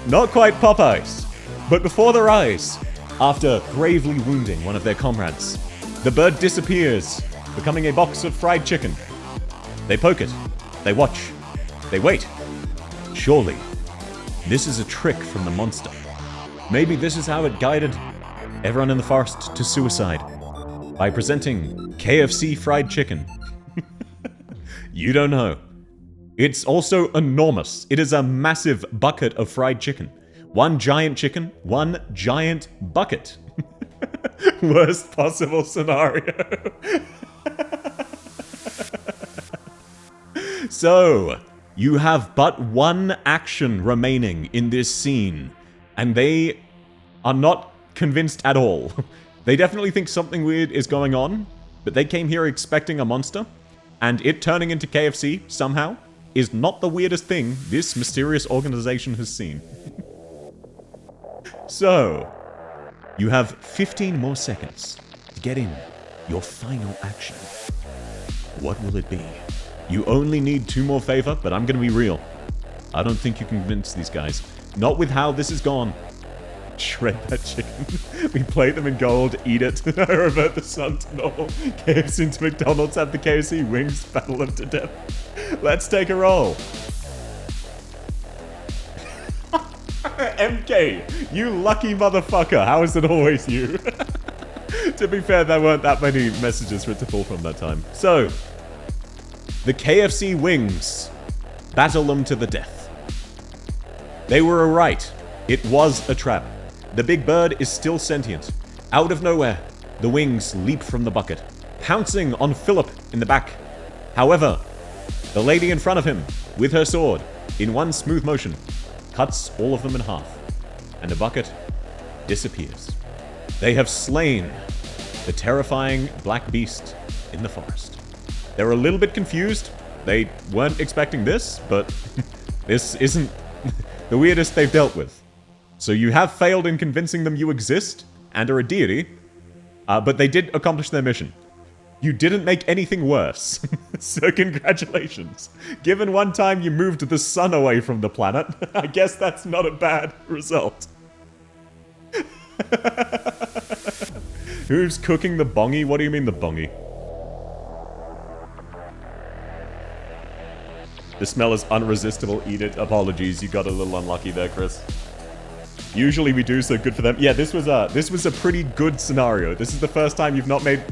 Not quite Popeyes, but before their eyes, after gravely wounding one of their comrades, the bird disappears, becoming a box of fried chicken. They poke it, they watch, they wait. Surely, this is a trick from the monster. Maybe this is how it guided everyone in the forest to suicide, by presenting KFC fried chicken. You don't know. It's also enormous. It is a massive bucket of fried chicken. 1 giant chicken, 1 giant bucket. Worst possible scenario. So, you have but 1 action remaining in this scene, and they are not convinced at all. They definitely think something weird is going on, but they came here expecting a monster, and it turning into KFC somehow is not the weirdest thing this mysterious organization has seen. So, you have 15 more seconds to get in your final action. What will it be? You only need 2 more favor, but I'm gonna be real. I don't think you can convince these guys. Not with how this has gone. Shred that chicken. We plate them in gold, eat it. I revert the sun to normal. KFC into McDonald's, have the KFC wings, battle them to death. Let's take a roll. MK, you lucky motherfucker. How is it always you? To be fair, there weren't that many messages for it to pull from that time. So, the KFC wings battle them to the death. They were right. It was a trap. The big bird is still sentient. Out of nowhere, the wings leap from the bucket, pouncing on Philip in the back. However, the lady in front of him, with her sword, in one smooth motion, cuts all of them in half, and the bucket disappears. They have slain the terrifying black beast in the forest. They're a little bit confused. They weren't expecting this, but this isn't the weirdest they've dealt with. So you have failed in convincing them you exist and are a deity, but they did accomplish their mission. You didn't make anything worse, so congratulations. Given one time you moved the sun away from the planet, I guess that's not a bad result. Who's cooking the bongi? What do you mean the bongi? The smell is unresistible. Eat it. Apologies, you got a little unlucky there, Chris. Usually we do, so good for them. Yeah, this was a pretty good scenario. This is the first time you've not made...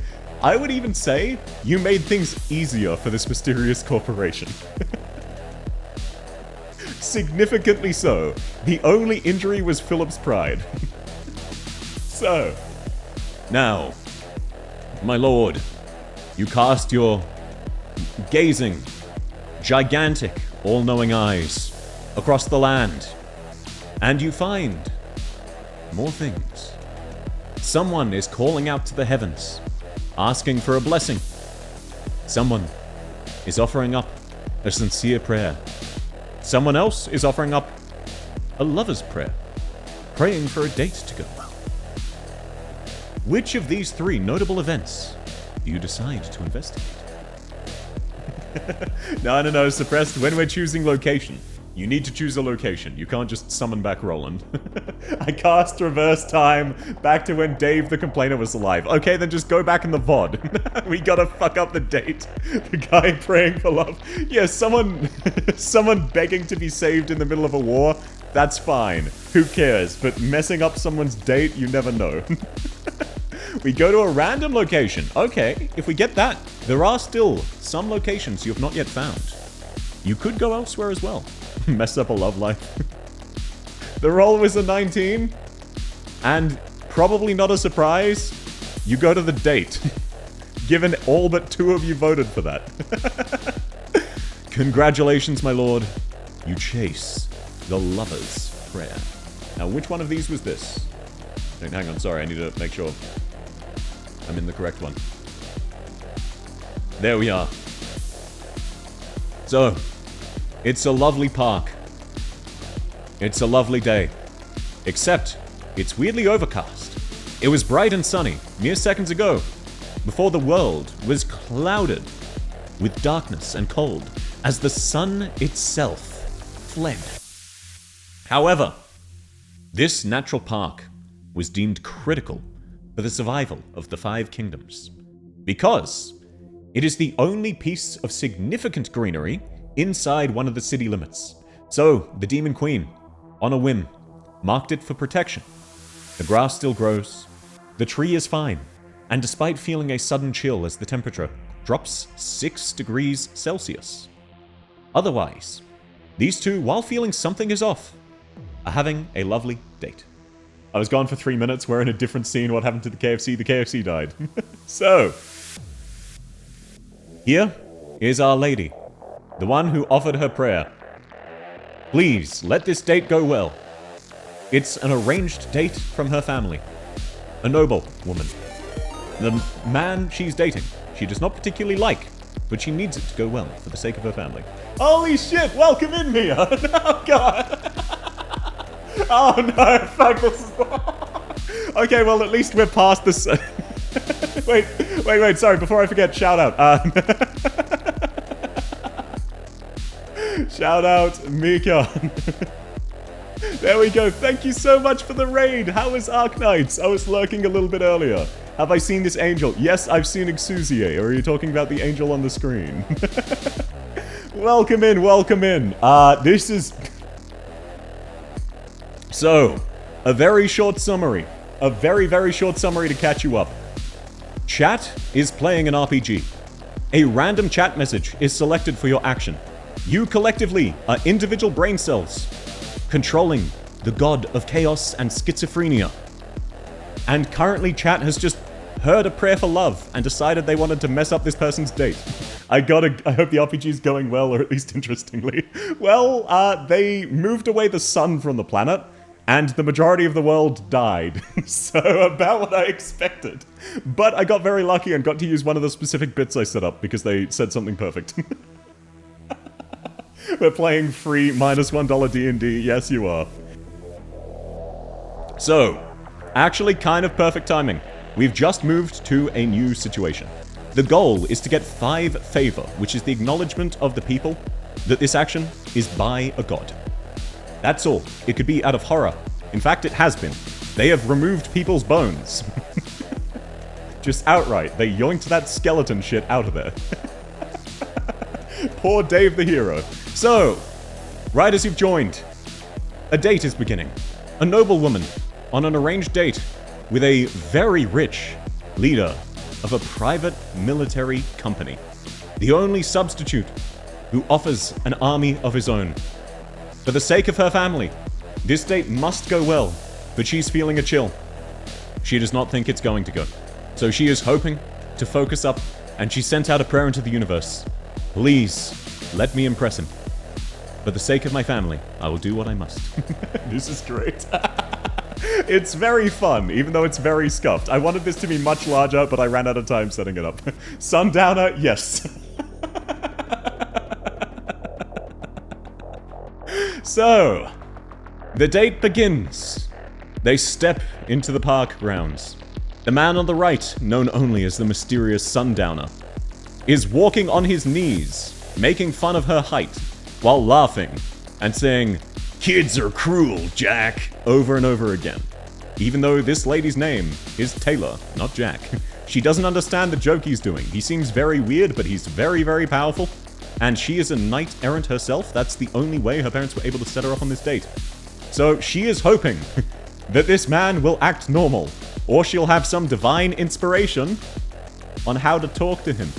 I would even say you made things easier for this mysterious corporation. Significantly so. The only injury was Philip's pride. So, now, my lord, you cast your gazing, gigantic, all-knowing eyes across the land, and you find more things. Someone is calling out to the heavens, asking for a blessing. Someone is offering up a sincere prayer. Someone else is offering up a lover's prayer, praying for a date to go well. Which of these three notable events do you decide to investigate? No, suppressed when we're choosing location. You need to choose a location. You can't just summon back Roland. I cast reverse time back to when Dave the Complainer was alive. Okay, then just go back in the VOD. We gotta fuck up the date. The guy praying for love. Yeah, someone begging to be saved in the middle of a war, that's fine. Who cares? But messing up someone's date, you never know. We go to a random location. Okay, if we get that, there are still some locations you have not yet found. You could go elsewhere as well. Mess up a love life. The roll was a 19, and probably not a surprise, you go to the date. Given all but 2 of you voted for that. Congratulations, my lord. You chase the lover's prayer. Now, which one of these was this? Hang on, sorry, I need to make sure I'm in the correct one. There we are. So, it's a lovely park. It's a lovely day. Except, it's weirdly overcast. It was bright and sunny mere seconds ago, before the world was clouded with darkness and cold, as the sun itself fled. However, this natural park was deemed critical for the survival of the 5 kingdoms, because it is the only piece of significant greenery inside one of the city limits. So, the Demon Queen, on a whim, marked it for protection. The grass still grows, the tree is fine, and despite feeling a sudden chill as the temperature drops 6 degrees Celsius. Otherwise, these two, while feeling something is off, are having a lovely date. I was gone for 3 minutes, we're in a different scene. What happened to the KFC? The KFC died. So, here is Our Lady, the one who offered her prayer. Please, let this date go well. It's an arranged date from her family. A noble woman. The man she's dating, she does not particularly like, but she needs it to go well for the sake of her family. Holy shit, welcome in, Mia! Oh god! Oh no, fuck this. Okay, well at least we're past this. wait, sorry, before I forget, shout out. Shout out, Mika. There we go, thank you so much for the raid. How is Arknights? I was lurking a little bit earlier. Have I seen this angel? Yes, I've seen Exusier, or are you talking about the angel on the screen? Welcome in, welcome in. This is... So, a very short summary. A very, very short summary to catch you up. Chat is playing an RPG. A random chat message is selected for your action. You collectively are individual brain cells, controlling the god of chaos and schizophrenia. And currently chat has just heard a prayer for love and decided they wanted to mess up this person's date. I hope the RPG is going well, or at least interestingly. Well, they moved away the sun from the planet, and the majority of the world died. So, about what I expected. But I got very lucky and got to use one of the specific bits I set up, because they said something perfect. We're playing free -$1 D&D, yes you are. So, actually kind of perfect timing. We've just moved to a new situation. The goal is to get 5 favor, which is the acknowledgement of the people that this action is by a god. That's all. It could be out of horror. In fact, it has been. They have removed people's bones. Just outright, they yoinked that skeleton shit out of there. Poor Dave the hero. So, right as you've joined, a date is beginning. A noble woman on an arranged date with a very rich leader of a private military company. The only substitute who offers an army of his own. For the sake of her family, this date must go well, but she's feeling a chill. She does not think it's going to go. So she is hoping to focus up, and she sent out a prayer into the universe. Please, let me impress him. For the sake of my family, I will do what I must. This is great. It's very fun, even though it's very scuffed. I wanted this to be much larger, but I ran out of time setting it up. Sundowner, yes. So, the date begins. They step into the park grounds. The man on the right, known only as the mysterious Sundowner, is walking on his knees, making fun of her height, while laughing and saying, "Kids are cruel, Jack," over and over again. Even though this lady's name is Taylor, not Jack. She doesn't understand the joke he's doing. He seems very weird, but he's very, very powerful. And she is a knight-errant herself. That's the only way her parents were able to set her up on this date. So she is hoping that this man will act normal, or she'll have some divine inspiration on how to talk to him.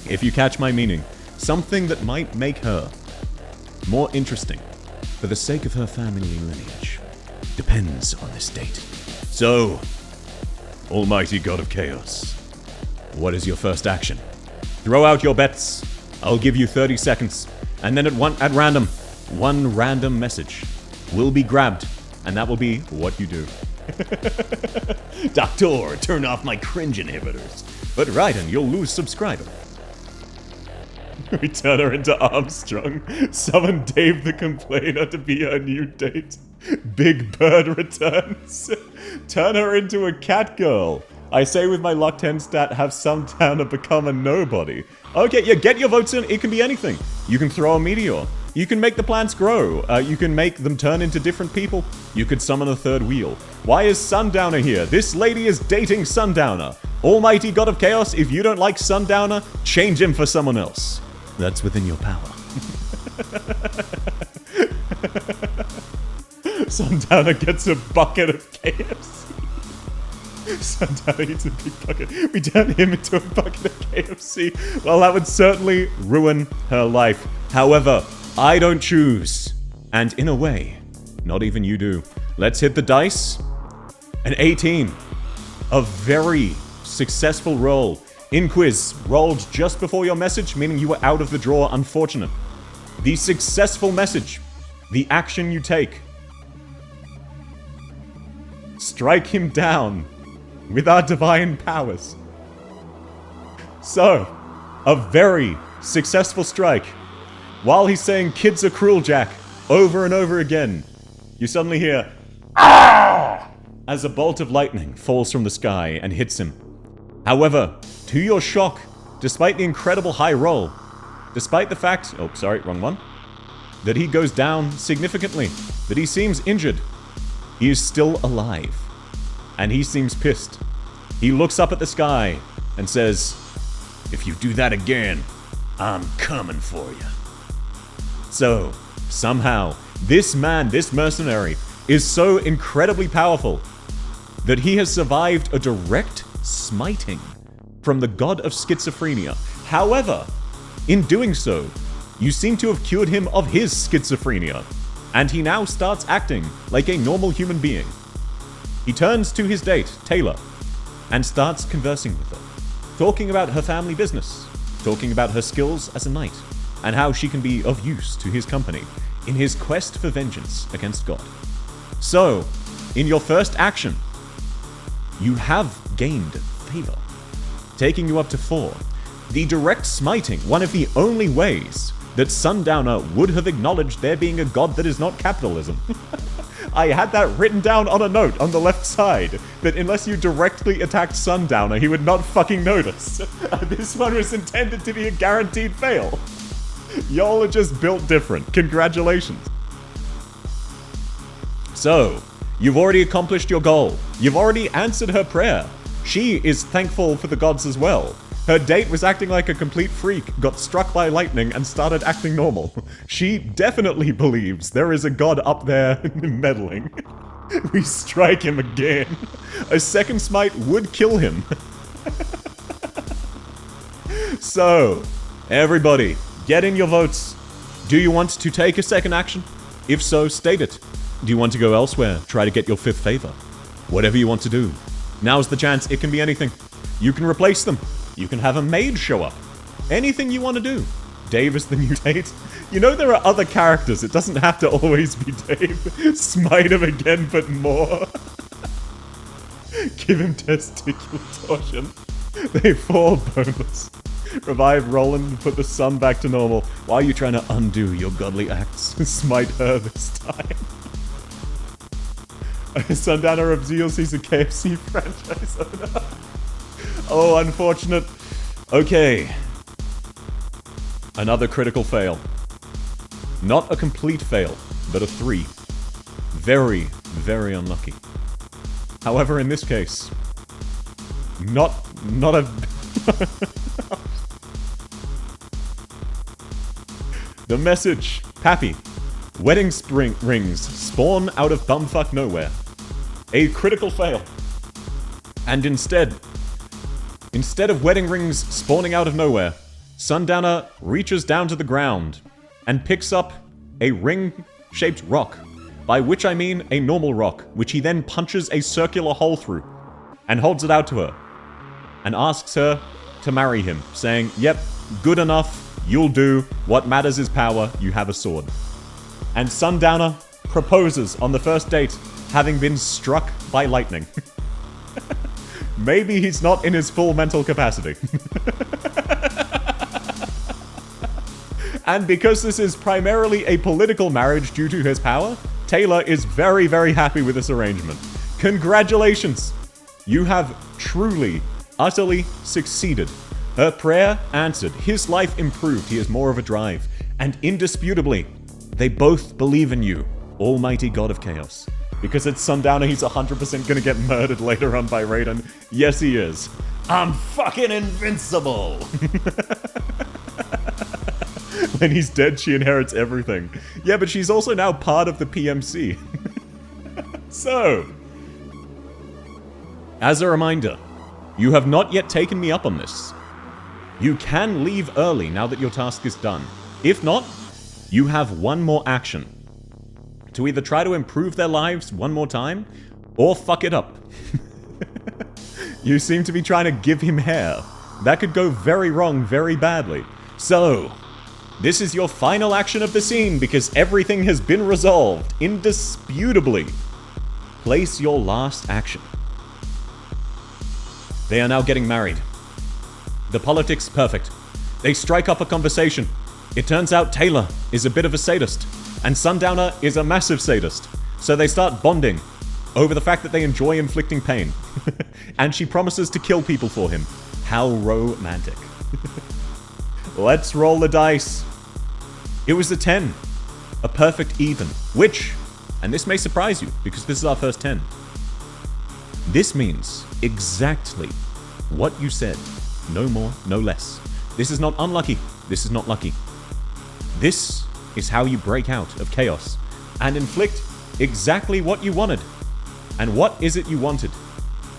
If you catch my meaning, something that might make her more interesting for the sake of her family lineage depends on this date. So, almighty god of chaos, what is your first action? Throw out your bets. I'll give you 30 seconds, and then at random, one random message will be grabbed, and that will be what you do. Doctor, turn off my cringe inhibitors. But Raiden, you'll lose subscriber. We turn her into Armstrong. Summon Dave the Complainer to be her new date. Big Bird returns. Turn her into a cat girl. I say with my luck 10 stat, have Sundowner become a nobody. Okay, yeah, get your votes in. It can be anything. You can throw a meteor. You can make the plants grow. You can make them turn into different people. You could summon a third wheel. Why is Sundowner here? This lady is dating Sundowner. Almighty God of Chaos, if you don't like Sundowner, change him for someone else. That's within your power. Sundowner gets a bucket of KFC. Sundowner eats a big bucket. We turn him into a bucket of KFC. Well, that would certainly ruin her life. However, I don't choose. And in a way, not even you do. Let's hit the dice. An 18. A very successful roll. Inquiz rolled just before your message, meaning you were out of the draw. Unfortunate. The successful message. The action you take. Strike him down with our divine powers. So, a very successful strike. While he's saying kids are cruel, Jack, over and over again, you suddenly hear, "Ah!" as a bolt of lightning falls from the sky and hits him. However, to your shock, despite the incredible high roll, despite the fact, oh, sorry, wrong one, that he goes down significantly, that he seems injured, he is still alive. And he seems pissed. He looks up at the sky and says, "If you do that again, I'm coming for you." So, somehow, this man, this mercenary, is so incredibly powerful that he has survived a direct smiting from the god of schizophrenia. However, in doing so, you seem to have cured him of his schizophrenia, and he now starts acting like a normal human being. He turns to his date, Taylor, and starts conversing with her, talking about her family business, talking about her skills as a knight, and how she can be of use to his company in his quest for vengeance against God. So, in your first action, you have gained favor, taking you up to 4. The direct smiting, one of the only ways that Sundowner would have acknowledged there being a god that is not capitalism. I had that written down on a note on the left side, that unless you directly attacked Sundowner, he would not fucking notice. This one was intended to be a guaranteed fail. Y'all are just built different. Congratulations. So, you've already accomplished your goal. You've already answered her prayer. She is thankful for the gods as well. Her date was acting like a complete freak, got struck by lightning, and started acting normal. She definitely believes there is a god up there meddling. We strike him again. A second smite would kill him. So, everybody, get in your votes. Do you want to take a second action? If so, state it. Do you want to go elsewhere, try to get your 5th favor? Whatever you want to do. Now's the chance, it can be anything. You can replace them. You can have a maid show up. Anything you want to do. Dave is the new date. You know there are other characters, it doesn't have to always be Dave. Smite him again, but more. Give him testicular torsion. They fall boneless. Revive Roland and put the sun back to normal. Why are you trying to undo your godly acts? Smite her this time. Sundowner of Zeal sees a KFC franchise owner. Oh, unfortunate. Okay. Another critical fail. Not a complete fail, but a 3. Very, very unlucky. However, in this case, not a... The message. Pappy. Wedding rings spawn out of bumfuck nowhere. A critical fail. And instead of wedding rings spawning out of nowhere, Sundowner reaches down to the ground and picks up a ring-shaped rock, by which I mean a normal rock, which he then punches a circular hole through and holds it out to her and asks her to marry him, saying, yep, good enough, you'll do, what matters is power, you have a sword. And Sundowner proposes on the first date, having been struck by lightning. Maybe he's not in his full mental capacity. And because this is primarily a political marriage due to his power, Taylor is very, very happy with this arrangement. Congratulations! You have truly, utterly succeeded. Her prayer answered, his life improved, he has more of a drive, and indisputably, they both believe in you, almighty god of chaos. Because it's Sundowner, he's 100% gonna get murdered later on by Raiden. Yes, he is. I'm fucking invincible! When he's dead, she inherits everything. Yeah, but she's also now part of the PMC. So, as a reminder, you have not yet taken me up on this. You can leave early now that your task is done. If not, you have one more action. To either try to improve their lives one more time, or fuck it up. You seem to be trying to give him hair. That could go very wrong very badly. So, this is your final action of the scene because everything has been resolved, indisputably. Place your last action. They are now getting married. The politics, perfect. They strike up a conversation. It turns out Taylor is a bit of a sadist, and Sundowner is a massive sadist. So they start bonding over the fact that they enjoy inflicting pain. And she promises to kill people for him. How romantic. Let's roll the dice. It was a 10. A perfect even. Which, and this may surprise you, because this is our first 10. This means exactly what you said. No more, no less. This is not unlucky. This is not lucky. This is how you break out of chaos and inflict exactly what you wanted. And what is it you wanted?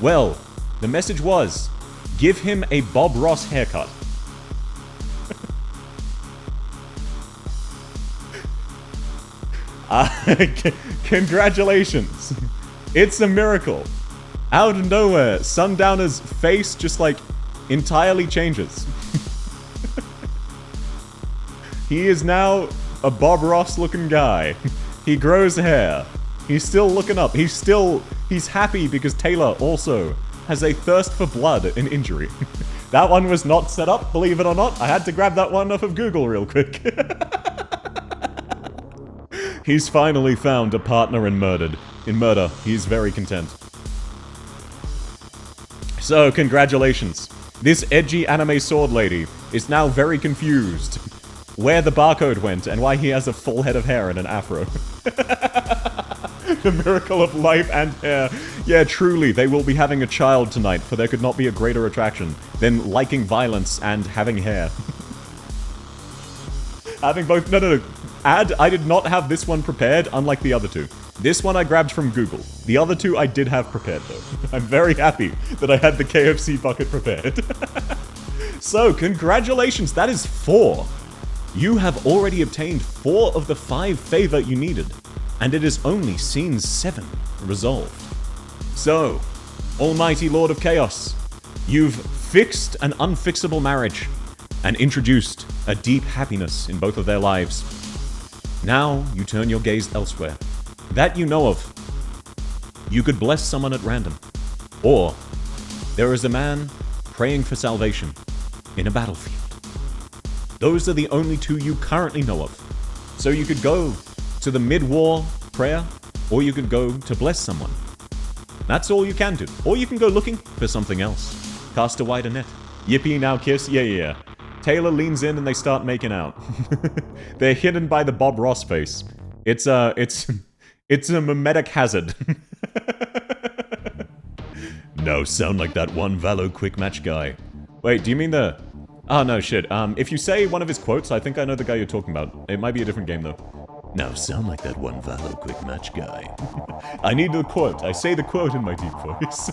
Well, The message was, give him a Bob Ross haircut. Congratulations. It's a miracle. Out of nowhere, Sundowner's face just like entirely changes. He is now a Bob Ross looking guy. He grows hair. He's still looking up. He's happy because Taylor also has a thirst for blood and injury. That one was not set up, believe it or not. I had to grab that one off of Google real quick. He's finally found a partner in murder. He's very content. So, congratulations. This edgy anime sword lady is now very confused where the barcode went and why he has a full head of hair and an afro. The miracle of life and hair. Yeah, truly, they will be having a child tonight, for there could not be a greater attraction than liking violence and having hair. Having both... No. I did not have this one prepared, unlike the other two. This one I grabbed from Google. The other two I did have prepared, though. I'm very happy that I had the KFC bucket prepared. So, congratulations, that is 4. You have already obtained 4 of the 5 favor you needed, and it is only scene 7 resolved. So, Almighty Lord of Chaos, you've fixed an unfixable marriage and introduced a deep happiness in both of their lives. Now, you turn your gaze elsewhere. That you know of. You could bless someone at random. Or, there is a man praying for salvation in a battlefield. Those are the only 2 you currently know of. So you could go to the mid-war prayer, or you could go to bless someone. That's all you can do. Or you can go looking for something else. Cast a wider net. Yippee, now kiss? Yeah. Taylor leans in and they start making out. They're hidden by the Bob Ross face. It's a mimetic hazard. No, sound like that one Valo quick match guy. Wait, do you mean the... Oh, no, shit. If you say one of his quotes, I think I know the guy you're talking about. It might be a different game, though. Now, sound like that one Valo quick match guy. I need the quote. I say the quote in my deep voice.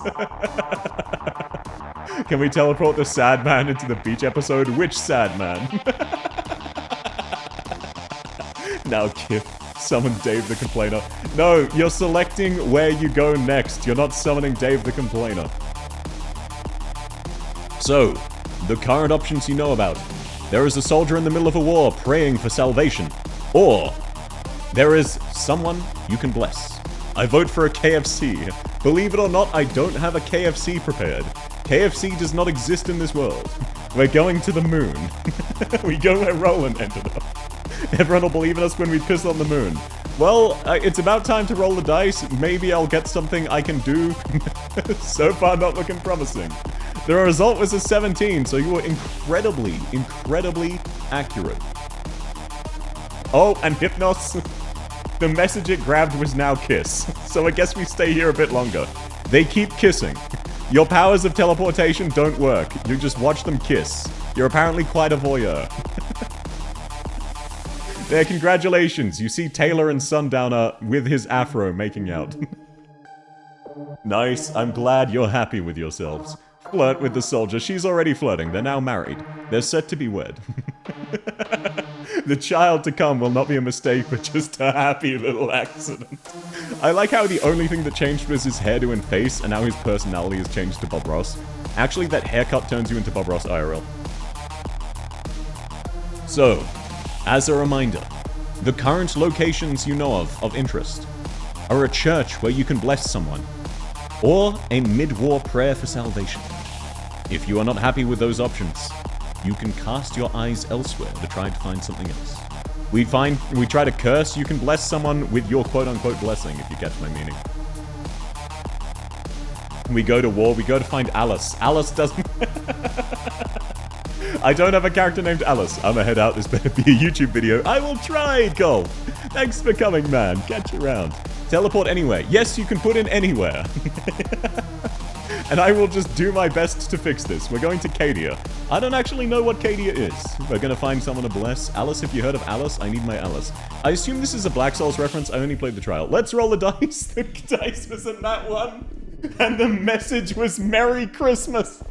Can we teleport the sad man into the beach episode? Which sad man? Now, Kip, summon Dave the Complainer. No, you're selecting where you go next. You're not summoning Dave the Complainer. So, the current options you know about. There is a soldier in the middle of a war praying for salvation. Or, there is someone you can bless. I vote for a KFC. Believe it or not, I don't have a KFC prepared. KFC does not exist in this world. We're going to the moon. We go where Roland ended up. Everyone will believe in us when we piss on the moon. Well, it's about time to roll the dice. Maybe I'll get something I can do. So far, not looking promising. The result was a 17, so you were incredibly accurate. Oh, and Hypnos. The message it grabbed was now kiss. So I guess we stay here a bit longer. They keep kissing. Your powers of teleportation don't work. You just watch them kiss. You're apparently quite a voyeur. There, congratulations. You see Taylor and Sundowner with his afro making out. Nice. I'm glad you're happy with yourselves. Flirt with the soldier. She's already flirting. They're now married. They're set to be wed. The child to come will not be a mistake, but just a happy little accident. I like how the only thing that changed was his hairdo and face, and now his personality has changed to Bob Ross. Actually, that haircut turns you into Bob Ross IRL. So, as a reminder, the current locations you know of interest are a church where you can bless someone, or a mid-war prayer for salvation. If you are not happy with those options, you can cast your eyes elsewhere to try to find something else. We try to curse, you can bless someone with your quote-unquote blessing, if you catch my meaning. We go to war, we go to find Alice. Alice doesn't... I don't have a character named Alice. I'ma head out, this better be a YouTube video. I will try, Cole! Thanks for coming, man. Catch you around. Teleport anywhere. Yes, you can put in anywhere. And I will just do my best to fix this. We're going to Cadia. I don't actually know what Cadia is. We're gonna find someone to bless. Alice, if you heard of Alice, I need my Alice. I assume this is a Black Souls reference. I only played the trial. Let's roll the dice. The dice was in that one. And the message was Merry Christmas.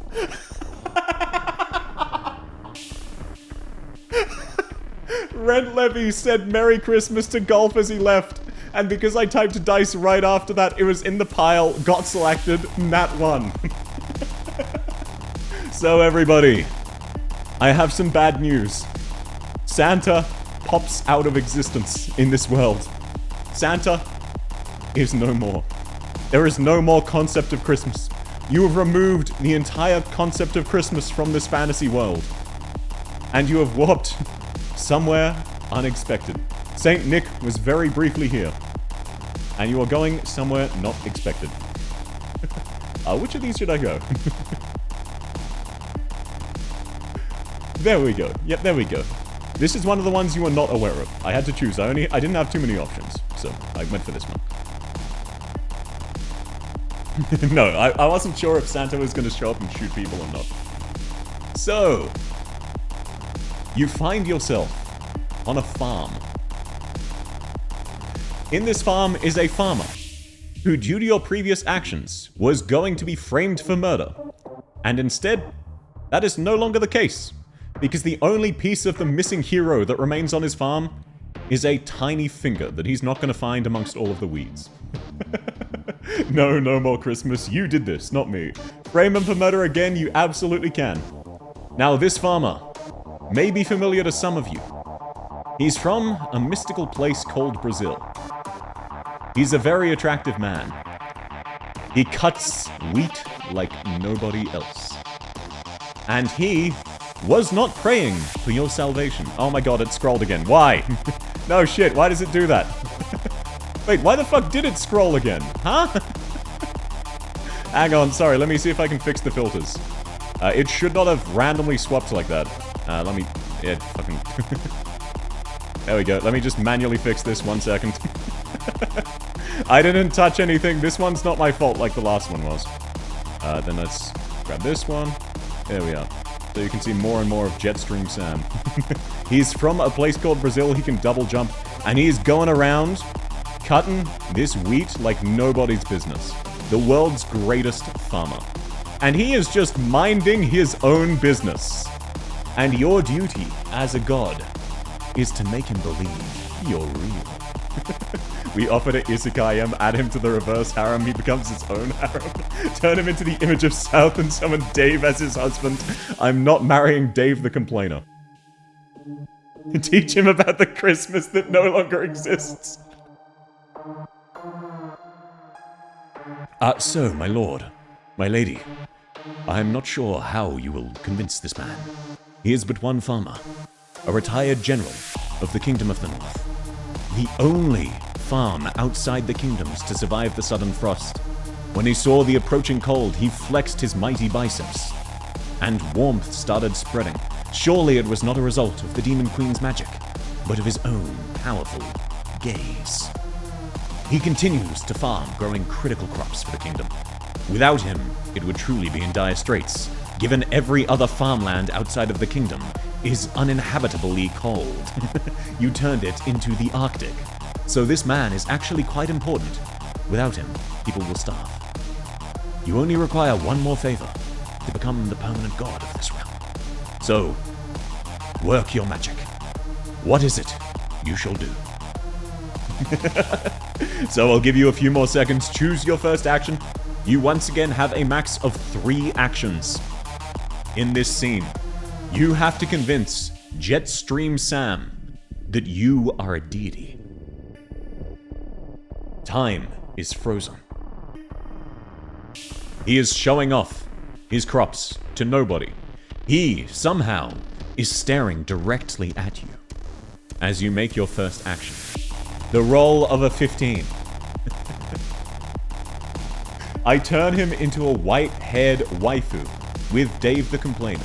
Rent Levy said Merry Christmas to Golf as he left. And because I typed dice right after that, it was in the pile, got selected, Nat won. So everybody, I have some bad news. Santa pops out of existence in this world. Santa is no more. There is no more concept of Christmas. You have removed the entire concept of Christmas from this fantasy world. And you have warped somewhere unexpected. Saint Nick was very briefly here. And you are going somewhere not expected. Which of these should I go? There we go. Yep, there we go. This is one of the ones you are not aware of. I had to choose. I didn't have too many options. So, I went for this one. No, I wasn't sure if Santa was going to show up and shoot people or not. So, you find yourself on a farm. In this farm is a farmer who, due to your previous actions, was going to be framed for murder. And instead, that is no longer the case, because the only piece of the missing hero that remains on his farm is a tiny finger that he's not going to find amongst all of the weeds. No, no more Christmas. You did this, not me. Frame him for murder again, you absolutely can. Now, this farmer may be familiar to some of you. He's from a mystical place called Brazil. He's a very attractive man. He cuts wheat like nobody else. And he was not praying for your salvation. Oh my god, it scrolled again. Why? No shit, why does it do that? Wait, why the fuck did it scroll again? Huh? Hang on, sorry, let me see if I can fix the filters. It should not have randomly swapped like that. Let me... Yeah, fucking... There we go. Let me just manually fix this 1 second. I didn't touch anything. This one's not my fault like the last one was. Then let's grab this one. There we are. So you can see more and more of Jetstream Sam. He's from a place called Brazil. He can double jump. And he's going around cutting this wheat like nobody's business. The world's greatest farmer. And he is just minding his own business. And your duty as a god is to make him believe you're real. We offer to isekai him, add him to the reverse harem, he becomes his own harem. Turn him into the image of South and summon Dave as his husband. I'm not marrying Dave the Complainer. Teach him about the Christmas that no longer exists. So, my lord, my lady, I'm not sure how you will convince this man. He is but one farmer, a retired general of the Kingdom of the North. The only farm outside the kingdoms to survive the sudden frost. When he saw the approaching cold, he flexed his mighty biceps, and warmth started spreading. Surely it was not a result of the Demon Queen's magic, but of his own powerful gaze. He continues to farm, growing critical crops for the kingdom. Without him, it would truly be in dire straits, given every other farmland outside of the kingdom is uninhabitably cold. You turned it into the Arctic. So this man is actually quite important. Without him, people will starve. You only require one more favor to become the permanent god of this realm. So, work your magic. What is it you shall do? So I'll give you a few more seconds. Choose your first action. You once again have a max of 3 actions. In this scene, you have to convince Jetstream Sam that you are a deity. Time is frozen. He is showing off his crops to nobody. He, somehow, is staring directly at you as you make your first action. The roll of a 15. I turn him into a white-haired waifu with Dave the Complainer.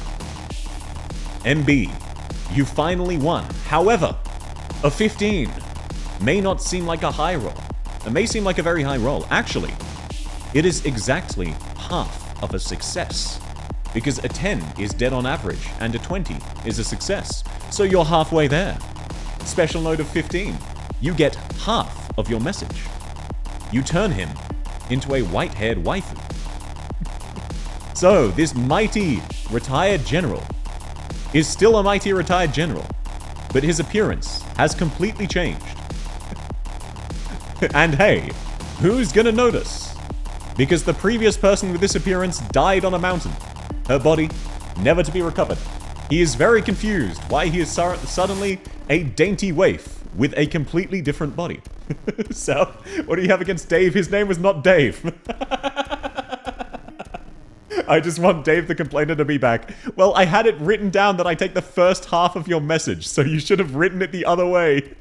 MB, you finally won. However, a 15 may not seem like a high roll. It may seem like a very high roll. Actually, it is exactly half of a success. Because a 10 is dead on average, and a 20 is a success. So you're halfway there. Special note of 15. You get half of your message. You turn him into a white-haired waifu. So, this mighty retired general is still a mighty retired general, but his appearance has completely changed. And hey, who's gonna notice? Because the previous person with this appearance died on a mountain. Her body, never to be recovered. He is very confused why he is suddenly a dainty waif with a completely different body. So, what do you have against Dave? His name was not Dave. I just want Dave the Complainer to be back. Well, I had it written down that I take the first half of your message, so you should have written it the other way.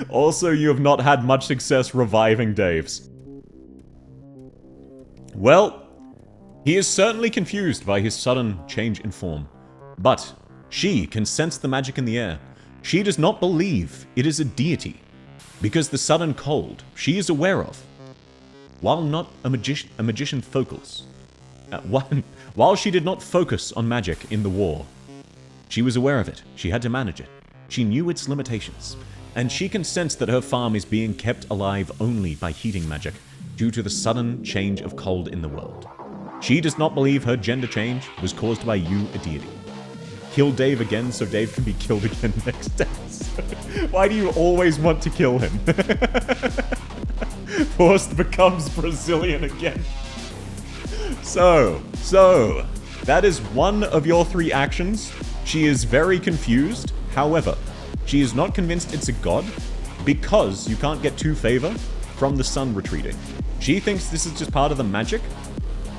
Also, you have not had much success reviving Dave's. Well, he is certainly confused by his sudden change in form. But she can sense the magic in the air. She does not believe it is a deity, because the sudden cold she is aware of, while not a magician focus. While she did not focus on magic in the war, she was aware of it. She had to manage it. She knew its limitations. And she can sense that her farm is being kept alive only by heating magic due to the sudden change of cold in the world. She does not believe her gender change was caused by you, a deity. Kill Dave again so Dave can be killed again next episode. Why do you always want to kill him? Forst becomes Brazilian again. So, that is one of your 3 actions. She is very confused. However, she is not convinced it's a god because you can't get 2 favor from the sun retreating. She thinks this is just part of the magic,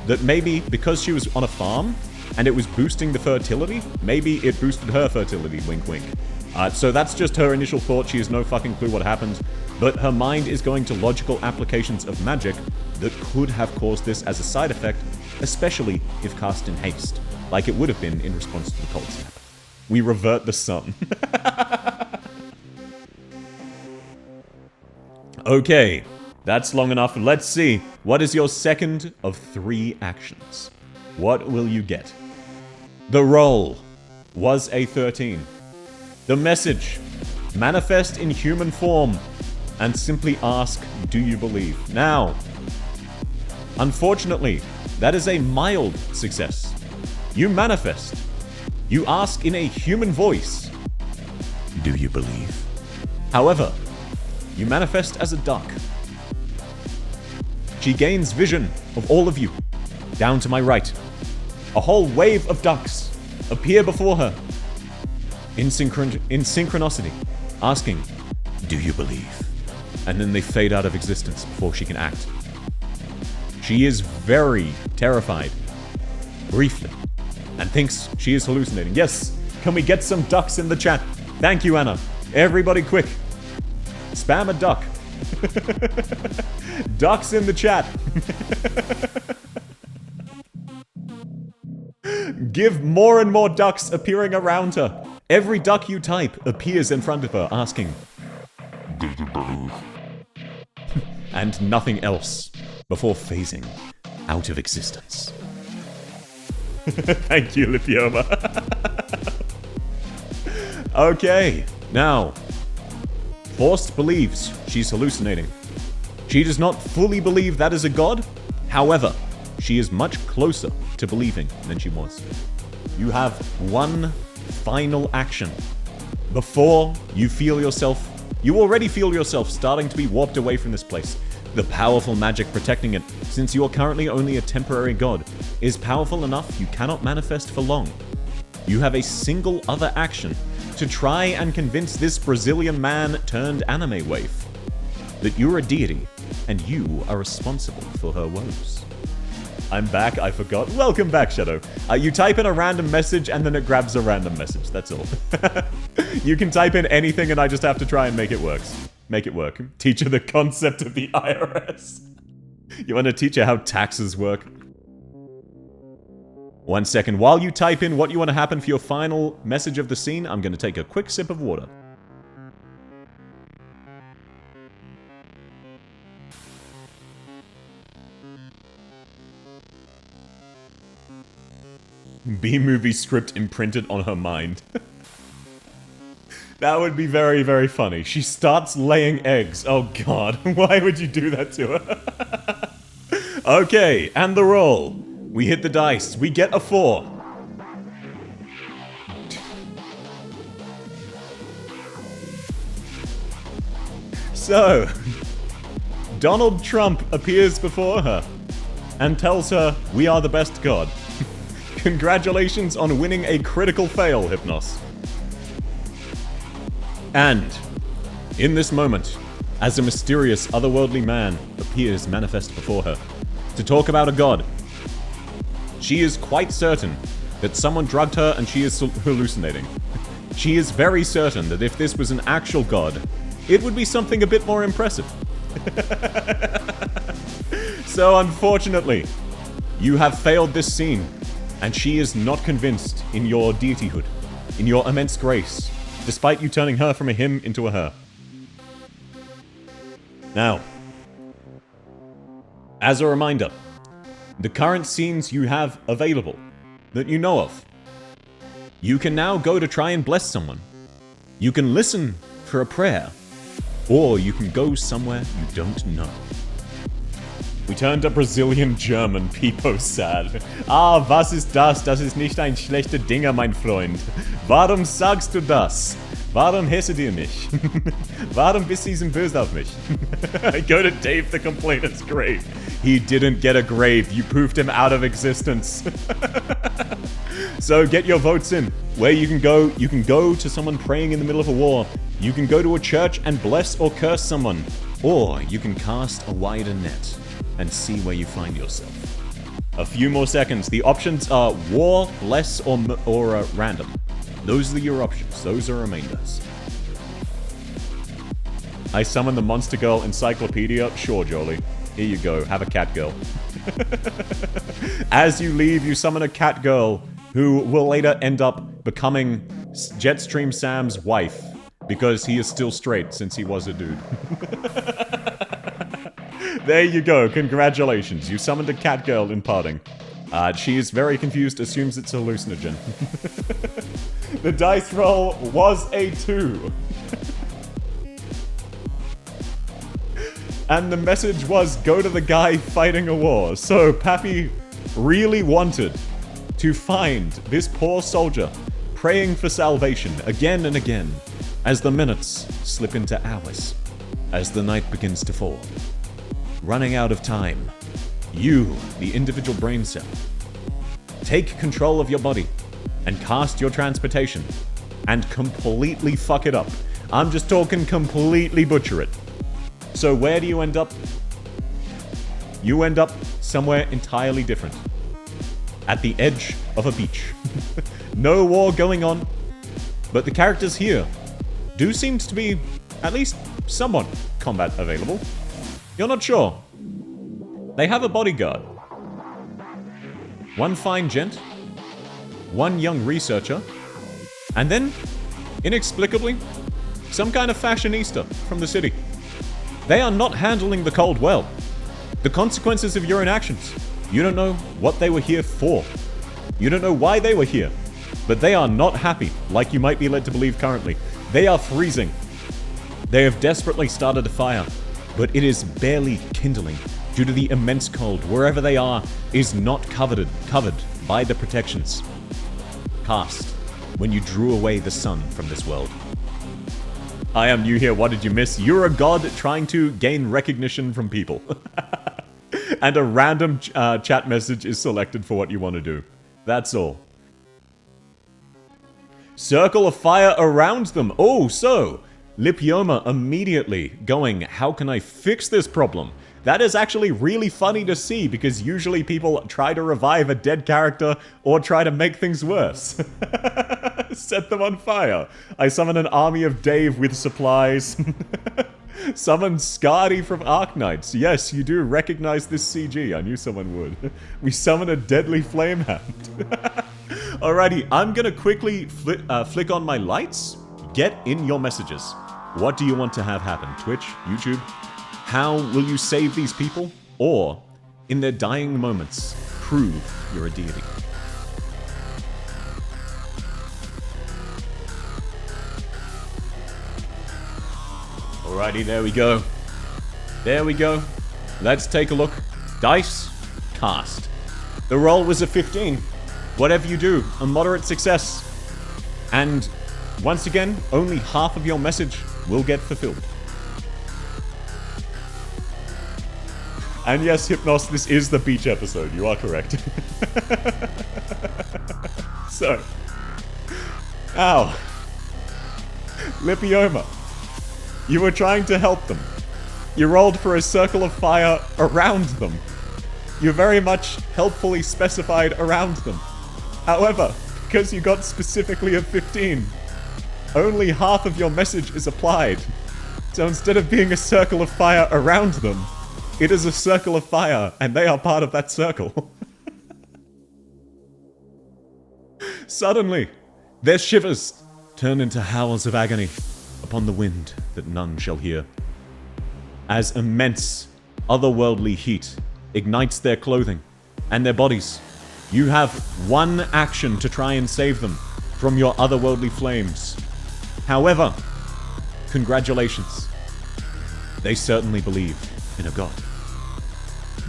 that maybe because she was on a farm and it was boosting the fertility, maybe it boosted her fertility, wink wink. So that's just her initial thought. She has no fucking clue what happened, but her mind is going to logical applications of magic that could have caused this as a side effect, especially if cast in haste, like it would have been in response to the cold snap. We revert the sun. Okay, that's long enough. Let's see. What is your second of 3 actions? What will you get? The roll was a 13. The message, manifest in human form and simply ask, do you believe? Now, unfortunately, that is a mild success. You manifest. You ask in a human voice, do you believe? However, you manifest as a duck. She gains vision of all of you, down to my right. A whole wave of ducks appear before her, in synchronicity, asking, do you believe? And then they fade out of existence before she can act. She is very terrified, briefly, and thinks she is hallucinating. Yes, can we get some ducks in the chat? Thank you, Anna. Everybody quick. Spam a duck. Ducks in the chat. Give more and more ducks appearing around her. Every duck you type appears in front of her, asking, do you believe? And nothing else before phasing out of existence. Thank you, Lipioma. Okay, now, Forst believes she's hallucinating. She does not fully believe that is a god. However, she is much closer to believing than she was. You have one final action before you feel yourself. You already feel yourself starting to be warped away from this place. The powerful magic protecting it, since you are currently only a temporary god, is powerful enough you cannot manifest for long. You have a single other action to try and convince this Brazilian man turned anime waif that you're a deity and you are responsible for her woes. I'm back, I forgot. Welcome back, Shadow. You type in a random message and then it grabs a random message, that's all. You can type in anything and I just have to try and make it work. Teach her the concept of the IRS. You want to teach her how taxes work? 1 second. While you type in what you want to happen for your final message of the scene, I'm going to take a quick sip of water. B-movie script imprinted on her mind. That would be very, very funny. She starts laying eggs. Oh god, why would you do that to her? Okay, and the roll. We hit the dice. We get a 4. So, Donald Trump appears before her and tells her, "We are the best god." Congratulations on winning a critical fail, Hypnos. And, in this moment, as a mysterious otherworldly man appears manifest before her to talk about a god, she is quite certain that someone drugged her and she is hallucinating. She is very certain that if this was an actual god, it would be something a bit more impressive. So unfortunately, you have failed this scene, and she is not convinced in your deityhood, in your immense grace, despite you turning her from a him into a her. Now, as a reminder, the current scenes you have available, that you know of, you can now go to try and bless someone. You can listen for a prayer, or you can go somewhere you don't know. We turn to Brazilian German, Pipo sad. Ah, was ist das? Das ist nicht ein schlechter Dinger, mein Freund. Warum sagst du das? Warum hörst du dir nicht? Warum bist du so böse auf mich? I go to Dave the Complainant's grave. He didn't get a grave. You poofed him out of existence. So get your votes in. Where you can go to someone praying in the middle of a war. You can go to a church and bless or curse someone. Or you can cast a wider net and see where you find yourself. A few more seconds. The options are war, bless, or random. Those are your options. Those are remainders. I summon the Monster Girl Encyclopedia. Sure, Jolie. Here you go. Have a cat girl. As you leave, you summon a cat girl who will later end up becoming Jetstream Sam's wife, because he is still straight since he was a dude. There you go. Congratulations. You summoned a cat girl in parting. She is very confused, assumes it's a hallucinogen. The dice roll was a 2. And the message was, go to the guy fighting a war. So Pappy really wanted to find this poor soldier praying for salvation again and again as the minutes slip into hours, as the night begins to fall. Running out of time, you, the individual brain cell, take control of your body and cast your transportation and completely fuck it up. I'm just talking completely butcher it. So where do you end up? You end up somewhere entirely different. At the edge of a beach. No war going on, but the characters here do seem to be at least somewhat combat available. You're not sure. They have a bodyguard. One fine gent. One young researcher. And then, inexplicably, some kind of fashionista from the city. They are not handling the cold well. The consequences of your inactions. You don't know what they were here for. You don't know why they were here. But they are not happy, like you might be led to believe currently. They are freezing. They have desperately started a fire, but it is barely kindling due to the immense cold. Wherever they are is not covered by the protections cast when you drew away the sun from this world. I am new here, what did you miss? You're a god trying to gain recognition from people. And a random chat message is selected for what you want to do. That's all. Circle of fire around them. Oh, so Lipioma immediately going, how can I fix this problem? That is actually really funny to see, because usually people try to revive a dead character or try to make things worse. Set them on fire. I summon an army of Dave with supplies. Summon Skadi from Arknights. Yes, you do recognize this CG. I knew someone would. We summon a deadly flame hand. Alrighty, I'm gonna quickly flick on my lights. Get in your messages. What do you want to have happen? Twitch? YouTube? How will you save these people? Or, in their dying moments, prove you're a deity? Alrighty, there we go. There we go. Let's take a look. Dice, cast. The roll was a 15. Whatever you do, a moderate success. And once again, only half of your message will get fulfilled. And yes, Hypnos, this is the beach episode. You are correct. So. Ow. Lipioma. You were trying to help them. You rolled for a circle of fire around them. You very much helpfully specified around them. However, because you got specifically a 15, only half of your message is applied. So instead of being a circle of fire around them, it is a circle of fire, and they are part of that circle. Suddenly, their shivers turn into howls of agony upon the wind that none shall hear. As immense, otherworldly heat ignites their clothing and their bodies, you have one action to try and save them from your otherworldly flames. However, congratulations. They certainly believe in a god.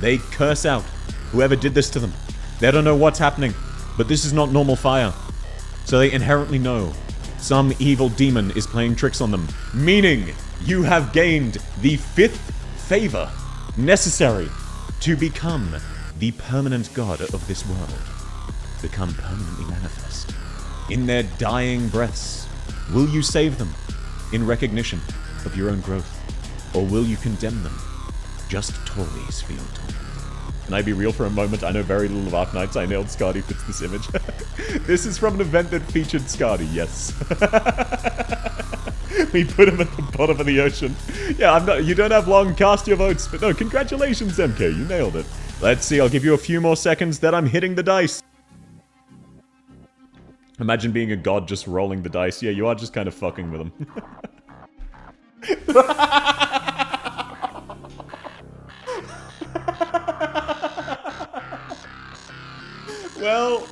They curse out whoever did this to them. They don't know what's happening, but this is not normal fire. So they inherently know some evil demon is playing tricks on them, meaning you have gained the 5th favor necessary to become the permanent god of this world. Become permanently manifest. In their dying breaths, will you save them in recognition of your own growth? Or will you condemn them just toys for your torment? Can I be real for a moment? I know very little of Arknights. I nailed Skadi fits this image. This is from an event that featured Skadi, yes. We put him at the bottom of the ocean. Yeah, I'm not. You don't have long, cast your votes. But no, congratulations, MK. You nailed it. Let's see, I'll give you a few more seconds, then I'm hitting the dice. Imagine being a god just rolling the dice. Yeah, you are just kind of fucking with them. Well,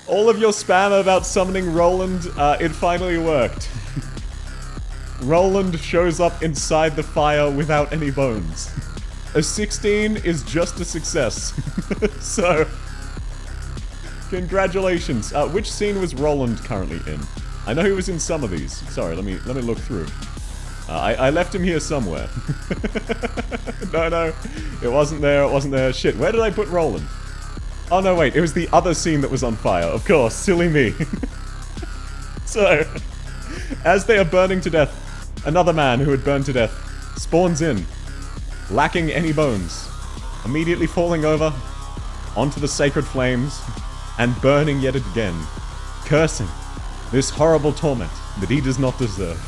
all of your spam about summoning Roland, it finally worked. Roland shows up inside the fire without any bones. A 16 is just a success. So, congratulations. Which scene was Roland currently in? I know he was in some of these. Sorry, let me look through. I left him here somewhere. No, it wasn't there. Shit, where did I put Roland? Oh no, wait, it was the other scene that was on fire. Of course, silly me. So, as they are burning to death, another man who had burned to death spawns in, lacking any bones, immediately falling over onto the sacred flames and burning yet again, cursing this horrible torment that he does not deserve.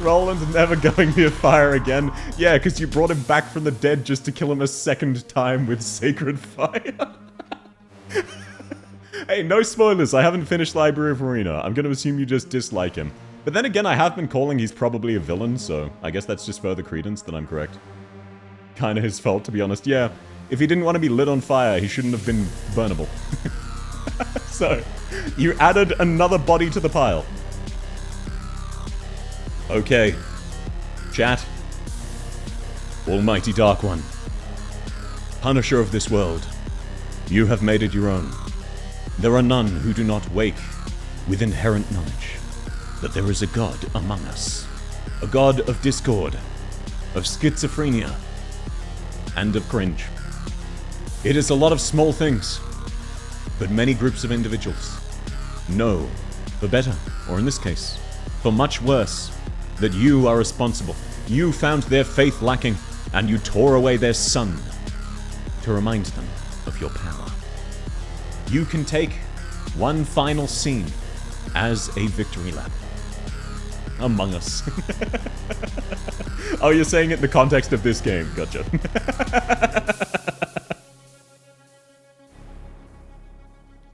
Roland never going near fire again. Yeah, because you brought him back from the dead just to kill him a second time with sacred fire. Hey, no spoilers, I haven't finished Library of Arena. I'm gonna assume you just dislike him. But then again, I have been calling he's probably a villain, so I guess that's just further credence that I'm correct. Kinda his fault, to be honest. Yeah, if he didn't want to be lit on fire, he shouldn't have been burnable. So, you added another body to the pile. Okay. Chat. Almighty Dark One. Punisher of this world. You have made it your own. There are none who do not wake with inherent knowledge that there is a god among us. A god of discord, of schizophrenia, and of cringe. It is a lot of small things, but many groups of individuals know, for better, or in this case, for much worse, that you are responsible. You found their faith lacking, and you tore away their sun to remind them of your power. You can take one final scene as a victory lap. Among Us. Oh, you're saying it in the context of this game. Gotcha.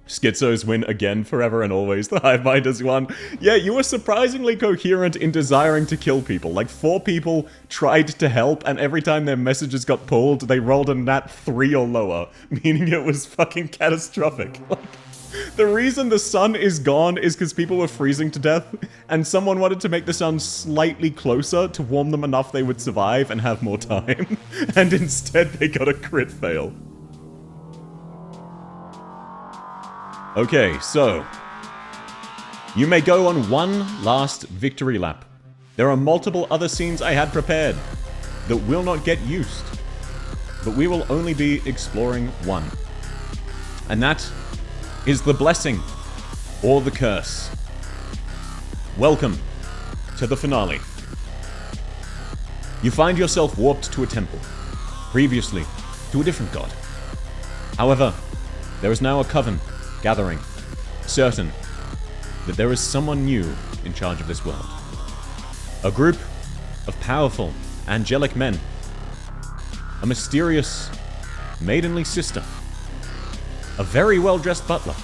Schizos win again, forever and always. The hive mind has won. Yeah, you were surprisingly coherent in desiring to kill people. Like, 4 people tried to help, and every time their messages got pulled, they rolled a nat 3 or lower, meaning it was fucking catastrophic. Like, The reason the sun is gone is because people were freezing to death, and someone wanted to make the sun slightly closer to warm them enough they would survive and have more time, and instead they got a crit fail. Okay, so you may go on one last victory lap. There are multiple other scenes I had prepared that will not get used, but we will only be exploring one. And that is the blessing or the curse. Welcome to the finale. You find yourself warped to a temple, previously to a different god. However, there is now a coven gathering, certain that there is someone new in charge of this world. A group of powerful, angelic men. A mysterious, maidenly sister. A very well-dressed butler.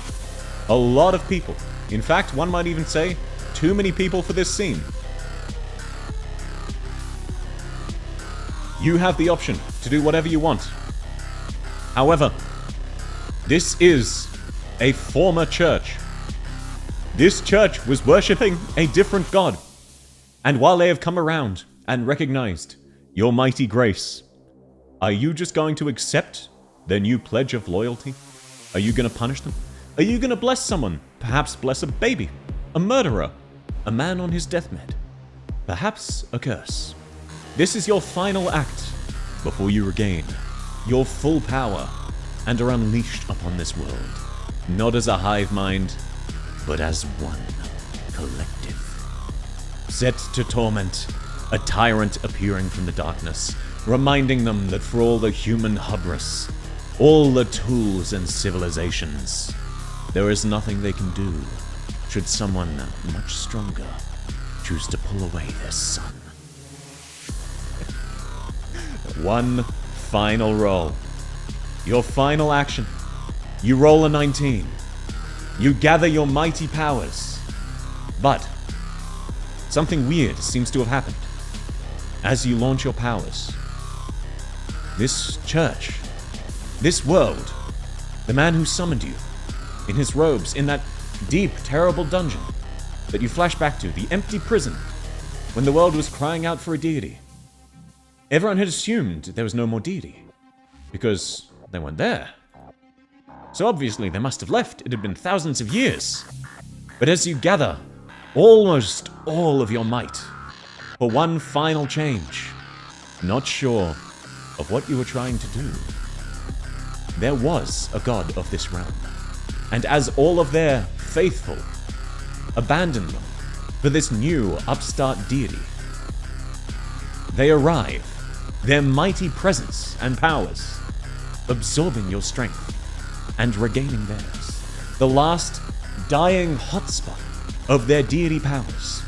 A lot of people. In fact, one might even say, too many people for this scene. You have the option to do whatever you want. However, this is a former church. This church was worshipping a different god. And while they have come around and recognized your mighty grace, are you just going to accept their new pledge of loyalty? Are you going to punish them? Are you going to bless someone? Perhaps bless a baby, a murderer, a man on his deathbed, perhaps a curse. This is your final act before you regain your full power and are unleashed upon this world, not as a hive mind, but as one collective. Set to torment a tyrant appearing from the darkness, reminding them that for all the human hubris, all the tools and civilizations, there is nothing they can do should someone much stronger choose to pull away their son. One final roll. Your final action. You roll a 19. You gather your mighty powers. But something weird seems to have happened. As you launch your powers, this church, this world, the man who summoned you, in his robes, in that deep, terrible dungeon that you flash back to, the empty prison, when the world was crying out for a deity. Everyone had assumed there was no more deity, because they weren't there. So obviously they must have left. It had been thousands of years. But as you gather almost all of your might for one final change, not sure of what you were trying to do, there was a god of this realm. And as all of their faithful abandoned them for this new upstart deity, they arrive, their mighty presence and powers, absorbing your strength and regaining theirs, the last dying hotspot of their deity powers.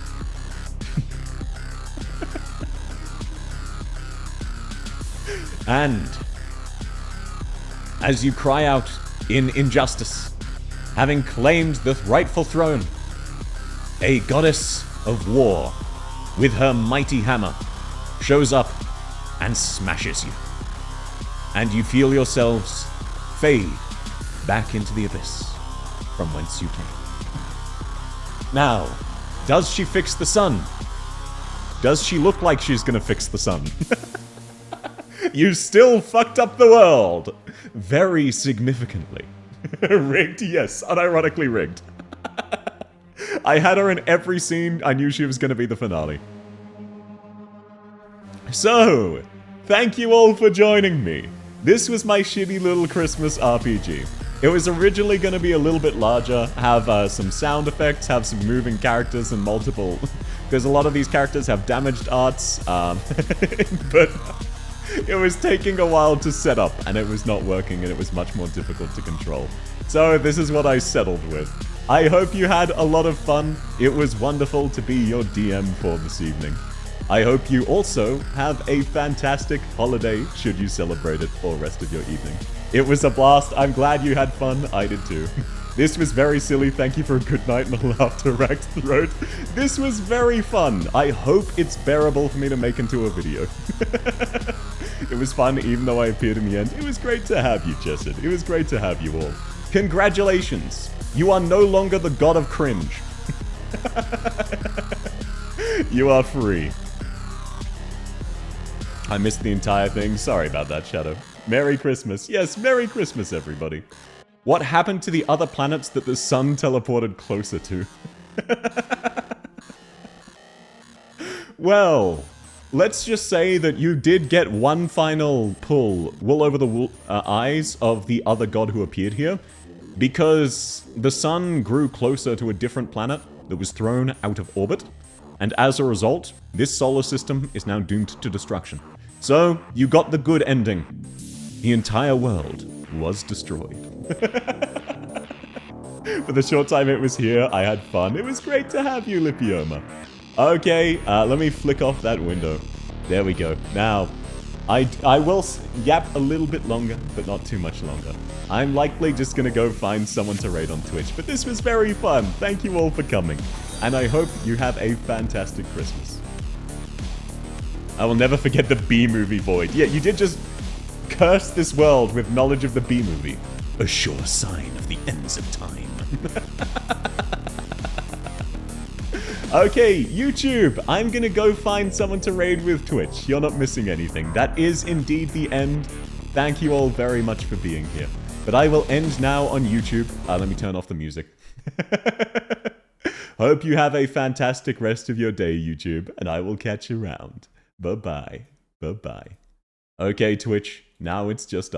And as you cry out in injustice, having claimed the rightful throne, a goddess of war with her mighty hammer shows up and smashes you. And you feel yourselves fade back into the abyss from whence you came. Now, does she fix the sun? Does she look like she's gonna fix the sun? You still fucked up the world! Very significantly. Rigged? Yes, unironically rigged. I had her in every scene. I knew she was going to be the finale. So, thank you all for joining me. This was my shitty little Christmas RPG. It was originally going to be a little bit larger, have some sound effects, have some moving characters and multiple... because a lot of these characters have damaged arts, but... it was taking a while to set up, and it was not working, and it was much more difficult to control. So this is what I settled with. I hope you had a lot of fun. It was wonderful to be your DM for this evening. I hope you also have a fantastic holiday, should you celebrate it for the rest of your evening. It was a blast. I'm glad you had fun. I did too. This was very silly. Thank you for a good night and a laughter-racked throat. This was very fun. I hope it's bearable for me to make into a video. It was fun, even though I appeared in the end. It was great to have you, Jessid. It was great to have you all. Congratulations You are no longer the god of cringe. You are free. I missed the entire thing. Sorry about that, Shadow. Merry Christmas. Yes, Merry Christmas, everybody. What happened to the other planets that the sun teleported closer to? Well, let's just say that you did get one final pull wool over the eyes of the other god who appeared here, because the sun grew closer to a different planet that was thrown out of orbit, and as a result, this solar system is now doomed to destruction. So, you got the good ending. The entire world was destroyed. For the short time it was here, I had fun. It was great to have you, Lipioma. Okay, let me flick off that window. There we go. Now, I will yap a little bit longer, but not too much longer. I'm likely just gonna go find someone to raid on Twitch, but this was very fun. Thank you all for coming, and I hope you have a fantastic Christmas. I will never forget the B-movie void. Yeah, you did just curse this world with knowledge of the B-movie. A sure sign of the ends of time. Okay, YouTube, I'm gonna go find someone to raid with Twitch. You're not missing anything. That is indeed the end. Thank you all very much for being here. But I will end now on YouTube. Let me turn off the music. Hope you have a fantastic rest of your day, YouTube, and I will catch you around. Bye-bye. Bye-bye. Okay, Twitch, now it's just